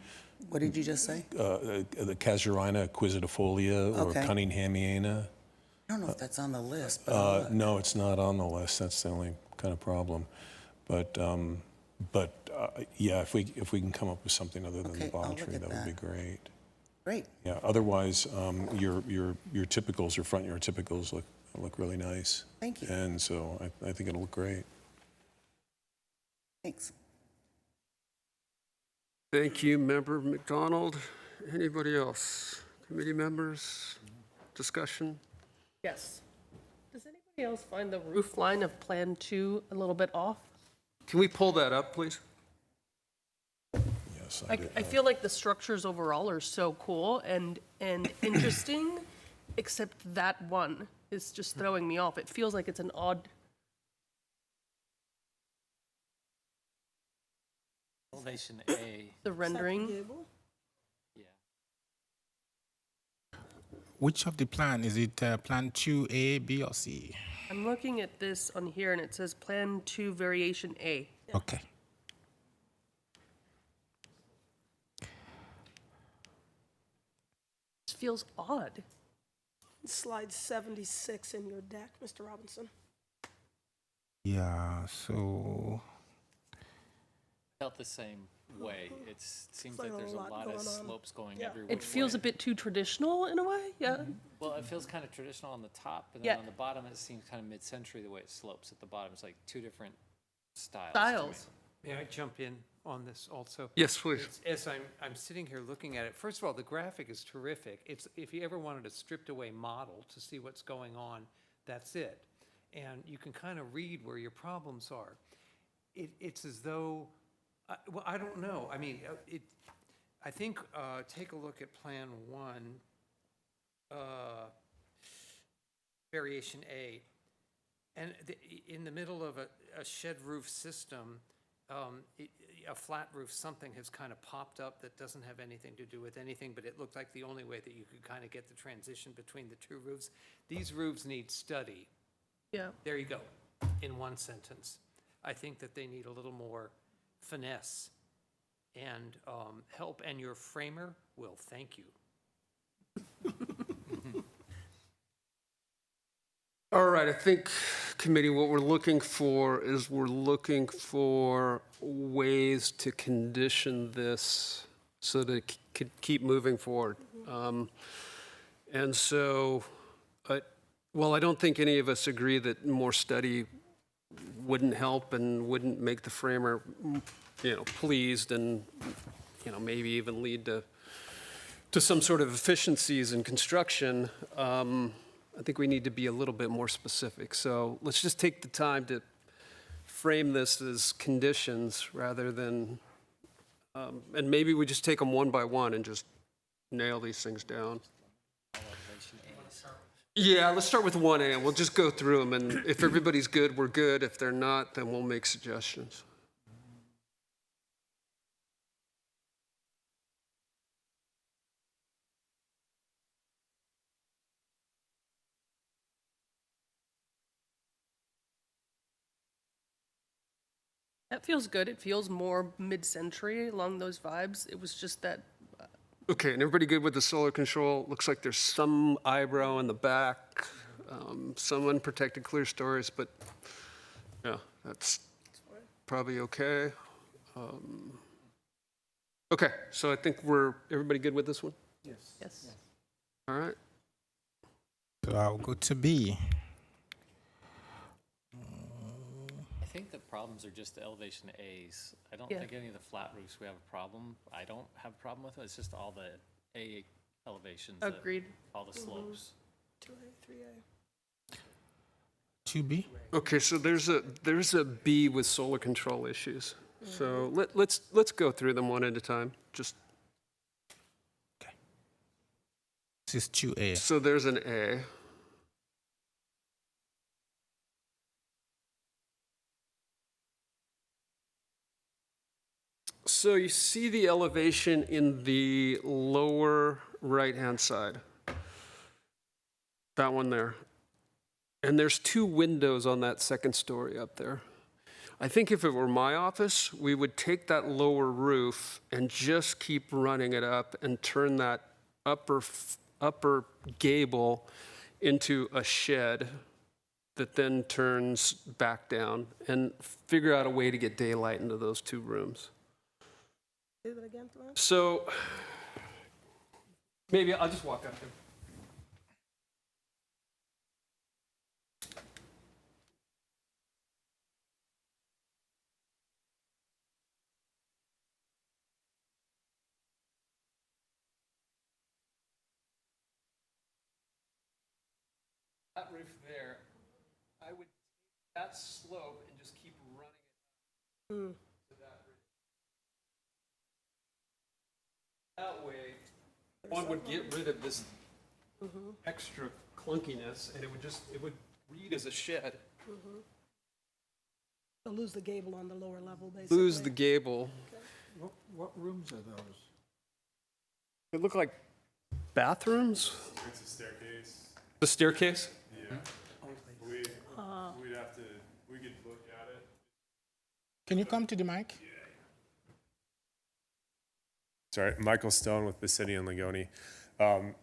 What did you just say? The casuarina aquisitifolia or Okay. Cunninghamiana. I don't know if that's on the list, but I'll look. No, it's not on the list. That's the only kind of problem. But yeah, if we can come up with something other than Okay, the bottle I'll look tree, at that would be that. great. Great. Yeah. Otherwise, your typicals, your front yard typicals look really nice. Thank you. And so I think it'll look great. Thanks. Thank you, Member McDonald. Anybody else? Committee members? Discussion? Yes. Does anybody else find the roof line of Plan 2 a little bit off? Can we pull that up, please? Yes, I feel like the structures overall are so cool and interesting, except that one is just throwing me off. It feels like it's an odd. Elevation A. The rendering. Yeah. Which of the plan? Is it plan 2A, B, or C? I'm looking at this on here and it says Plan 2 Variation A. Okay. This feels odd. Slide 76 in your deck, Mr. Robinson. Yeah, so Felt the same way. It seems like like there's a lot lot of going on. slopes going Yeah. everywhere. It feels a bit too traditional in a way, yeah. Well, it feels kind of traditional on the top, but then Yeah. on the bottom it seems kind of mid-century the way it slopes. At the bottom, it's like 2 different styles. to me. Styles. May I jump in? on this also? Yes, please. As I'm sitting here looking at it, first of all, the graphic is terrific. It's, if you ever wanted a stripped-away model to see what's going on, that's it. And you can kind of read where your problems are. It's as though, well, I don't know. I mean, I think, take a look at Plan 1, Variation A. And in the middle of a shed roof system, a flat roof, something has kind of popped up that doesn't have anything to do with anything, but it looked like the only way that you could kind of get the transition between the two roofs. These roofs need study. Yeah. There you go, in one sentence. I think that they need a little more finesse and help, and your framer will thank you. All right, I think, committee, what we're looking for is we're looking for ways to condition this so that it could keep moving forward. And so, well, I don't think any of us agree that more study wouldn't help and wouldn't make the framer, pleased and, maybe even lead to some sort of efficiencies in construction. I think we need to be a little bit more specific. So let's just take the time to frame this as conditions rather than, and maybe we just take them one by one and just nail these things down. Yeah, let's start with 1A, and we'll just go through them, and if everybody's good, we're good. If they're not, then we'll make suggestions. That feels good. It feels more mid-century along those vibes. It was just that. Okay, and everybody good with the solar control? Looks like there's some eyebrow in the back, some unprotected clear stories, but yeah, that's probably okay. Okay, so I think everybody good with this one? Yes. Yes. All right. So I'll go to B. I think the problems are just the elevation A's. I don't Yeah. think any of the flat roofs we have a problem. I don't have a problem with it. It's just all the A elevations. that- Agreed. All the slopes. 2A, 3A. 2B? Okay, so there's a B with solar control issues. So let's go through them one at a time. Just This is 2A. so there's an A. So you see the elevation in the lower right-hand side. That one there. And there's 2 windows on that second story up there. I think if it were my office, we would take that lower roof and just keep running it up and turn that upper gable into a shed that then turns back down and figure out a way to get daylight into those 2 rooms. Say that again, Lance? So maybe I'll just walk up there. That roof there, I would take that slope and just keep running it to that roof. That way, one would get rid of this extra clunkiness, and it would read as a shed. So lose the gable on the lower level, basically. Lose the gable. What rooms are those? It looked like bathrooms? It's a staircase. The staircase? Yeah. We could look at it. Can you come to the mic? Sorry, Michael Stone with Basidian Lagoni.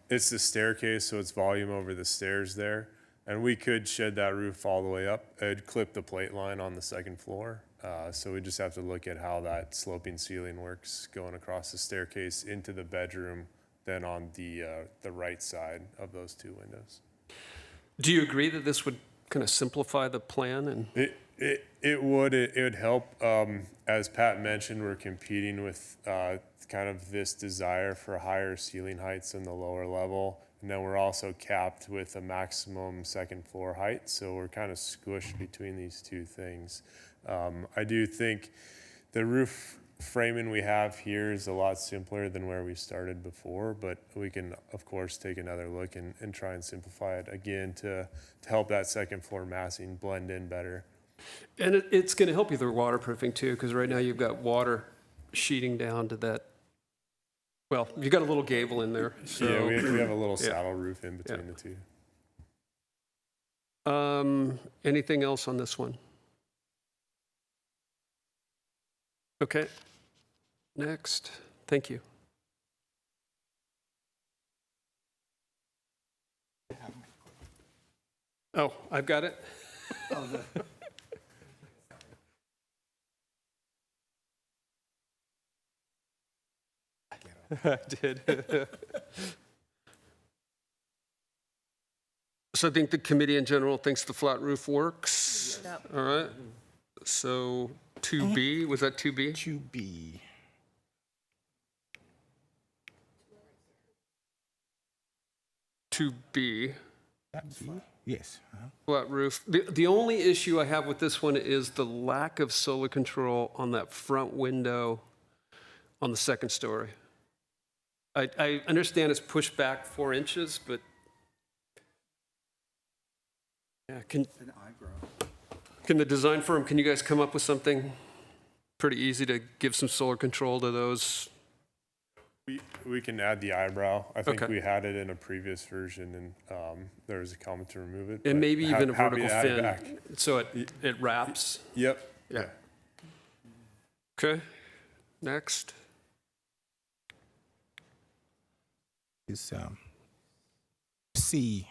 It's the staircase, so it's volume over the stairs there. And we could shed that roof all the way up. It'd clip the plate line on the second floor. So we just have to look at how that sloping ceiling works going across the staircase into the bedroom, then on the right side of those 2 windows. Do you agree that this would kind of simplify the plan? And It would help. As Pat mentioned, we're competing with kind of this desire for higher ceiling heights in the lower level. And then we're also capped with a maximum second floor height. So we're kind of squished between these two things. I do think the roof framing we have here is a lot simpler than where we started before, but we can, of course, take another look and try and simplify it again to help that second floor massing blend in better. And it's going to help you with waterproofing too, because right now you've got water sheeting down to that. Well, you got a little gable in there. So, yeah, we have a little saddle roof in between the two. Anything else on this one? Okay. Next. Thank you. Oh, I've got it. I did. So I think the committee in general thinks the flat roof works. Yep. All right. So 2B, was that 2B? 2B. Yes. Flat roof. The only issue I have with this one is the lack of solar control on that front window on the second story. I understand it's pushed back 4 inches, but yeah, can the design firm, can you guys come up with something pretty easy to give some solar control to those? We can add the eyebrow. I think Okay. we had it in a previous version, and there was a comment to remove it. And but maybe even a happy vertical to add it back. fin, so it wraps. Yep. Yeah. Okay, next. It's C.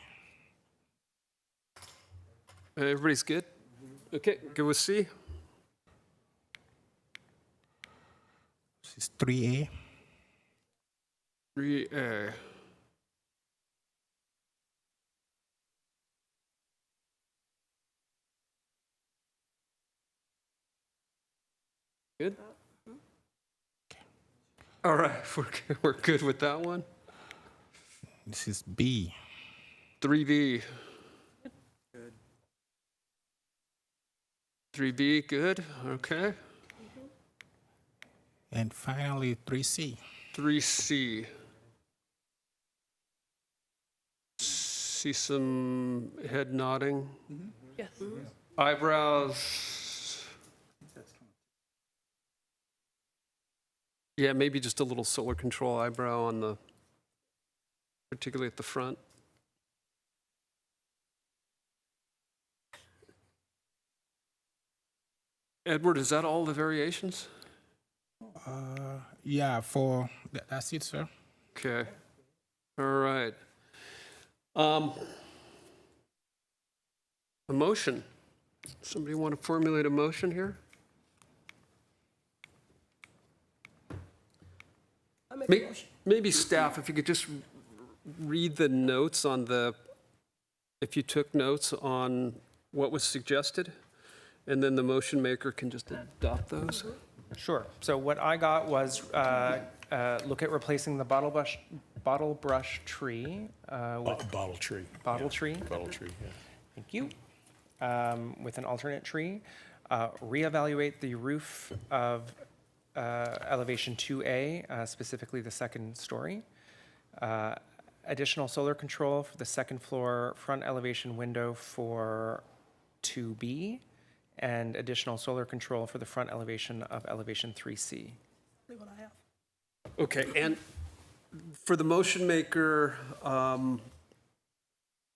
Everybody's good? Okay, go with C. It's 3A. 3A. Good? All right, we're good with that one. This is B. 3B. 3B, good, okay. And finally, 3C. 3C. See some head nodding. Yes. Eyebrows. Yeah, maybe just a little solar control eyebrow on the, particularly at the front. Edward, is that all the variations? Yeah, that's it, sir. Okay. All right. A motion. Somebody want to formulate a motion here? I make a motion. Maybe staff, if you could just read the notes on if you took notes on what was suggested, and then the motion maker can just adopt those. Sure. So what I got was look at replacing the bottle brush tree with Bottle tree. bottle tree. Bottle tree, yeah. Thank you. With an alternate tree. Reevaluate the roof of elevation 2A, specifically the second story. Additional solar control for the second floor front elevation window for 2B, and additional solar control for the front elevation of elevation 3C. What I have. Okay, and for the motion maker,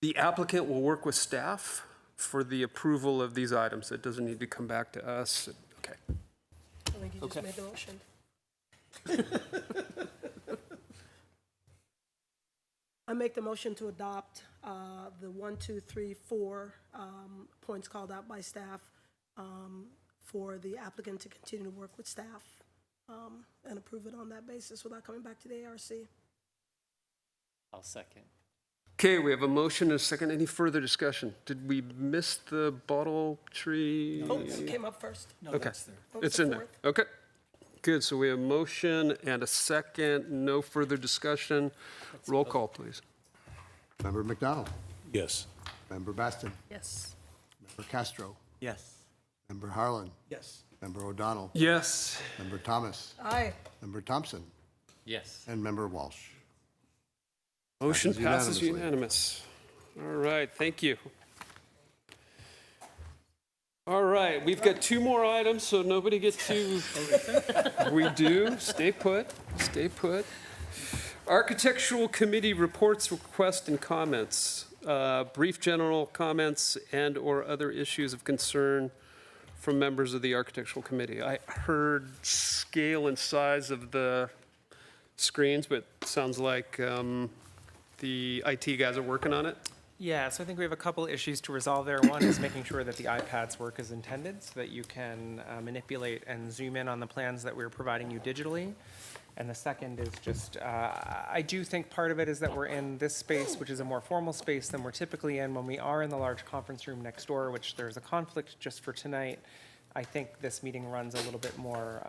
the applicant will work with staff for the approval of these items. It doesn't need to come back to us. Okay. I think you just Okay. made the motion. I make the motion to adopt the 1, 2, 3, 4 points called out by staff for the applicant to continue to work with staff and approve it on that basis without coming back to the ARC. I'll second. Okay, we have a motion and a second. Any further discussion? Did we miss the bottle tree? Oh, it came up first. Okay, Oh, it's the in there. fourth. Okay, good. So we have a motion and a second. No further discussion. Roll call, please. Member McDonald? Yes. Member Baston? Yes. Member Castro? Yes. Member Harlan? Yes. Member O'Donnell? Yes. Member Thomas? Aye. Member Thompson? Yes. And Member Walsh. Motion Passes passes unanimously. unanimous. All right, thank you. All right, we've got 2 more items, so nobody get too. We do. Stay put. Stay put. Architectural Committee reports, requests, and comments. Brief general comments and/or other issues of concern from members of the Architectural Committee. I heard scale and size of the screens, but sounds like the IT guys are working on it. Yeah, so I think we have a couple issues to resolve there. One is making sure that the iPads work as intended so that you can manipulate and zoom in on the plans that we're providing you digitally. And the second is just, I do think part of it is that we're in this space, which is a more formal space than we're typically in when we are in the large conference room next door, which there's a conflict just for tonight. I think this meeting runs a little bit more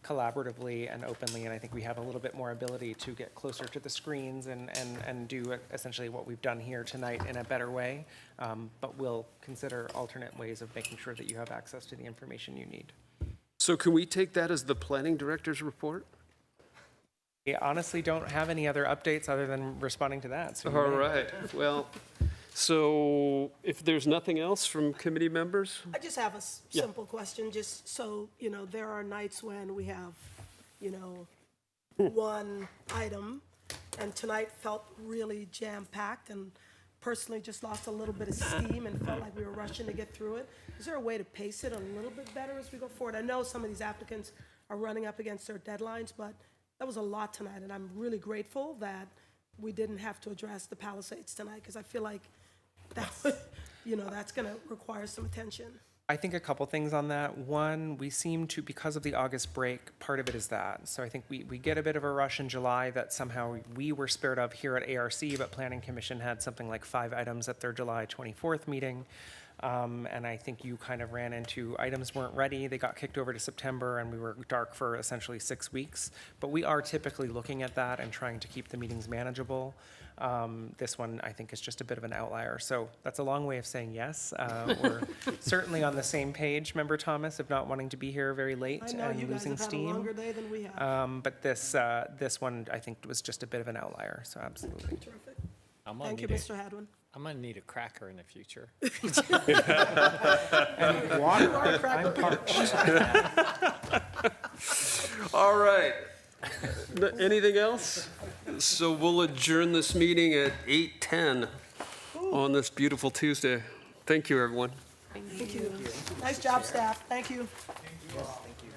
collaboratively and openly, and I think we have a little bit more ability to get closer to the screens and do essentially what we've done here tonight in a better way. But we'll consider alternate ways of making sure that you have access to the information you need. So can we take that as the planning director's report? I honestly don't have any other updates other than responding to that. So you All may. right, well, so if there's nothing else from committee members? I just have a Yeah. simple question, just so, there are nights when we have, one item, and tonight felt really jam-packed, and personally just lost a little bit of steam and felt like we were rushing to get through it. Is there a way to pace it a little bit better as we go forward? I know some of these applicants are running up against their deadlines, but that was a lot tonight, and I'm really grateful that we didn't have to address the Palisades tonight, because I feel like that, that's going to require some attention. I think a couple things on that. One, we seem to, because of the August break, part of it is that. So I think we get a bit of a rush in July that somehow we were spared of here at ARC, but Planning Commission had something like 5 items at their July 24th meeting. And I think you kind of ran into items weren't ready. They got kicked over to September, and we were dark for essentially 6 weeks. But we are typically looking at that and trying to keep the meetings manageable. This one, I think, is just a bit of an outlier. So that's a long way of saying yes. We're certainly on the same page, Member Thomas, of not wanting to be here very late I know and you guys losing have had a steam. longer day than we have. But this one, I think, was just a bit of an outlier. So absolutely. Terrific. I'm gonna Thank you, need a- Mr. Hadwin. I'm gonna need a cracker in the future. And water. You are a cracker. I'm parched. All right. Anything else? So we'll adjourn this meeting at 8:10 on this beautiful Tuesday. Thank you, everyone. Thank you. Nice job, staff. Thank you. Thank you.